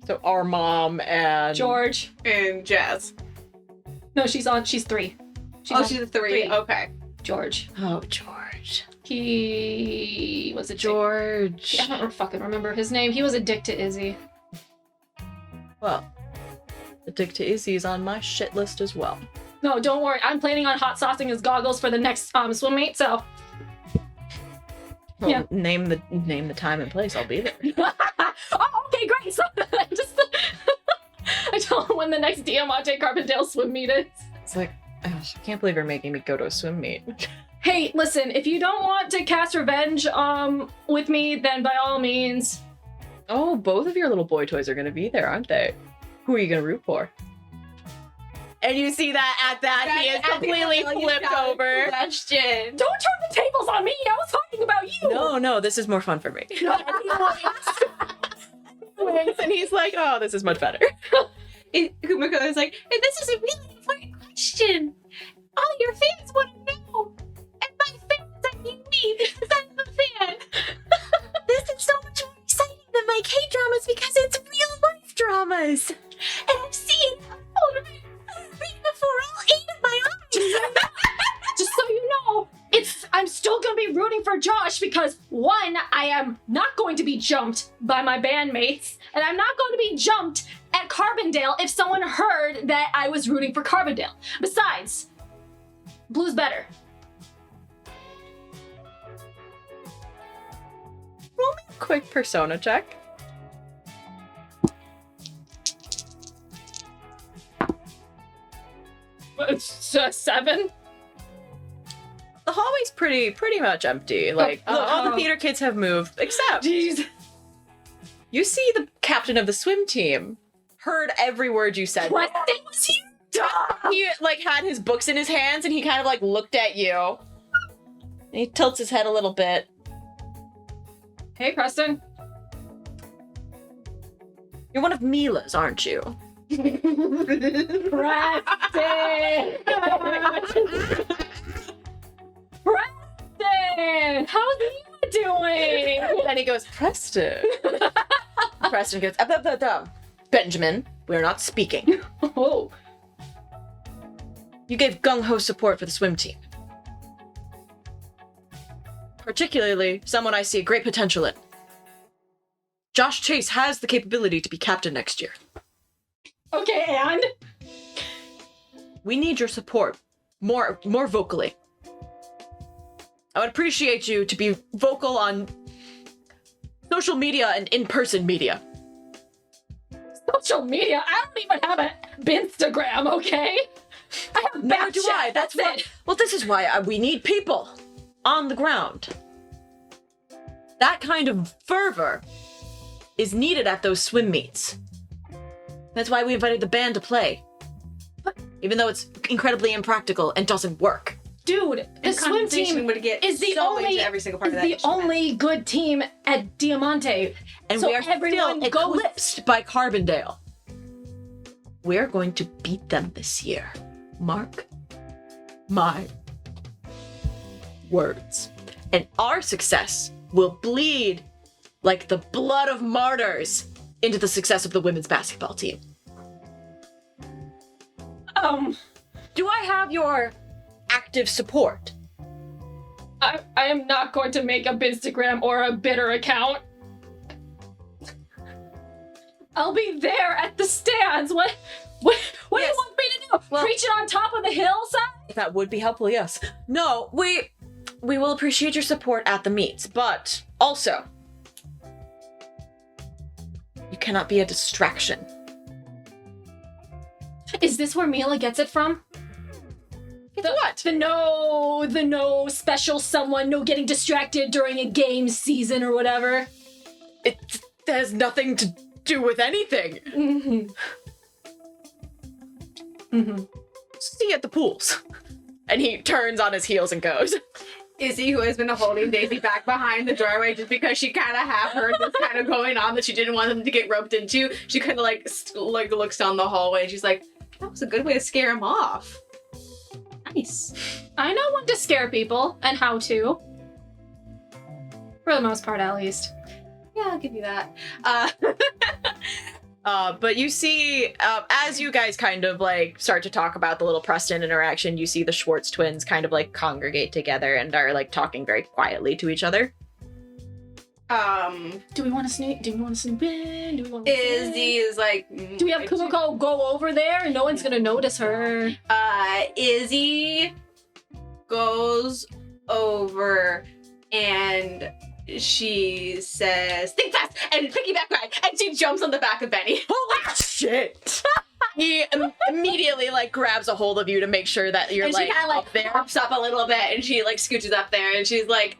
So our mom and George. And Jazz. No, she's 3. She's a 3. Okay. George. Oh, George. He was a George. I don't fucking remember his name. He was a dick to Izzy. Well, the dick to Izzy is on my shit list as well. No, don't worry. I'm planning on hot saucing his goggles for the next swim meet, so. Well, Yeah. name the time and place. I'll be there. Oh, okay, great. So I tell him when the next Diamante Carbondale swim meet is. It's like, ugh, I can't believe you're making me go to a swim meet. Hey, listen, if you don't want to cast revenge with me, then by all means. Oh, both of your little boy toys are gonna be there, aren't they? Who are you gonna root for? And you see that at that he is completely flipped over. Question. Don't turn the tables on me. I was talking about you. No, this is more fun for me. And he's like, oh, this is much better. Kumiko is like, and this is a really important question. All your fans want to know. And my fans, I mean me, because I'm a fan. This is so much more exciting than my K-dramas because it's real life dramas. And I've seen all of it right before all 8 of my eyes. Just so you know, I'm still gonna be rooting for Josh because 1, I am not going to be jumped by my bandmates, and I'm not going to be jumped at Carbondale if someone heard that I was rooting for Carbondale. Besides, blue's better. Roll me a quick persona check. It's 7. The hallway's pretty much empty. Like, all the theater kids have moved, except Jeez. you see the captain of the swim team heard every word you said. What? It was you? He like had his books in his hands and he kind of like looked at you. And he tilts his head a little bit. Hey, Preston. You're one of Mila's, aren't you? Preston! Preston! How's you doing? And he goes, Preston. Preston goes, Benjamin, we're not speaking. Oh. You gave gung-ho support for the swim team. Particularly someone I see great potential in. Josh Chase has the capability to be captain next year. Okay, and? We need your support more vocally. I would appreciate you to be vocal on social media and in-person media. Social media? I don't even have an Instagram, okay? I have Neither do Snapchat, I. That's why. it. Well, this is why we need people on the ground. That kind of fervor is needed at those swim meets. That's why we invited the band to play. Even though it's incredibly impractical and doesn't work. Dude, the swim team would get is the so only into every single part is of that the instrument. only good team at Diamante. And So we are everyone still go- eclipsed by Carbondale. We're going to beat them this year. Mark my words. And our success will bleed like the blood of martyrs into the success of the women's basketball team. Do I have your active support? I am not going to make a Instagram or a bitter account. I'll be there at the stands. What do you Yes. want me to do? Well- Preach it on top of the hillside? That would be helpful, yes. No, we will appreciate your support at the meets, but also, you cannot be a distraction. Is this where Mila gets it from? The no special someone, no getting distracted during a game season or whatever. It has nothing to do with anything. See you at the pools. And he turns on his heels and goes. Izzy, who has been holding Daisy back behind the doorway just because she kind of half heard this kind of going on that she didn't want them to get roped into, she kind of like looks down the hallway and she's like, that was a good way to scare him off. Nice. I know when to scare people and how to. For the most part, at least. Yeah, I'll give you that. But you see, as you guys kind of like start to talk about the little Preston interaction, you see the Schwartz twins kind of like congregate together and are like talking very quietly to each other. Do we want to sneak? Do we want to sneak in? Do we want? Izzy is like. Do we have Kumiko go over there and no one's gonna notice her? Izzy goes over and she says, "Think fast!" and piggyback ride, and she jumps on the back of Benny. Holy shit! He immediately like grabs a hold of you to make sure that you're and like she kind of like up there. pops up a little bit, and she like scooches up there, and she's like,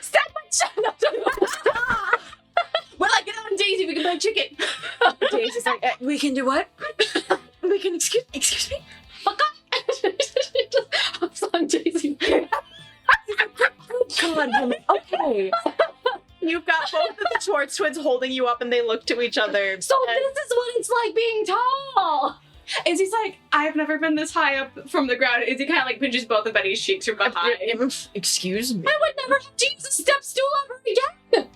"Stop my shut up!" We're like, get on Daisy, we can play chicken. Daisy's like, we can do what? We can excuse me? Fuck up! Hops on Daisy. God, okay. You've got both of the Schwartz twins holding you up and they look to each other. So this is what it's like being tall. Izzy's like, I've never been this high up from the ground. Izzy kind of like pinches both of Benny's cheeks from behind. Excuse me. I would never have to use a step stool ever again.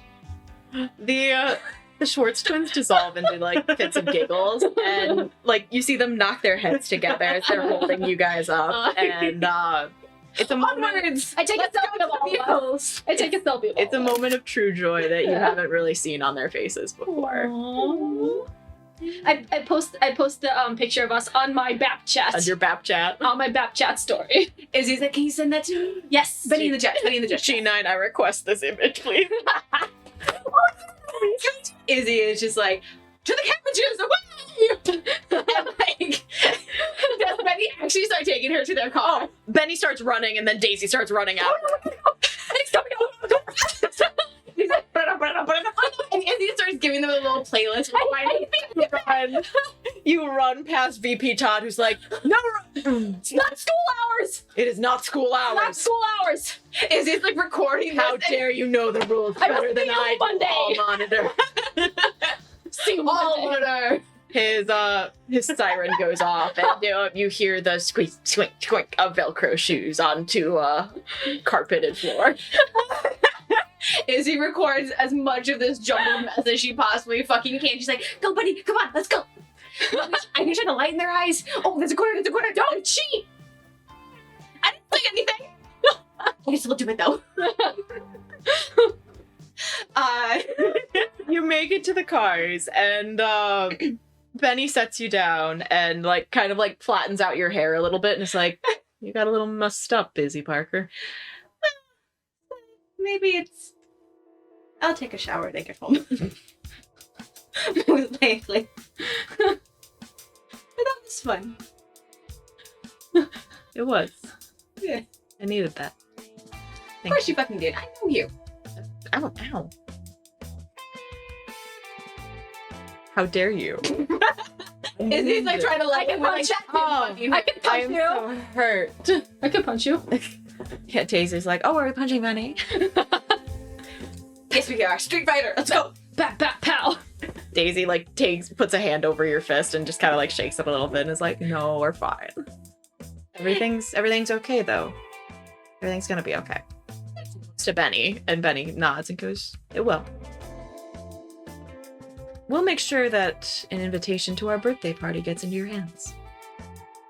The Schwartz twins dissolve into like fits of giggles, and like you see them knock their heads together as they're holding you guys up, and it's a moment. I take a selfie of all of us. I take a selfie of all It's a of us. moment of true joy that you haven't really seen on their faces before. Aww. I post the picture of us on my Bap chat. On your Bap chat. On my Bap chat story. Izzy's like, can you send that to me? Yes. Benny in the jet. G9, I request this image, please. Izzy is just like, to the cabbages, away! And like, does Benny actually start taking her to their car? Oh, Benny starts running and then Daisy starts running out. He's coming out. He's like, and Izzy starts giving them a little playlist. You run past VP Todd, who's like, no, It's not school hours. it is not school hours. Not school hours. Izzy's like recording How this. dare you know the rules I better must than see you I do, Monday. Hall monitor. See you All Monday. order. His siren goes off, and you hear the squeak, squeak, squeak of Velcro shoes onto carpeted floor. Izzy records as much of this jumbled mess as she possibly fucking can. She's like, go, buddy, come on, let's go. I can try to light in their eyes. Oh, there's a corner, don't cheat. I didn't say anything. I guess we'll do it though. You make it to the cars, and Benny sets you down and like kind of like flattens out your hair a little bit, and it's like, you got a little mussed up, Izzy Parker. Maybe it's. I'll take a shower and take it home. Most likely. But that was fun. It was. Yeah. I needed that. Of course you fucking did. I know you. Ow. How dare you? Izzy's like trying to like I can punch you. I can punch I'm you. so hurt. I can punch you. Yeah, Taser's like, oh, are we punching Benny? Yes, we are. Street Fighter. Let's go. Bap, bap, pow. Daisy like puts a hand over your fist and just kind of like shakes it a little bit and is like, no, we're fine. Everything's okay though. Everything's gonna be okay. It's to Benny, and Benny nods and goes, it will. We'll make sure that an invitation to our birthday party gets into your hands.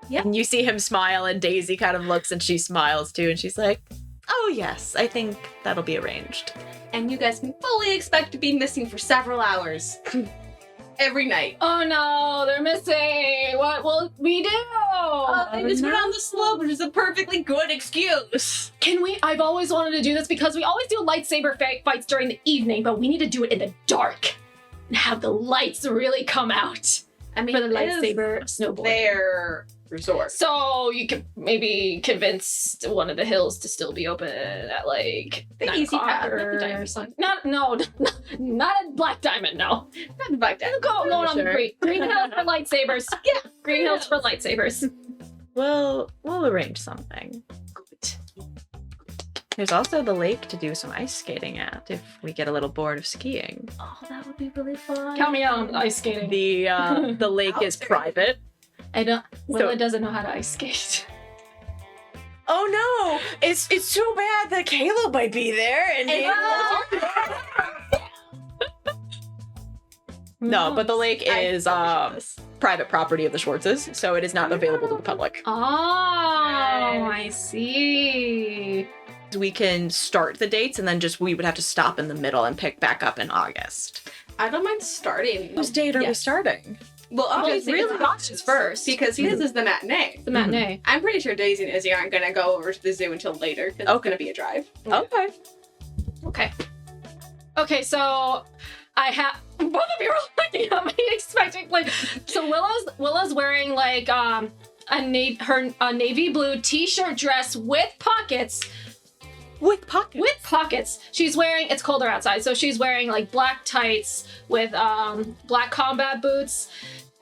Yep. And you see him smile, and Daisy kind of looks and she smiles too, and she's like, oh yes, I think that'll be arranged. And you guys can fully expect to be missing for several hours. Every night. Oh no, they're missing. What will we do? They just went on the slope, which is a perfectly good excuse. Can we? I've always wanted to do this because we always do lightsaber fights during the evening, but we need to do it in the dark and have the lights really come out I mean, for the it is lightsaber snowboard. their resort. So you could maybe convince one of the hills to still be open at like The 9 easy o'clock path, or not the diamond something. Not a Black Diamond, no. Not the back down. Going on the green hills for lightsabers. Yeah, green hills for lightsabers. We'll arrange something. Good. There's also the lake to do some ice skating at if we get a little bored of skiing. Oh, that would be really fun. Count me out on ice skating. The lake is private. I don't. Willa So- doesn't know how to ice skate. Oh no! It's so bad that Caleb might be there and No, but the lake is private property of the Schwartzes, so it is not available to the public. Oh, I see. We can start the dates and then we would have to stop in the middle and pick back up in August. I don't mind starting. Whose date are we Yes. starting? Well, obviously, really it's Josh's first. because his is the matinee. The matinee. I'm pretty sure Daisy and Izzy aren't gonna go over to the zoo until later because it's gonna be a drive. Okay. Okay. Okay, so I have both of you are looking at me expecting like so Willa's wearing like a navy blue t-shirt dress with pockets. With pockets. With pockets. She's wearing, it's colder outside, so she's wearing like black tights with black combat boots.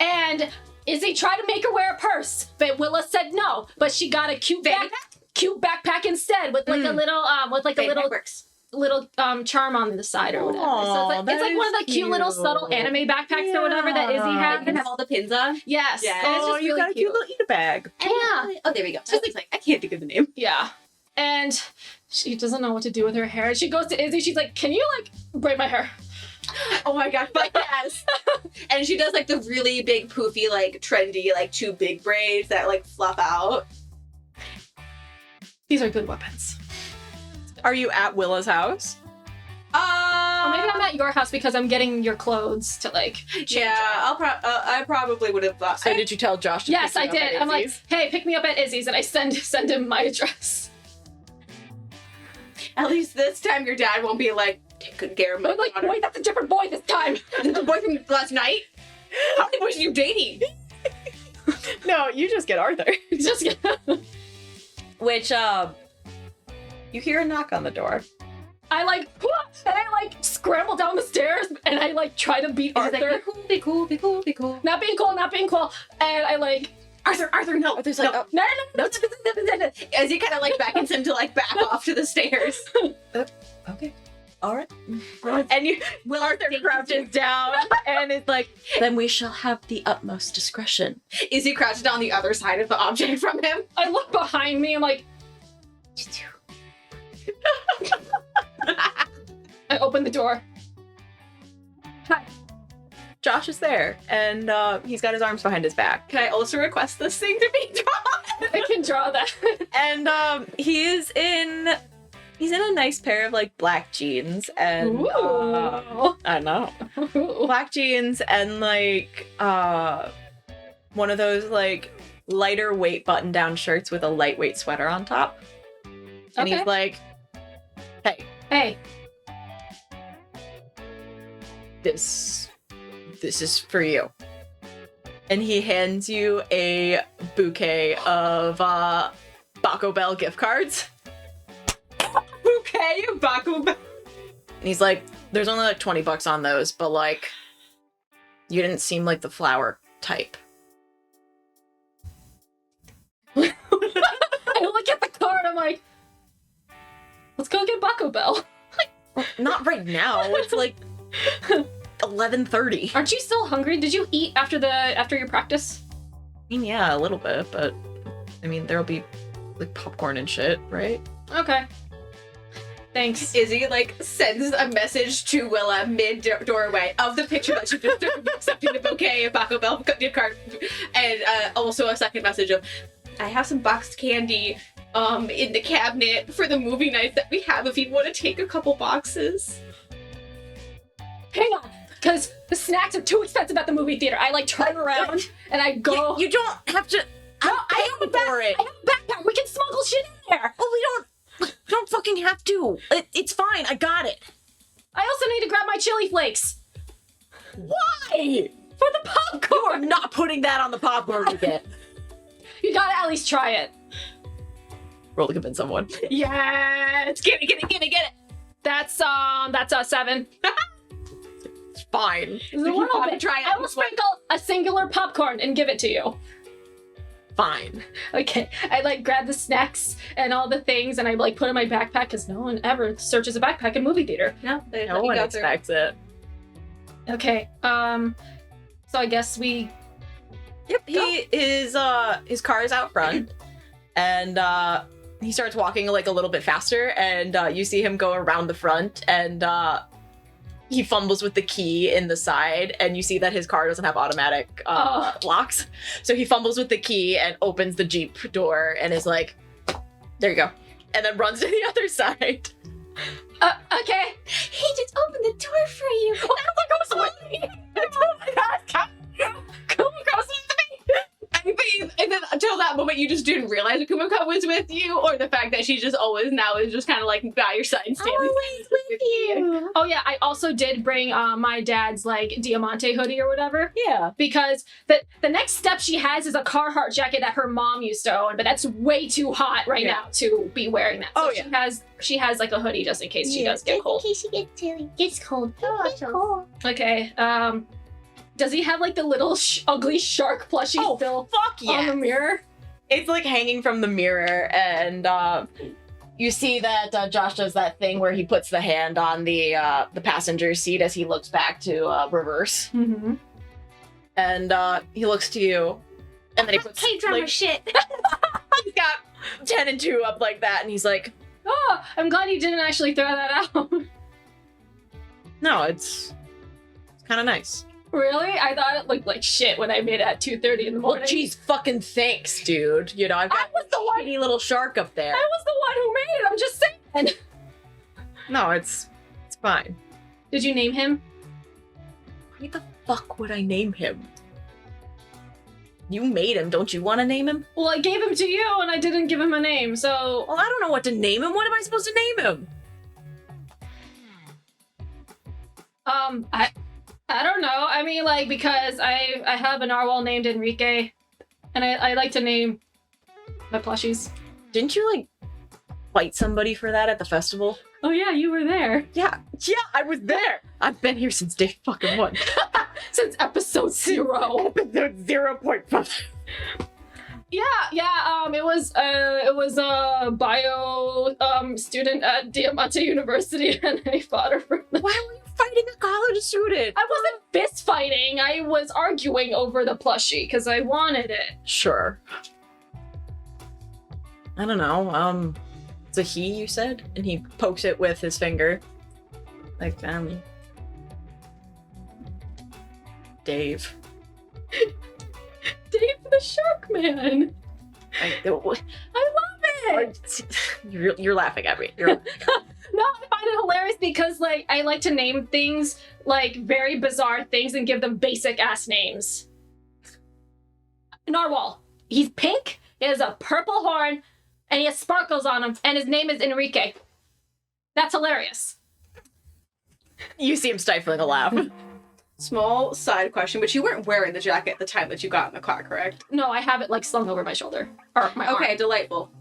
And Izzy tried to make her wear a purse, but Willa said no. But she got a cute backpack instead with like a little little charm on the side or whatever. So it's like one of the cute little subtle anime backpacks or whatever that Izzy I can has. have all the pins on. Yes. Yes. And it's Oh, just you really got a cute little eat bag. Yeah. Oh, there we go. Just like I can't think of the name. Yeah. And she doesn't know what to do with her hair. She goes to Izzy. She's like, "Can you like braid my hair?" Oh my god, but yes. And she does like the really big poofy, like trendy, like 2 big braids that like fluff out. These are good weapons. Are you at Willa's house? Or maybe I'm at your house because I'm getting your clothes to like. Change Yeah, out. I probably would have thought. So did you tell Josh to Yes, pick I you up did. at I'm like, Izzy's? "Hey, pick me up at Izzy's," and I send him my address. At least this time your dad won't be like, take good care of my I'm like, daughter. "Wait, that's a different boy this time." The boy from last night? How many boys are you dating? No, you just get Arthur. Just Which, you hear a knock on the door. I like, and I like scramble down the stairs, and I like try to beat He's Arthur. like, be cool. Not being cool, and I like. Arthur, no. Arthur's like, no. No. As he kind of like beckons him to like back off to the stairs. Okay. All right. And Arthur crouches down and is like, then we shall have the utmost discretion. Izzy crouches on the other side of the object from him. I look behind me. I'm like, I open the door. Hi. Josh is there, and he's got his arms behind his back. Can I also request this thing to be drawn? I can draw that. And he's in a nice pair of like black jeans and Ooh. I know. Black jeans and like one of those like lighter weight button down shirts with a lightweight sweater on top. And Okay. he's like, "Hey, Hey, this is for you." And he hands you a bouquet of Baco Bell gift cards. Bouquet of Baku. And he's like, "There's only like $20 on those, but like, you didn't seem like the flower type." I look at the card. I'm like, let's go get Baco Bell. Not right now. It's like 11:30. Aren't you still hungry? Did you eat after your practice? I mean, yeah, a little bit, but I mean, there'll be like popcorn and shit, right? Okay. Thanks. Izzy like sends a message to Willa mid doorway of the picture that she just took of accepting the bouquet of Baco Bell gift card, and also a second message of, I have some boxed candy in the cabinet for the movie night that we have if you want to take a couple boxes. Hang on, because the snacks are too expensive at the movie theater. I like turn around and I go. You don't have to. I have a for it. I have a backpack. We can smuggle shit in there. Oh, we don't fucking have to. It's fine. I got it. I also need to grab my chili flakes Why? for the popcorn. You are not putting that on the popcorn again. You gotta at least try it. Roll to convince someone. Yes! Get it! That's a 7. Fine. This is a little bit. Try it. I will sprinkle a singular popcorn and give it to you. Fine. Okay, I like grab the snacks and all the things, and I like put in my backpack because no one ever searches a backpack in movie theater. No, they No let you one go expects it. Okay, so I guess we. Yep. His car is out front, and he starts walking like a little bit faster, and you see him go around the front, and he fumbles with the key in the side, and you see that his car doesn't have automatic locks. So he fumbles with the key and opens the Jeep door and is like, there you go. And then runs to the other side. Okay. He just opened the door for you. And then until that moment, you just didn't realize Kumiko was with you, or the fact that she just always now is just kind of like by your side, standing Always with you. Oh yeah, I also did bring my dad's like Diamante hoodie or whatever. Yeah. Because the next step she has is a Carhartt jacket that her mom used to own, but that's way too hot right now to be wearing that. So she has like a hoodie just in case she does get cold. In case she gets chilly. Gets cold. Gets cold. Okay. Does he have like the little ugly shark plushie still Fuck yeah. on the mirror? It's like hanging from the mirror, and you see that Josh does that thing where he puts the hand on the passenger seat as he looks back to reverse. Mm-hmm. And he looks to you, and then he puts K-drama like, shit. he's got 10 and 2 up like that, and he's like, Oh, I'm glad you didn't actually throw that out. no, it's kind of nice. Really? I thought it looked like shit when I made it at 2:30 in the Well, morning. geez, fucking thanks, dude. You know, I've got was the one. tiny little shark up there. I was the one who made it. I'm just saying. No, it's fine. Did you name him? Why the fuck would I name him? You made him. Don't you want to name him? Well, I gave him to you and I didn't give him a name, so. Well, I don't know what to name him. What am I supposed to name him? I don't know. I mean, like, because I have a narwhal named Enrique, and I like to name my plushies. Didn't you, like, fight somebody for that at the festival? Oh yeah, you were there. Yeah, I was there. I've been here since day fucking 1. Since episode 0. Episode 0.5. Yeah. It was a bio student at Diamante University, and I fought her for that. Why were you fighting a college student? I wasn't fist fighting. I was arguing over the plushie because I wanted it. Sure. I don't know. It's a he, you said? And he pokes it with his finger. Like, Dave. Dave the Shark Man. I love it. You're laughing at me. You're No, I find it hilarious because, like, I like to name things, like, very bizarre things and give them basic-ass names. Narwhal. He's pink, he has a purple horn, and he has sparkles on him, and his name is Enrique. That's hilarious. You see him stifling a laugh. Small side question, but you weren't wearing the jacket at the time that you got in the car, correct? No, I have it, like, slung over my shoulder. Or my Okay, arm. delightful.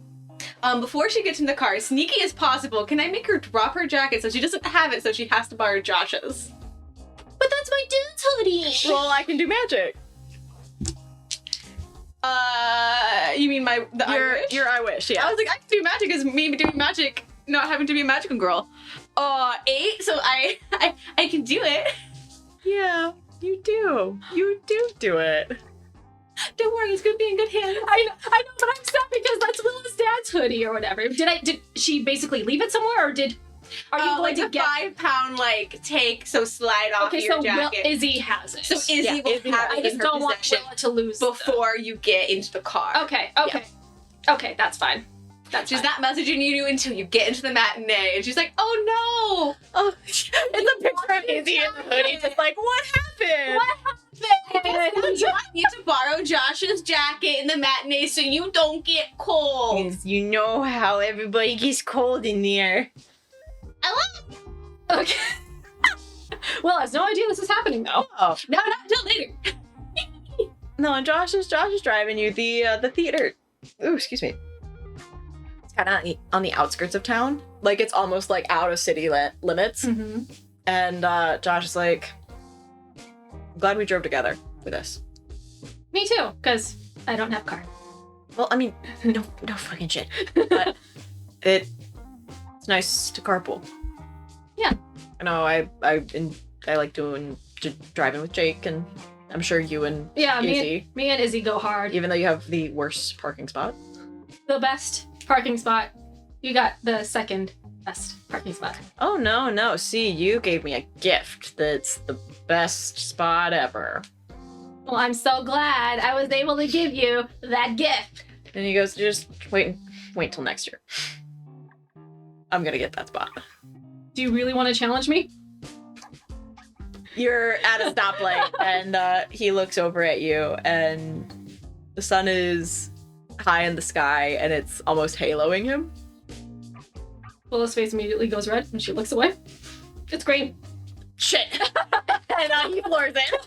Before she gets in the car, sneaky as possible, can I make her drop her jacket so she doesn't have it, so she has to borrow Josh's? But that's my dude's hoodie. Well, I can do magic. You mean I wish? Your I wish, yeah. I was like, I can do magic as me doing magic, not having to be a magical girl. 8, so I can do it. Yeah, you do. You do it. Don't worry, it's gonna be in good hands. I know, but I'm sad because that's Willa's dad's hoodie or whatever. Did she basically leave it somewhere, or are you going like to the get 5-pound take slide off Okay, your so jacket. Izzy has it. So Izzy Yeah, will Izzy have I it just in her don't want possession Willa to lose before you get into the car. Okay. Okay, that's fine. She's not messaging you until you get into the matinee, and she's like, "Oh no!" Oh, it's a picture of Izzy in the hoodie. Just like, what happened? What happened? I need to borrow Josh's jacket in the matinee so you don't get cold. Because you know how everybody gets cold in there. I love it. Okay. Well, I have no idea this is happening though. Oh, No, not until later. No, and Josh is driving you. The theater. Ooh, excuse me. It's kind of on the outskirts of town. Like it's almost like out of city limits. Mm-hmm. And Josh is like, I'm glad we drove together for this. Me too, because I don't have a car. Well, I mean, no fucking shit. But it's nice to carpool. Yeah. I know. I like driving with Jake, and I'm sure you and Izzy. Me and Izzy go hard. Even though you have the worst parking spot. The best parking spot. You got the second best parking spot. Oh no! See, you gave me a gift that's the best spot ever. Well, I'm so glad I was able to give you that gift. And he goes, just wait till next year. I'm gonna get that spot. Do you really want to challenge me? You're at a stoplight, and he looks over at you, and the sun is high in the sky, and it's almost haloing him. Willa's face immediately goes red when she looks away. It's green. Shit! And he floors it.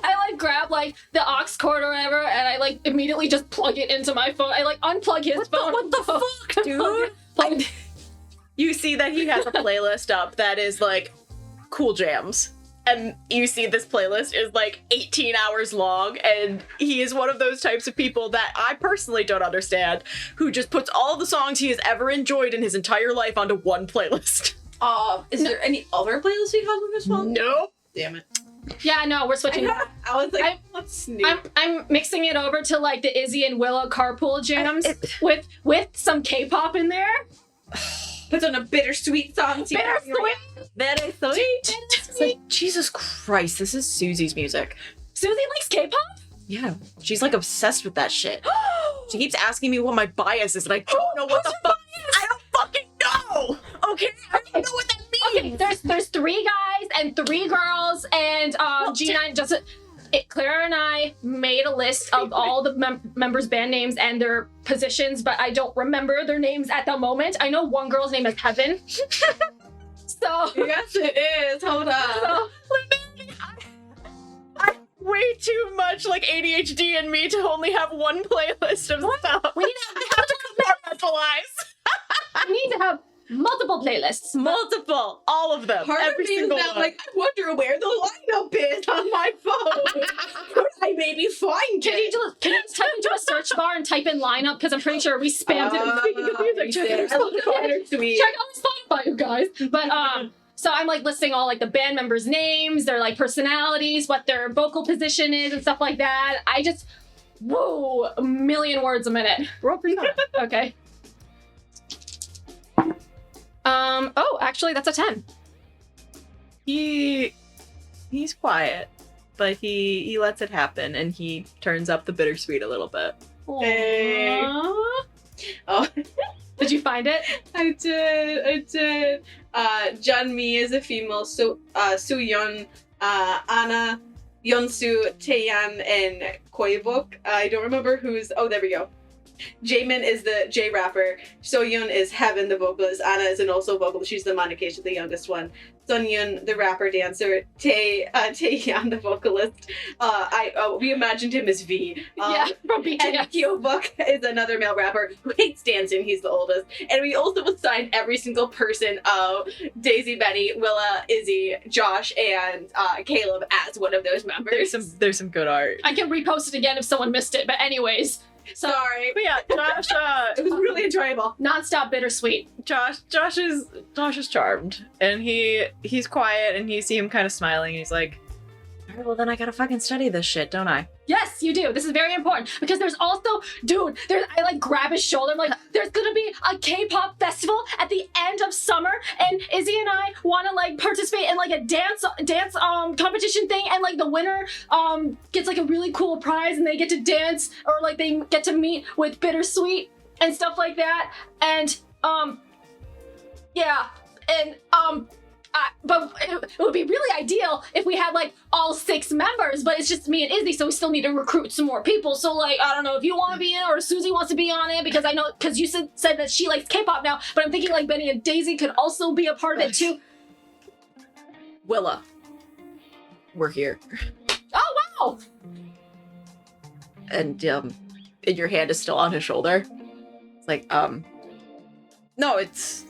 I like grab like the aux cord or whatever, and I like immediately just plug it into my phone. I like unplug his phone. What the fuck, dude? You see that he has a playlist up that is like cool jams. And you see this playlist is like 18 hours long, and he is one of those types of people that I personally don't understand, who just puts all the songs he has ever enjoyed in his entire life onto one playlist. Is there any other playlists he has on his phone? Nope. Damn it. Yeah, no, we're switching. I was like, let's snoop. I'm mixing it over to like the Izzy and Willa carpool jams with some K-pop in there. Puts on a bittersweet song. Bittersweet. Very sweet. It's like, Jesus Christ, this is Susie's music. Susie likes K-pop? Yeah, she's like obsessed with that shit. She keeps asking me what my bias is, and I don't know what the fuck. I don't fucking know. Okay, I don't know what that means. Okay, there's 3 guys and 3 girls, and G9 doesn't. Clara and I made a list of all the members' band names and their positions, but I don't remember their names at the moment. I know one girl's name is Heaven. So Yes, it is. Hold on. I way too much like ADHD in me to only have one playlist of stuff. we need have to compartmentalize. we need to have multiple playlists. Multiple, all of them. Part every of me is single now one. like, I wonder where the lineup is on my phone. Could I maybe find Can you it? just type into a search bar and type in lineup? Because I'm pretty sure we spammed it. Check out Spotify, you guys. But so I'm like listing all like the band members' names, their like personalities, what their vocal position is, and stuff like that. I just a million words a minute. Roll Persona. Okay. Oh, actually, that's a 10. He's quiet, but he lets it happen, and he turns up the bittersweet a little bit. Hey. Aww. Oh, Did you find it? I did. Jeonmi is a female, so Sooyeon, Anna, Yeonsu, Taeyeon, and Koibok. I don't remember who's. Oh, there we go. Jaemin is the J rapper. Soyeon is Heaven, the vocalist. Anna is an also vocalist. She's the Monica, she's the youngest one. Sunyeon, the rapper dancer. Taeyeon, the vocalist. We imagined him as V. From BTS. And Kyobuk is another male rapper who hates dancing. He's the oldest. And we also assigned every single person of Daisy, Benny, Willa, Izzy, Josh, and Caleb as one of those members. There's some good art. I can repost it again if someone missed it. But anyways, Sorry. But yeah, Josh. It was really enjoyable. nonstop bittersweet. Josh is charmed, and he's quiet, and you see him kind of smiling, and he's like, all right, well then I gotta fucking study this shit, don't I? Yes, you do. This is very important because there's also, I like grab his shoulder. I'm like, there's gonna be a K-pop festival at the end of summer, and Izzy and I want to like participate in like a dance competition thing, and like the winner gets like a really cool prize, and they get to dance or like they get to meet with Bittersweet and stuff like that, and but it would be really ideal if we had like all 6 members, but it's just me and Izzy, so we still need to recruit some more people. So like, I don't know if you want to be in it or Susie wants to be on it, because I know, because you said that she likes K-pop now, but I'm thinking like Benny and Daisy could also be a part of it too. Willa, we're here. Oh wow! And your hand is still on his shoulder. It's like, no, it's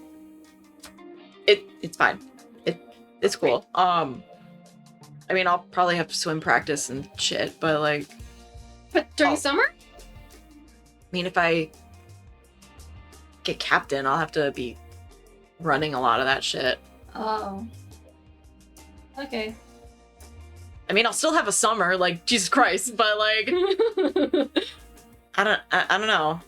fine. It's cool. I mean, I'll probably have swim practice and shit, but like, But during summer? I mean, if I get captain, I'll have to be running a lot of that shit. Oh. Okay. I mean, I'll still have a summer, like, Jesus Christ, but like, I don't know.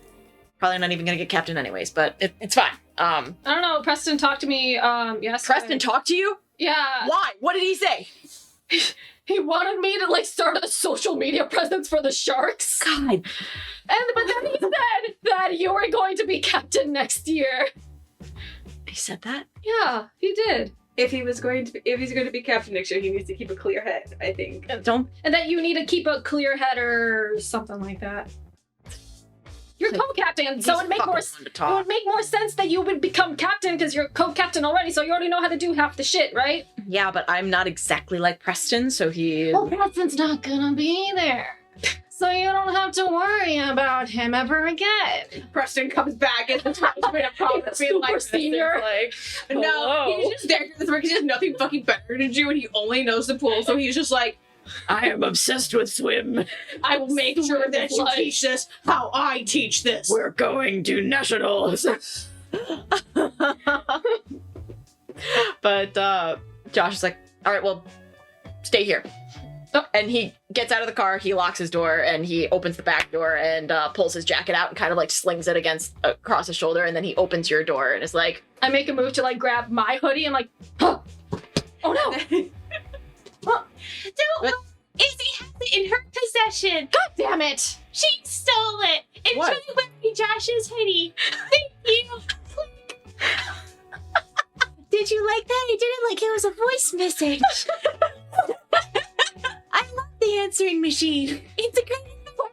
Probably not even gonna get captain anyways, but it's fine. I don't know. Preston talked to me. Yes. Preston talked to you? Yeah. Why? What did he say? He wanted me to like start a social media presence for the Sharks. God. But then he said that you were going to be captain next year. He said that? Yeah, he did. If he's going to be captain next year, he needs to keep a clear head, I think. Don't. And that you need to keep a clear head or something like that. You're co-captain, so it would make more sense that you would become captain because you're co-captain already, so you already know how to do half the shit, right? Yeah, but I'm not exactly like Preston, so he. Well, Preston's not gonna be there. So you don't have to worry about him ever again. Preston comes back and tries to make a promise, being Super like, senior. like, no, Hello. he's just there because he has nothing fucking better to do, and he only knows the pool, so he's just like, I am obsessed with swim. I will make sure that you Life. teach this how I teach this. We're going to nationals. But Josh is like, all right, well, stay here. Oh. And he gets out of the car, he locks his door, and he opens the back door and pulls his jacket out and kind of like slings it across his shoulder, and then he opens your door and is like, I make a move to like grab my hoodie and like, huh. Oh no! Don't Izzy has it in her possession. God damn it! She stole it. And What? she's wearing Josh's hoodie. Thank you. Did you like that? I did it like it was a voice message. I love the answering machine. It's a great.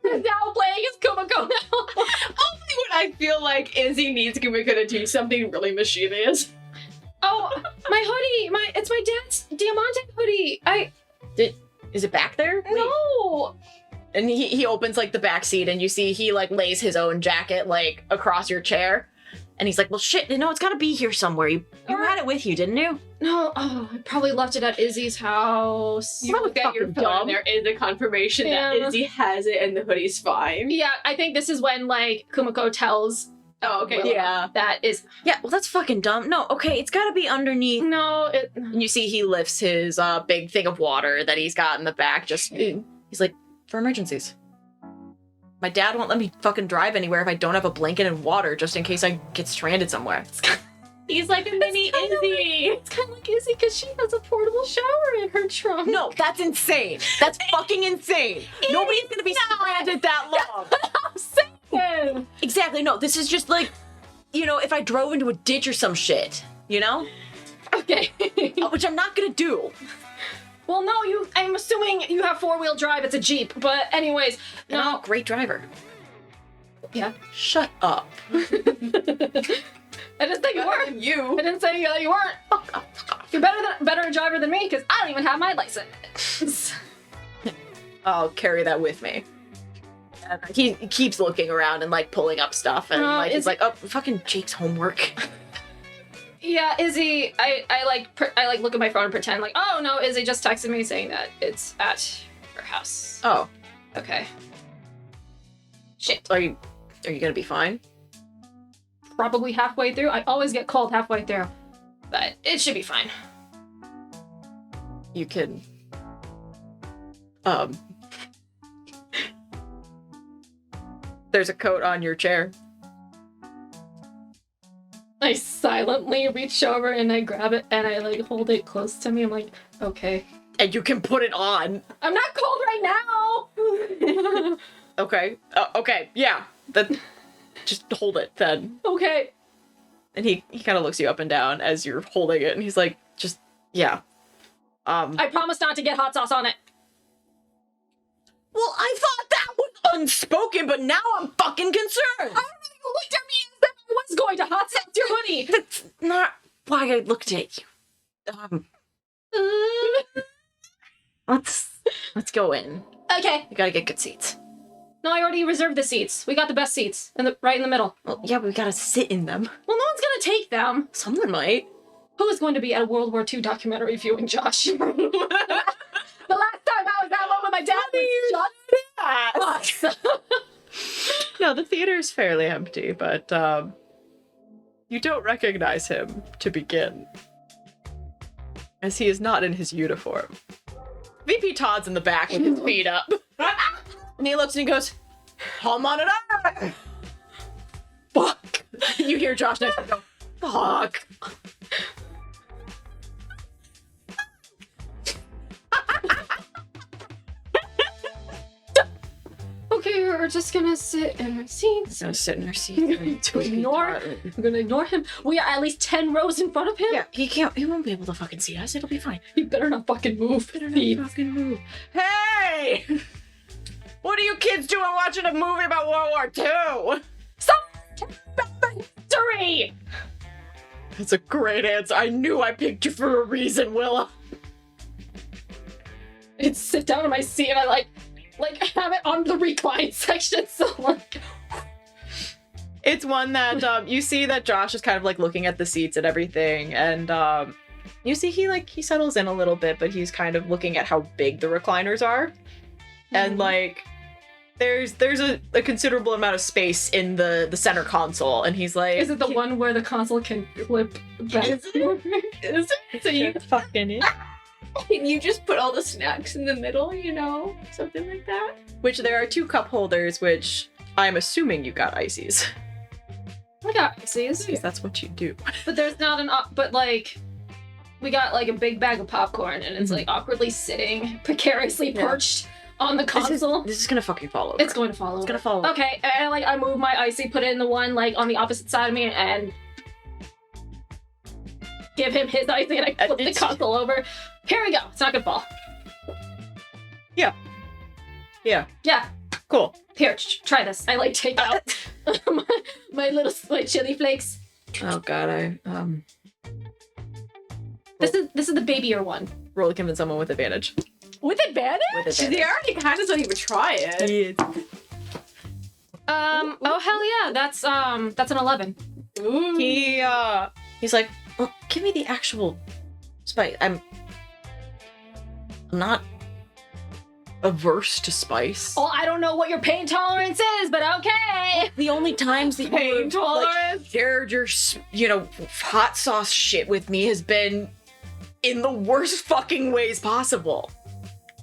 We're now playing as Kumiko now. Only when I feel like Izzy needs Kumiko to do something really mischievous. Oh, my hoodie! It's my dad's Diamante hoodie. is it back there? No. And he opens like the back seat, and you see he like lays his own jacket like across your chair, and he's like, well shit, no, it's gotta be here somewhere. You had it with you, didn't you? No. Oh, I probably left it at Izzy's house. You look at your fucking phone dumb. and there is a confirmation that Yeah. Izzy has it and the hoodie's fine. Yeah, I think this is when like Kumiko tells Oh, okay. Willa Yeah. that is Yeah, well that's fucking dumb. No, okay, it's gotta be underneath. no. And you see he lifts his big thing of water that he's got in the back. He's like, for emergencies. My dad won't let me fucking drive anywhere if I don't have a blanket and water, just in case I get stranded somewhere. He's like a mini Izzy. It's kind of like Izzy because she has a portable shower in her trunk. No, that's insane. That's fucking insane. Nobody's gonna be stranded that long. Yeah. Exactly. No, this is just like, if I drove into a ditch or some shit, Okay. Which I'm not gonna do. Well, no, I'm assuming you have 4-wheel drive. It's a Jeep. But anyways, And I'm a great driver. Yeah. Shut up. I didn't think you were. You. I didn't say that you weren't. Fuck off. You're better a driver than me because I don't even have my license. I'll carry that with me. And he keeps looking around and like pulling up stuff, and he's like, oh, fucking Jake's homework. Yeah, Izzy, I look at my phone and pretend like, oh no, Izzy just texted me saying that it's at her house. Oh, Okay. Shit. are you gonna be fine? Probably halfway through. I always get called halfway through, but it should be fine. You can. There's a coat on your chair. I silently reach over and I grab it and I like hold it close to me. I'm like, okay. And you can put it on. I'm not cold right now. Okay. Okay. Yeah. Just hold it then. Okay. And he kind of looks you up and down as you're holding it, and he's like, just yeah. I promise not to get hot sauce on it. Well, I thought that was unspoken, but now I'm fucking concerned. You looked at me as if I was going to hot sauce your hoodie. That's not why I looked at you. Let's go in. Okay. We gotta get good seats. No, I already reserved the seats. We got the best seats, right in the middle. Well, yeah, but we gotta sit in them. Well, no one's gonna take them. Someone might. Who is going to be at a World War II documentary viewing, Josh? The last time I was at one with my dad was Josh. No, the theater is fairly empty, but you don't recognize him to begin, as he is not in his uniform. VP Todd's in the back with his feet up. And he looks and he goes, "I'm on it up." Fuck. You hear Josh next to you go, "Fuck." Okay, we're just gonna sit in our seats. Gonna sit in our seat. I'm gonna ignore him. We are at least 10 rows in front of him. Yeah, he won't be able to fucking see us. It'll be fine. You better not fucking move. Fucking move. Hey! What are you kids doing watching a movie about World War II? History! That's a great answer. I knew I picked you for a reason, Willa. I'd sit down in my seat and I like have it on the recline section, so like It's one that you see that Josh is kind of like looking at the seats and everything, and you see he settles in a little bit, but he's kind of looking at how big the recliners are. And like there's a considerable amount of space in the center console, and he's like, is it the one where the console can flip back? Is it? So you fucking it. can you just put all the snacks in the middle, you know? Something like that? Which there are 2 cup holders, which I'm assuming you got ices. I got ices. Because that's what you do. But there's not an but like we got like a big bag of popcorn and it's like awkwardly sitting precariously perched on the console. This is gonna fucking fall over. It's going to fall over. It's gonna fall over. Okay, and like I move my icy, put it in the one like on the opposite side of me, and give him his icy, and I flip the console over. Here we go. It's not gonna fall. Yeah. Yeah. Cool. Here, try this. I like take out my little chili flakes. Oh god, This is the babier one. roll to convince someone with advantage. With advantage? They already kind of don't even try it. Oh hell yeah, that's an 11. Ooh. He's like, well, give me the actual spice. I'm not averse to spice. Oh, I don't know what your pain tolerance is, but okay. The only times that Pain you tolerance? shared your, hot sauce shit with me has been in the worst fucking ways possible.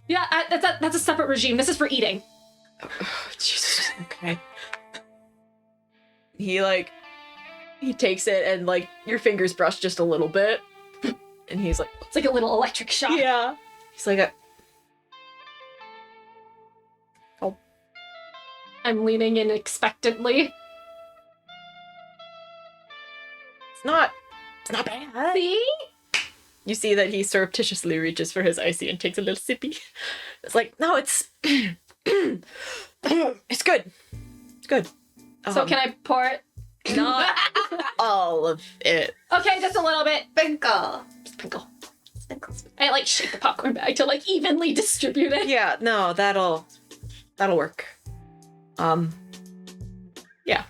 Yeah, that's a separate regime. This is for eating. Oh, Jesus. Okay. He takes it and your fingers brush just a little bit, and he's like, It's like a little electric shock. yeah. He's like, I'm leaning in expectantly. it's not bad. See? You see that he surreptitiously reaches for his icy and takes a little sippy. It's like, no, it's it's good. It's good. So can I pour it? Not all of it. Okay, just a little bit. Sprinkle. Sprinkle. Sprinkles. I shake the popcorn bag to evenly distribute it. Yeah, no, that'll work. Yeah.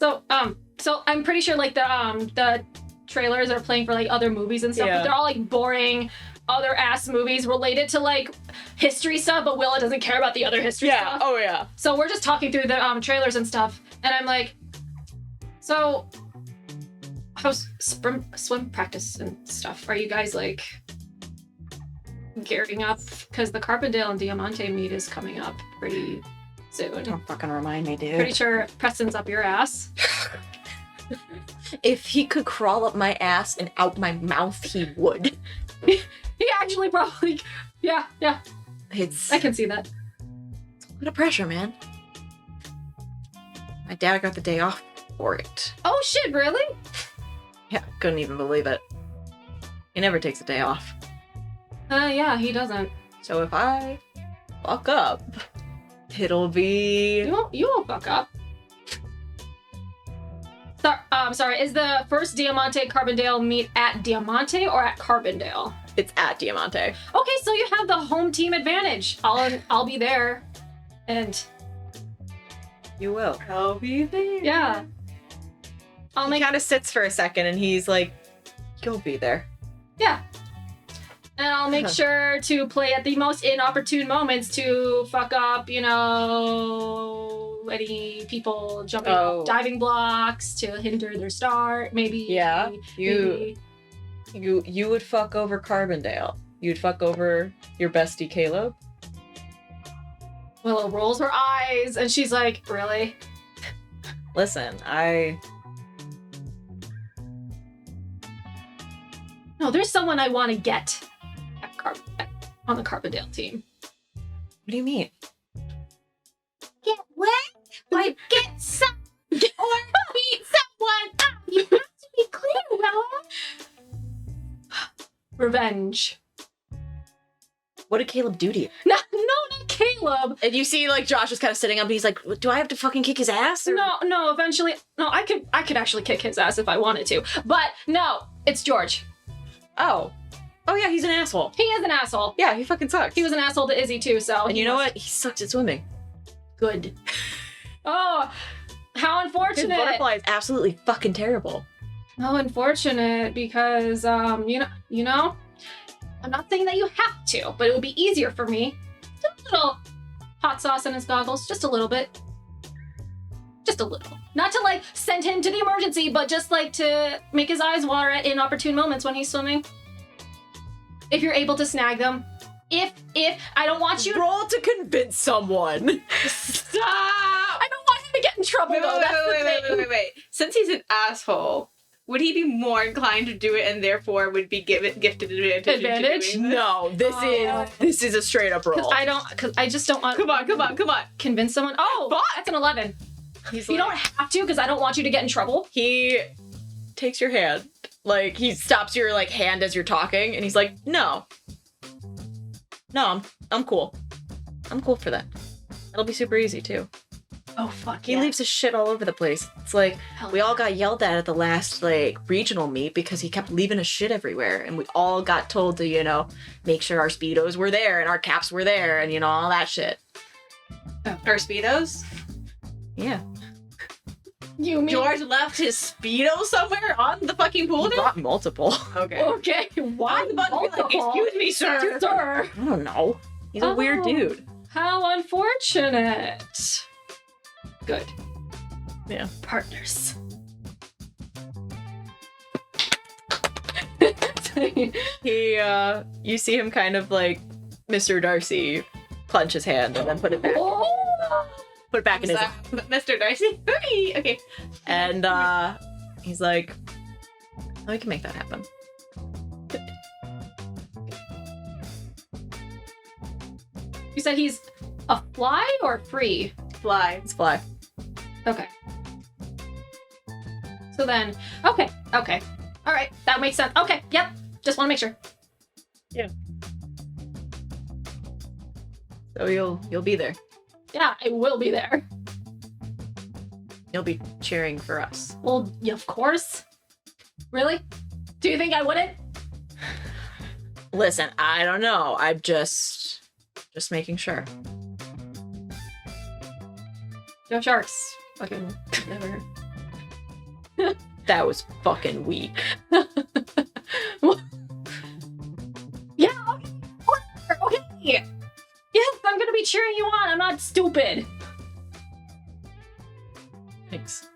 So I'm pretty sure the trailers are playing for other movies and stuff, Yeah. but they're all boring other ass movies related to history stuff, but Willa doesn't care about the other history stuff. Oh yeah. So we're just talking through the trailers and stuff, and I'm like, so how's swim practice and stuff? Are you guys gearing up? Because the Carpendale and Diamante meet is coming up pretty soon. Don't fucking remind me, dude. Pretty sure Preston's up your ass. If he could crawl up my ass and out my mouth, he would. He actually probably, yeah, It's I can see that. a lot of pressure, man. My dad got the day off for it. Oh shit, really? Yeah, couldn't even believe it. He never takes a day off. Yeah, he doesn't. So if I fuck up, it'll be... You won't fuck up. Sorry. sorry, is the first Diamante Carbondale meet at Diamante or at Carbondale? It's at Diamante. Okay, so you have the home team advantage. I'll be there. And You will. I'll be there. yeah. I'll He make kind of sits for a second and he's like, you'll be there. yeah. And I'll make sure to play at the most inopportune moments to fuck up, you know, any people jumping off diving blocks to hinder their start. Maybe. Yeah, maybe. You would fuck over Carbondale. You'd fuck over your bestie Caleb. Willow rolls her eyes and she's like, really? Listen, No, there's someone I want to get on the Carbondale team. What do you mean? Get what? Like, get some or beat someone up. You have to be clear, Willa. Revenge. What did Caleb do to you? No, not Caleb. And you see, like, Josh is kind of sitting up and he's like, do I have to fucking kick his ass? Or? No, eventually. No, I could actually kick his ass if I wanted to. But no, it's George. Oh. Oh, yeah, he's an asshole. He is an asshole. Yeah, he fucking sucks. He was an asshole to Izzy too, so. And you know what? He sucks at swimming. Good. Oh, how His unfortunate. butterfly is absolutely fucking terrible. How unfortunate because, you know, I'm not saying that you have to, but it would be easier for me. Just a little hot sauce in his goggles, just a little bit. Just a little. Not to, like, send him to the emergency, but just, like, to make his eyes water at inopportune moments when he's swimming. If you're able to snag them. If, I don't want you Roll to convince someone. Stop! I don't want him to get in trouble, though. That's the thing. Wait. Since he's an asshole, would he be more inclined to do it and therefore would be gifted advantage? Advantage? into doing this? No, this is a straight up roll. Because I just don't want. Come on. Convince someone. Oh, Fuck. that's an 11. He's You don't have to, because I don't want you to get in trouble. He takes your hand. Like, he stops your, like, hand as you're talking, and he's like, no. No, I'm cool. I'm cool for that. It'll be super easy, too. Oh, fuck He leaves his shit all over the place. It's like, we all got yelled at the last, like, regional meet because he kept leaving his shit everywhere, and we all got told to, you know, make sure our Speedos were there, and our caps were there, and, you know, all that shit. Our Speedos? Yeah. You mean... George left his Speedo somewhere on the fucking pool He deck? brought multiple. Okay. Okay, why On the button, like, multiple? excuse me, sir. Sir. I don't know. He's a weird dude. How unfortunate. Good. Yeah. Partners. He, you see him kind of like Mr. Darcy clench his hand and then put it back. Oh. Put it back in his. Mr. Darcy? Okay. And he's like, oh, we can make that happen. You said he's a fly or free? Fly. It's fly. Okay. So then, okay. All right, that makes sense. Okay, yep. Just want to make sure. So you'll be there. Yeah, I will be there. You'll be cheering for us. Well, yeah, of course. Really? Do you think I wouldn't? Listen, I don't know. I'm just making sure. Go Sharks. Fucking never. That was fucking weak. Yeah, okay. Whatever, okay. Yes, I'm gonna be cheering you on. I'm not stupid. Thanks.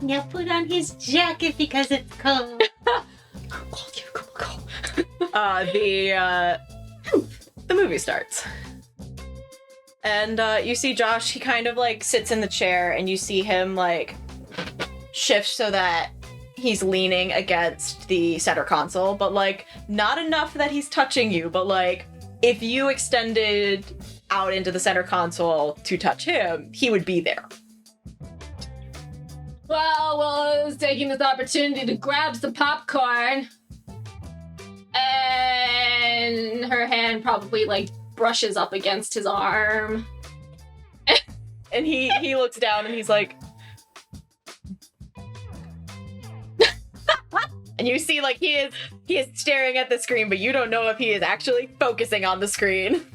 Now put on his jacket because it's cold. The movie starts. And you see Josh, he kind of like sits in the chair and you see him like shift so that he's leaning against the center console, but like not enough that he's touching you, but like if you extended out into the center console to touch him, he would be there. Well, I was taking this opportunity to grab some popcorn. And her hand probably like brushes up against his arm. And he looks down and he's like, And you see, like, he is staring at the screen, but you don't know if he is actually focusing on the screen.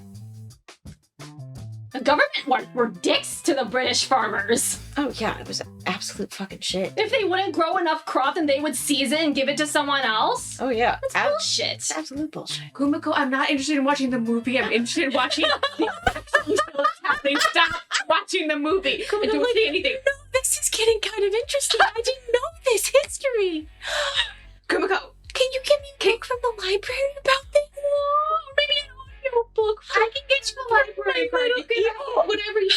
The government were dicks to the British farmers. Oh yeah, it was absolute fucking shit. If they wouldn't grow enough crop, then they would seize it and give it to someone else. Oh yeah, That's bullshit. absolute bullshit. Kumiko, I'm not interested in watching the movie. I'm interested in watching the actual show that's happening. Stop watching the movie. And don't say anything. No, this is getting kind of interesting. I didn't know this history. Kumiko, Can you give me a book from the library about this? maybe an audio book. I can get you a library card. You can have whatever you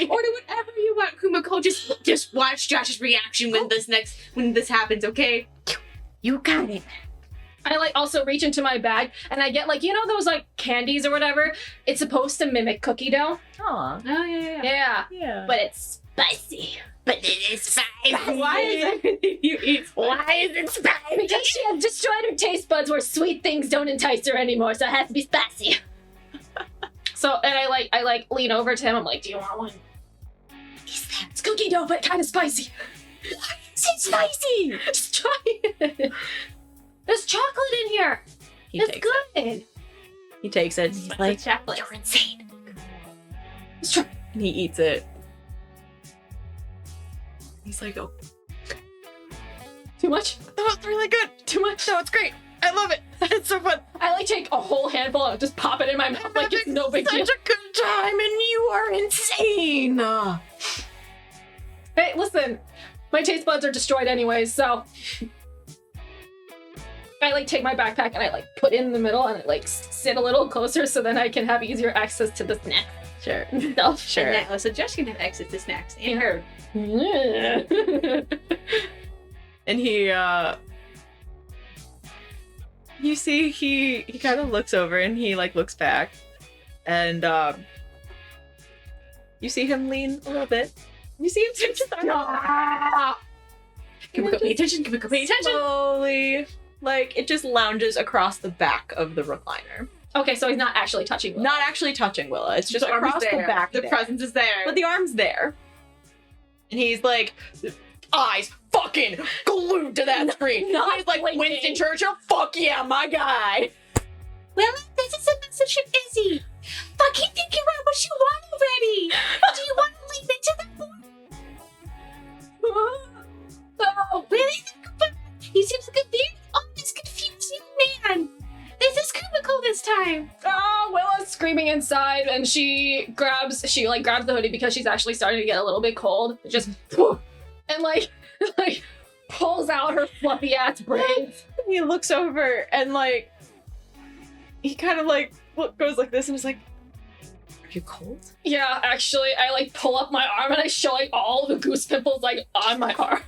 or do whatever you want, Kumiko. Just watch Josh's reaction when this happens, okay? You got it. I like also reach into my bag and I get like, you know those like candies or whatever? It's supposed to mimic cookie dough. Aw. Oh yeah. Yeah. But it's spicy. But it is spicy. Why is everything you eat? Why is it spicy? Because she has destroyed her taste buds where sweet things don't entice her anymore, so it has to be spicy. So, and I like lean over to him. I'm like, do you want one? It's cookie dough, but kind of spicy. Why is it spicy? Just try it. There's chocolate in here. He It's takes good. it. He takes it. He's like, chocolate. You're insane. Let's try. and he eats it. He's like, oh, Too much? that was really good. Too much? No, it's great. I love it. It's so fun. I like take a whole handful and just pop it in my mouth like it's no big deal. Such a good time, and you are insane. Hey, listen. My taste buds are destroyed anyways, so I like take my backpack and I like put it in the middle and I like sit a little closer so then I can have easier access to the snacks Sure. and stuff. Sure. And now, so Josh can have access to snacks and her. And he, you see, he kind of looks over and he like looks back, and you see him lean a little bit. You see him touch his arm. Kumiko, pay attention. Kumiko, pay attention. Slowly, like it just lounges across the back of the recliner. Okay, so he's not actually touching Willa. Not actually touching Willa. It's just The arm is across the there. back. The there. presence is there. But the arm's there. And he's like, eyes fucking glued to that screen. Not He's like, blinking. Winston Churchill, fuck yeah, my guy. Well, this is a message from Izzy. Fucking think about what you want already. Do you want to lean into the Oh, really? He seems like a very honest, confusing man. This is Kumiko this time. oh, Willa's screaming inside and she grabs the hoodie because she's actually starting to get a little bit cold. Just and like pulls out her fluffy ass braids. He looks over and like, he kind of like goes like this and is like, are you cold? Yeah, actually, I like pull up my arm and I show like all the goose pimples like on my arm.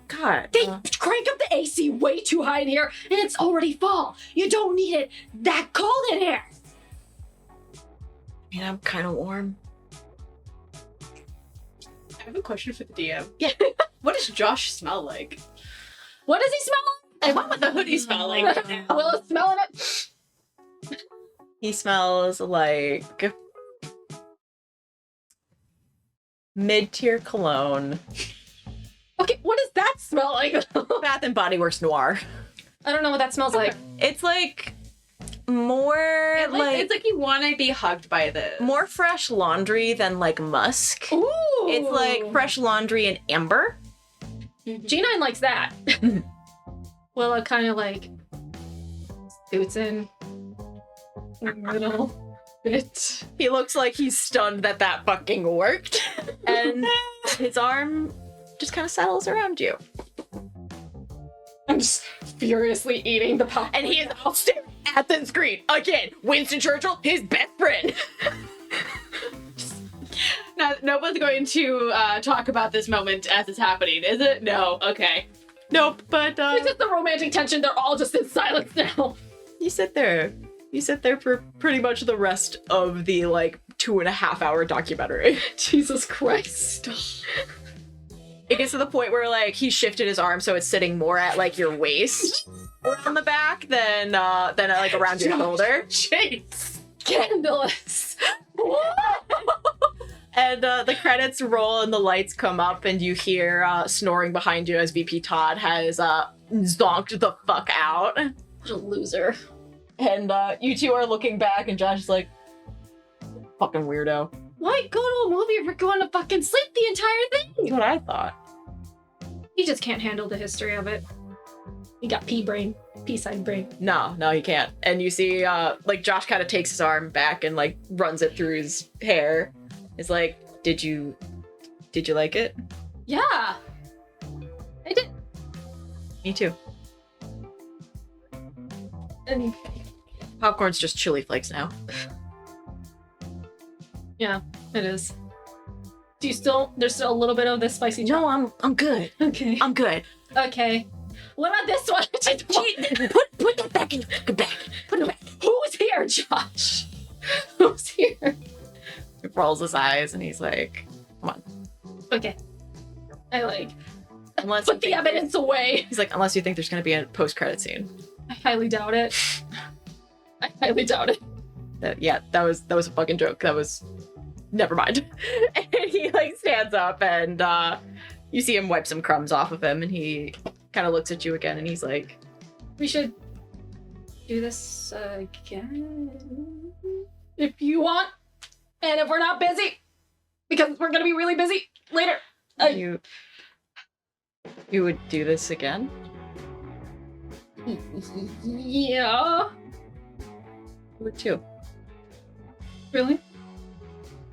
God. They crank up the AC way too high in here, and it's already fall. You don't need it that cold in here. I mean, I'm kind of warm. I have a question for the DM. Yeah. What does Josh smell like? What does he smell And what would the hoodie smell like? like? Willa's smelling it. He smells like mid-tier cologne. Okay, what does that smell like? Bath and Body Works Noir. I don't know what that smells like. It's like more It's like you want to be hugged by this. more fresh laundry than like musk. Ooh. It's like fresh laundry and amber. G9 likes that. Willa kind of like scoots in a little bit. He looks like he's stunned that that fucking worked. And his arm just kind of settles around you. I'm just furiously eating the pop. And he is all staring at the screen. Again, Winston Churchill, his best friend. Now, no one's going to talk about this moment as it's happening, is it? No. Okay. Nope, but It's just the romantic tension. They're all just in silence now. you sit there. You sit there for pretty much the rest of the like 2.5-hour documentary. Jesus Christ. It gets to the point where like he shifted his arm so it's sitting more at like your waist around the back than like around your shoulder. Jeez. Scandalous. And the credits roll and the lights come up and you hear snoring behind you as VP Todd has zonked the fuck out. What a loser. And you two are looking back and Josh is like, fucking weirdo. Why go to a movie if you're going to fucking sleep the entire thing? That's what I thought. He just can't handle the history of it. He got pea brain, pea-side brain. No, he can't. And you see, like, Josh kind of takes his arm back and, like, runs it through his hair. It's like, did you like it? Yeah. I did. Me too. And Popcorn's just chili flakes now. yeah, it is. Do you still, there's still a little bit of this spicy No, I'm good. Okay. I'm good. Okay. What about this one? Put that back in your fucking bag. Put it back. Who's here, Josh? Who's here? He rolls his eyes and he's like, come on. Okay. I like, Unless you put the think evidence away. He's like, unless you think there's gonna be a post-credit scene. I highly doubt it. I highly doubt it. That was a fucking joke. That was, never mind. And he like stands up and you see him wipe some crumbs off of him and he kind of looks at you again and he's like, We should do this again if you want, and if we're not busy, because we're gonna be really busy later. you would do this again? Yeah. You would too. Really?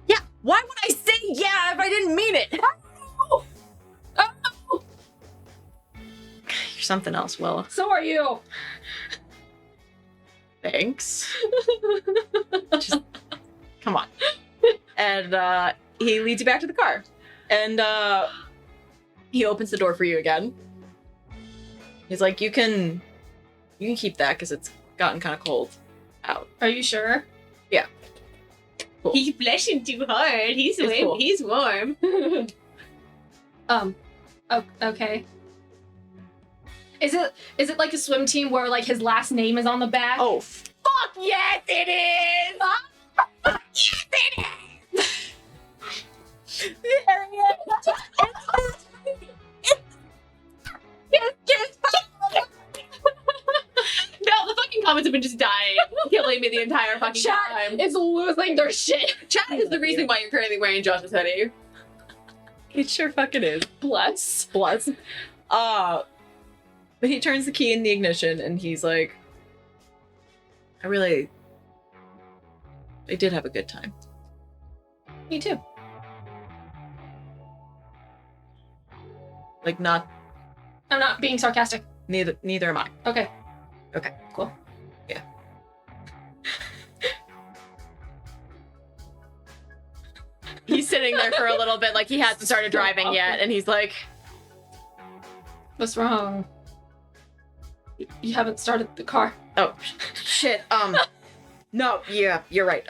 Yeah. Why would I say yeah if I didn't mean it? Oh. You're something else, Willa. So are you. Thanks. Just come on. And he leads you back to the car. And he opens the door for you again. He's like, you can keep that because it's gotten kind of cold out. Are you sure? Cool. He's blushing too hard. He's It's cool. He's warm. Okay. Is it like a swim team where like his last name is on the back? Oh, Fuck yes, it is. Fuck yes, it is. No, the fucking comments have been just dying, killing me the entire fucking Chat time. is losing their shit. Chat is the reason why you're currently wearing Josh's hoodie. it sure fucking is. Bless. Bless. But he turns the key in the ignition and he's like, I did have a good time. Me too. Like I'm not being sarcastic. neither am I. Okay. Okay. Cool. Yeah. He's sitting there for a little bit like he hasn't started driving yet and he's like, What's wrong? You haven't started the car. oh shit, no, yeah, you're right.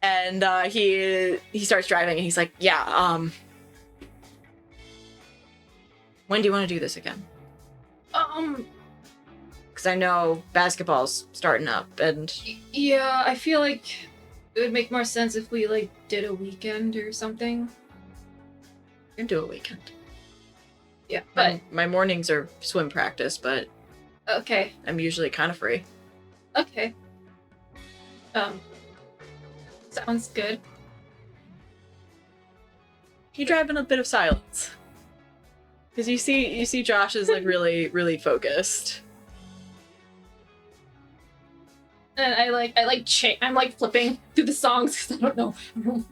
And he starts driving and he's like, yeah, when do you want to do this again? Because I know basketball's starting up and Yeah, I feel like it would make more sense if we like did a weekend or something. you can do a weekend. Yeah, but My mornings are swim practice, but okay. I'm usually kind of free. Okay. Sounds good. You drive in a bit of silence. Because you see Josh is like really, really focused. And I'm like flipping through the songs because I don't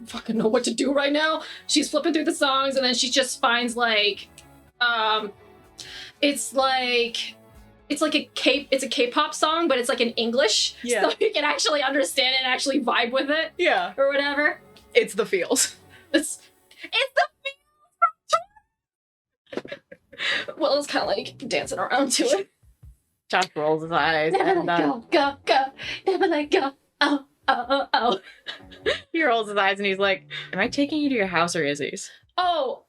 fucking know what to do right now. She's flipping through the songs and then she just finds like, it's a K-pop song, but it's like in English, Yeah. so you can actually understand it and actually vibe with it Yeah. or whatever. It's the feels. It's the Well, it's kind of like dancing around to it. Josh rolls his eyes Never and let go, never let go. Oh. he rolls his eyes and he's like, am I taking you to your house or Izzy's? Oh,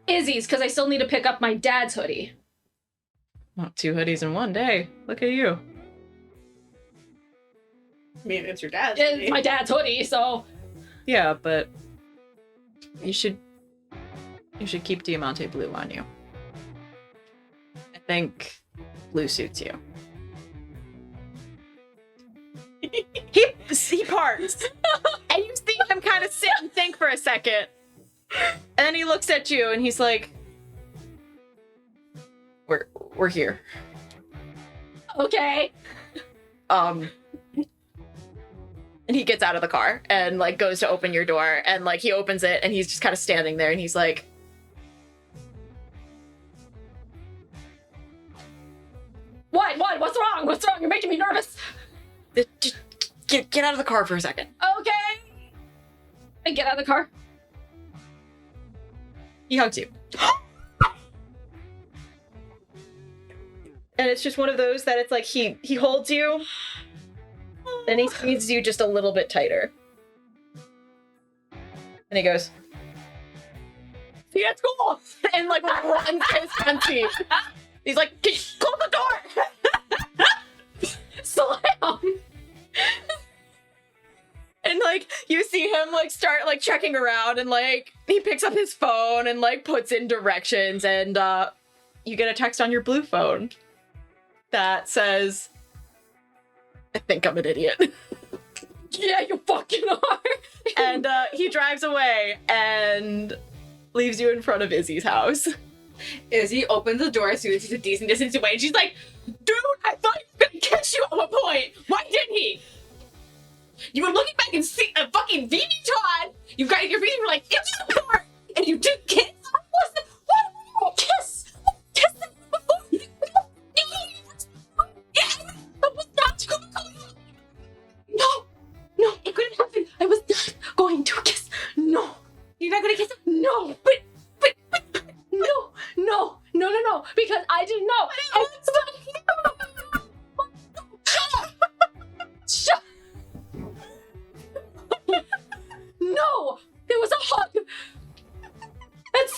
Izzy's, because I still need to pick up my dad's hoodie. Well, 2 hoodies in one day. Look at you. I mean, it's your dad's. It's my dad's hoodie, so Yeah, but you should keep Diamante blue on you. I think blue suits you. he parts, and you see him kind of sit and think for a second, and then he looks at you and he's like, "We're here." Okay. And he gets out of the car and like goes to open your door, and like he opens it and he's just kind of standing there and he's like, What? What's wrong? What's wrong? You're making me nervous. Just get out of the car for a second. Okay. I get out of the car. He hugs you. And it's just one of those that it's like he holds you, then he squeezes you just a little bit tighter. And he goes, "See, that's cool!" And like runs to his front seat. He's like, "Close the door!" Slam. And like you see him like start like checking around, and like he picks up his phone and like puts in directions, and you get a text on your blue phone that says, "I think I'm an idiot." Yeah, you fucking are. And he drives away and leaves you in front of Izzy's house. Izzy opens the door as soon as he's a decent distance away, and she's like, "Dude, I thought he was gonna catch you at one point. Why didn't he? You were looking back and see a fucking VB Todd. You got your feet and were like, it's the door, and you didn't kiss. What? Kiss? Kiss them before? That was not going on. No, it couldn't happen. I was not going to kiss. No, you're not gonna kiss him. No, but No, because I didn't know. Shut up. No, there was a hug. And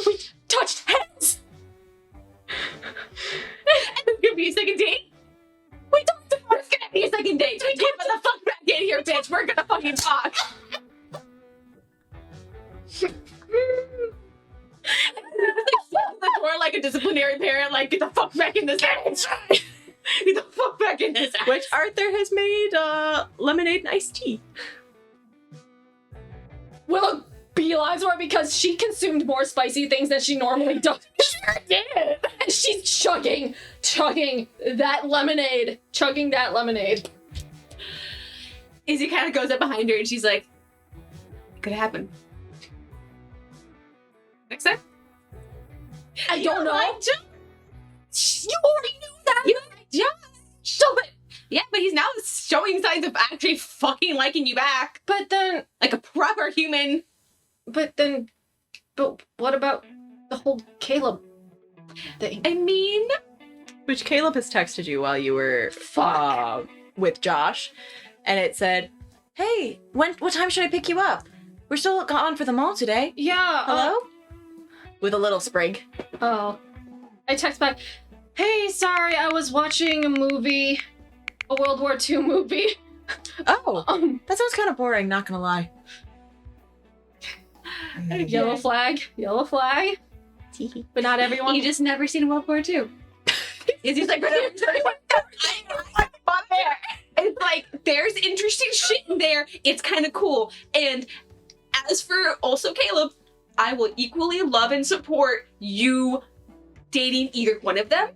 we touched hands. and it's gonna be a second date. We talked about it's gonna be a second date. We came the fuck back in here, bitch. We're gonna fucking talk. The door like a disciplinary parent, like, get the fuck back in this house. Get the fuck back in this house. Which Arthur has made lemonade and iced tea. Willa beelines her because she consumed more spicy things than she normally does. Sure did. And she's chugging that lemonade. Izzy kind of goes up behind her and she's like, it could happen. Next time? I don't know. You already knew that. You like Josh. Stop it. Yeah, but he's now showing signs of actually fucking liking you back. But then, Like a proper human. but what about the whole Caleb thing? I mean, Which Caleb has texted you while you were Fuck. with Josh. And it said, "Hey, what time should I pick you up? We're still gone for the mall today. Yeah. Hello?" With a little sprig. Oh. I text back, "Hey, sorry, I was watching a movie. A World War II movie." Oh, that sounds kind of boring, not gonna lie. Yellow flag. But not everyone. you just never seen World War II. Izzy's like, it's like, there's interesting shit in there. It's kind of cool. And as for also Caleb, I will equally love and support you dating either one of them.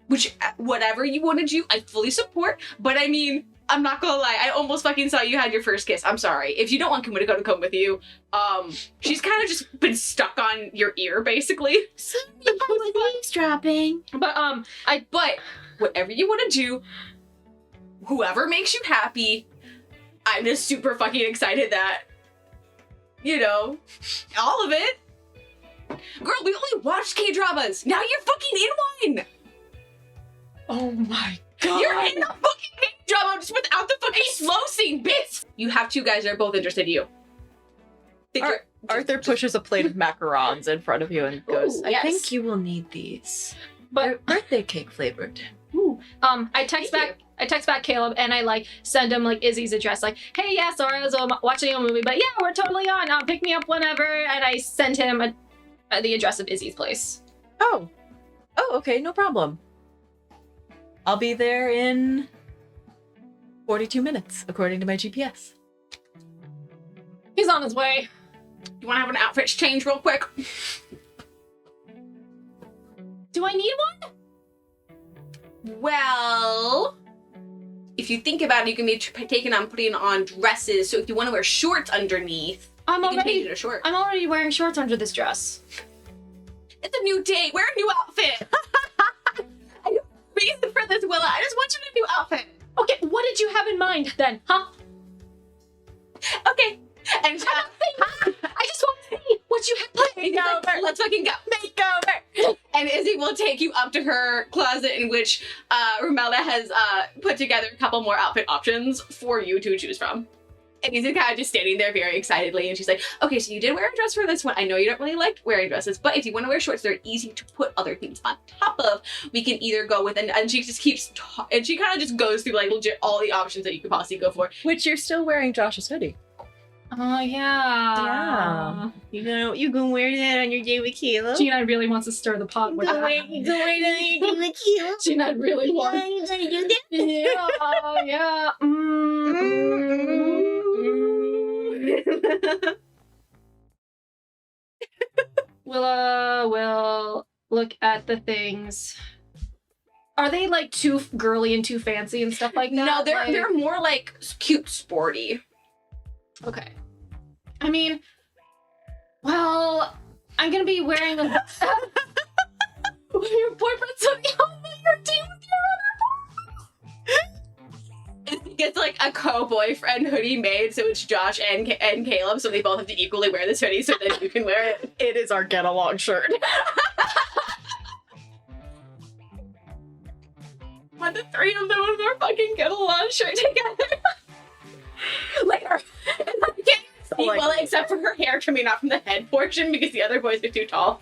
Which, whatever you want to do, I fully support. But I mean, I'm not gonna lie, I almost fucking saw you had your first kiss. I'm sorry. If you don't want Kuma to come with you, she's kind of just been stuck on your ear, basically. Eavesdropping. But But whatever you want to do, whoever makes you happy, I'm just super fucking excited that, you know, all of it. Girl, we only watched K-dramas. Now you're fucking in one. oh my god. You're in the fucking K-drama just without the fucking slow scene, bitch. You have two guys that are both interested in you. Arthur pushes a plate of macarons in front of you and goes, Ooh, "I yes. think you will need these. But They're birthday cake flavored." Ooh. you. I text back Caleb and I like send him like Izzy's address, like, hey, yeah, sorry, I was watching a movie, but yeah, we're totally on. Pick me up whenever. And I sent him the address of Izzy's place. Oh, okay, no problem. I'll be there in 42 minutes, according to my GPS. He's on his way. You want to have an outfit change real quick? Do I need one? Well, if you think about it, you can be taking on putting on dresses. So if you want to wear shorts underneath, you can change it to shorts. I'm already wearing shorts under this dress. It's a new day. Wear a new outfit. I don't have a reason for this, Willa. I just want you in a new outfit. Okay, what did you have in mind then, huh? Okay. And I just want to see what you have planned. makeover. Let's fucking go. Makeover. And Izzy will take you up to her closet in which Romelda has put together a couple more outfit options for you to choose from. And Izzy's kind of just standing there very excitedly, and she's like, okay, so you did wear a dress for this one. I know you don't really like wearing dresses, but if you want to wear shorts, they're easy to put other things on top of. We can either go with, and she just keeps, and she kind of just goes through like legit all the options that you could possibly go for. Which you're still wearing Josh's hoodie. Oh, yeah. Yeah. You can wear that on your day with Caleb. Gina really wants to stir the pot with Go wear that on your day with Caleb. Gina really wants. Yeah, you gotta do that. Yeah. Willa will look at the things. Are they like too girly and too fancy and stuff like that? No, they're more like cute, sporty. Okay. I mean, well, I'm gonna be wearing a your boyfriend's hoodie on your team with your It gets like a co-boyfriend hoodie made, so it's Josh and Caleb, so they both have to equally wear this hoodie, so that you can wear it. It is our get along shirt. Want the three of them with our fucking get along shirt together? Later. And I can't see Willa except for her hair coming off from the head portion because the other boys are too tall.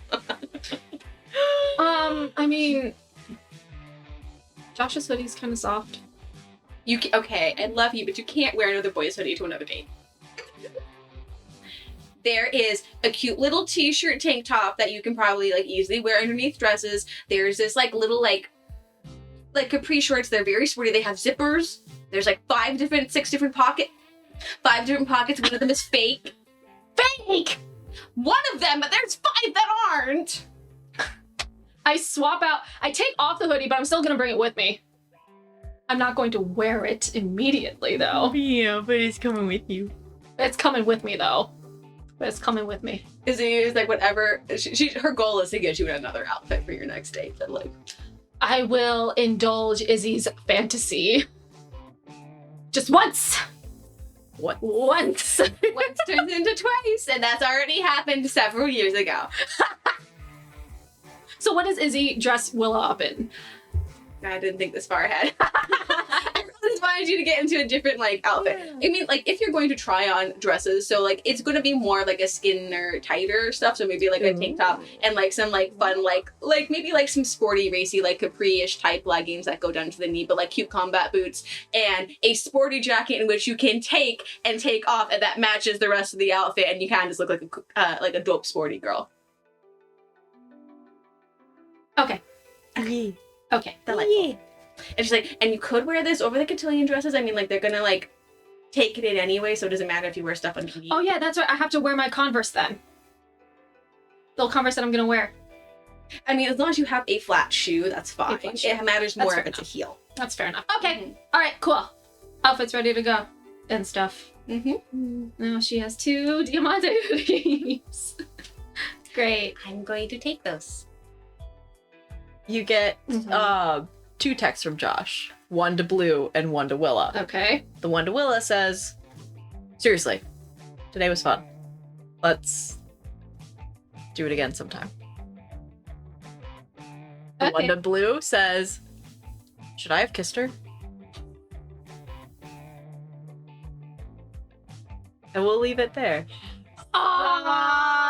I mean, Josh's hoodie's kind of soft. Okay, I love you, but you can't wear another boy's hoodie to another date. There is a cute little t-shirt tank top that you can probably like easily wear underneath dresses. There's this like little like capri shorts. They're very sporty. They have zippers. There's like 6 different pockets. 5 different pockets. One of them is fake. Fake! One of them, but there's 5 that aren't. I take off the hoodie, but I'm still gonna bring it with me. I'm not going to wear it immediately, though. Yeah, but it's coming with you. It's coming with me, though. But it's coming with me. Izzy is like whatever. Her goal is to get you another outfit for your next date. But like, I will indulge Izzy's fantasy. Just once. What? Once. once turns into twice, and that's already happened several years ago. So what does Izzy dress Willa up in? I didn't think this far ahead. I really just wanted you to get into a different like outfit. I mean, like if you're going to try on dresses, so like it's going to be more like a skin or tighter stuff. So maybe like a tank top and like some like fun like maybe like some sporty racy like capri-ish type leggings that go down to the knee, but like cute combat boots and a sporty jacket in which you can take off and that matches the rest of the outfit, and you kind of just look like a dope sporty girl. Okay. Yeah. Okay. Delightful. Yeah. And she's like, and you could wear this over the cotillion dresses. I mean, like, they're gonna, like, take it in anyway, so it doesn't matter if you wear stuff underneath. Oh, yeah, that's right. I have to wear my Converse then. The little Converse that I'm gonna wear. I mean, as long as you have a flat shoe, that's fine. It matters more if it's a heel. That's fair enough. Okay. All right, cool. Outfit's ready to go. And stuff. Mm-hmm. Now she has 2 diamante hoodies. Great. I'm going to take those. You get 2 texts from Josh. One to Blue and one to Willa. Okay. The one to Willa says, seriously, today was fun. Let's do it again sometime. The one to Blue says, should I have kissed her? And we'll leave it there. Aww.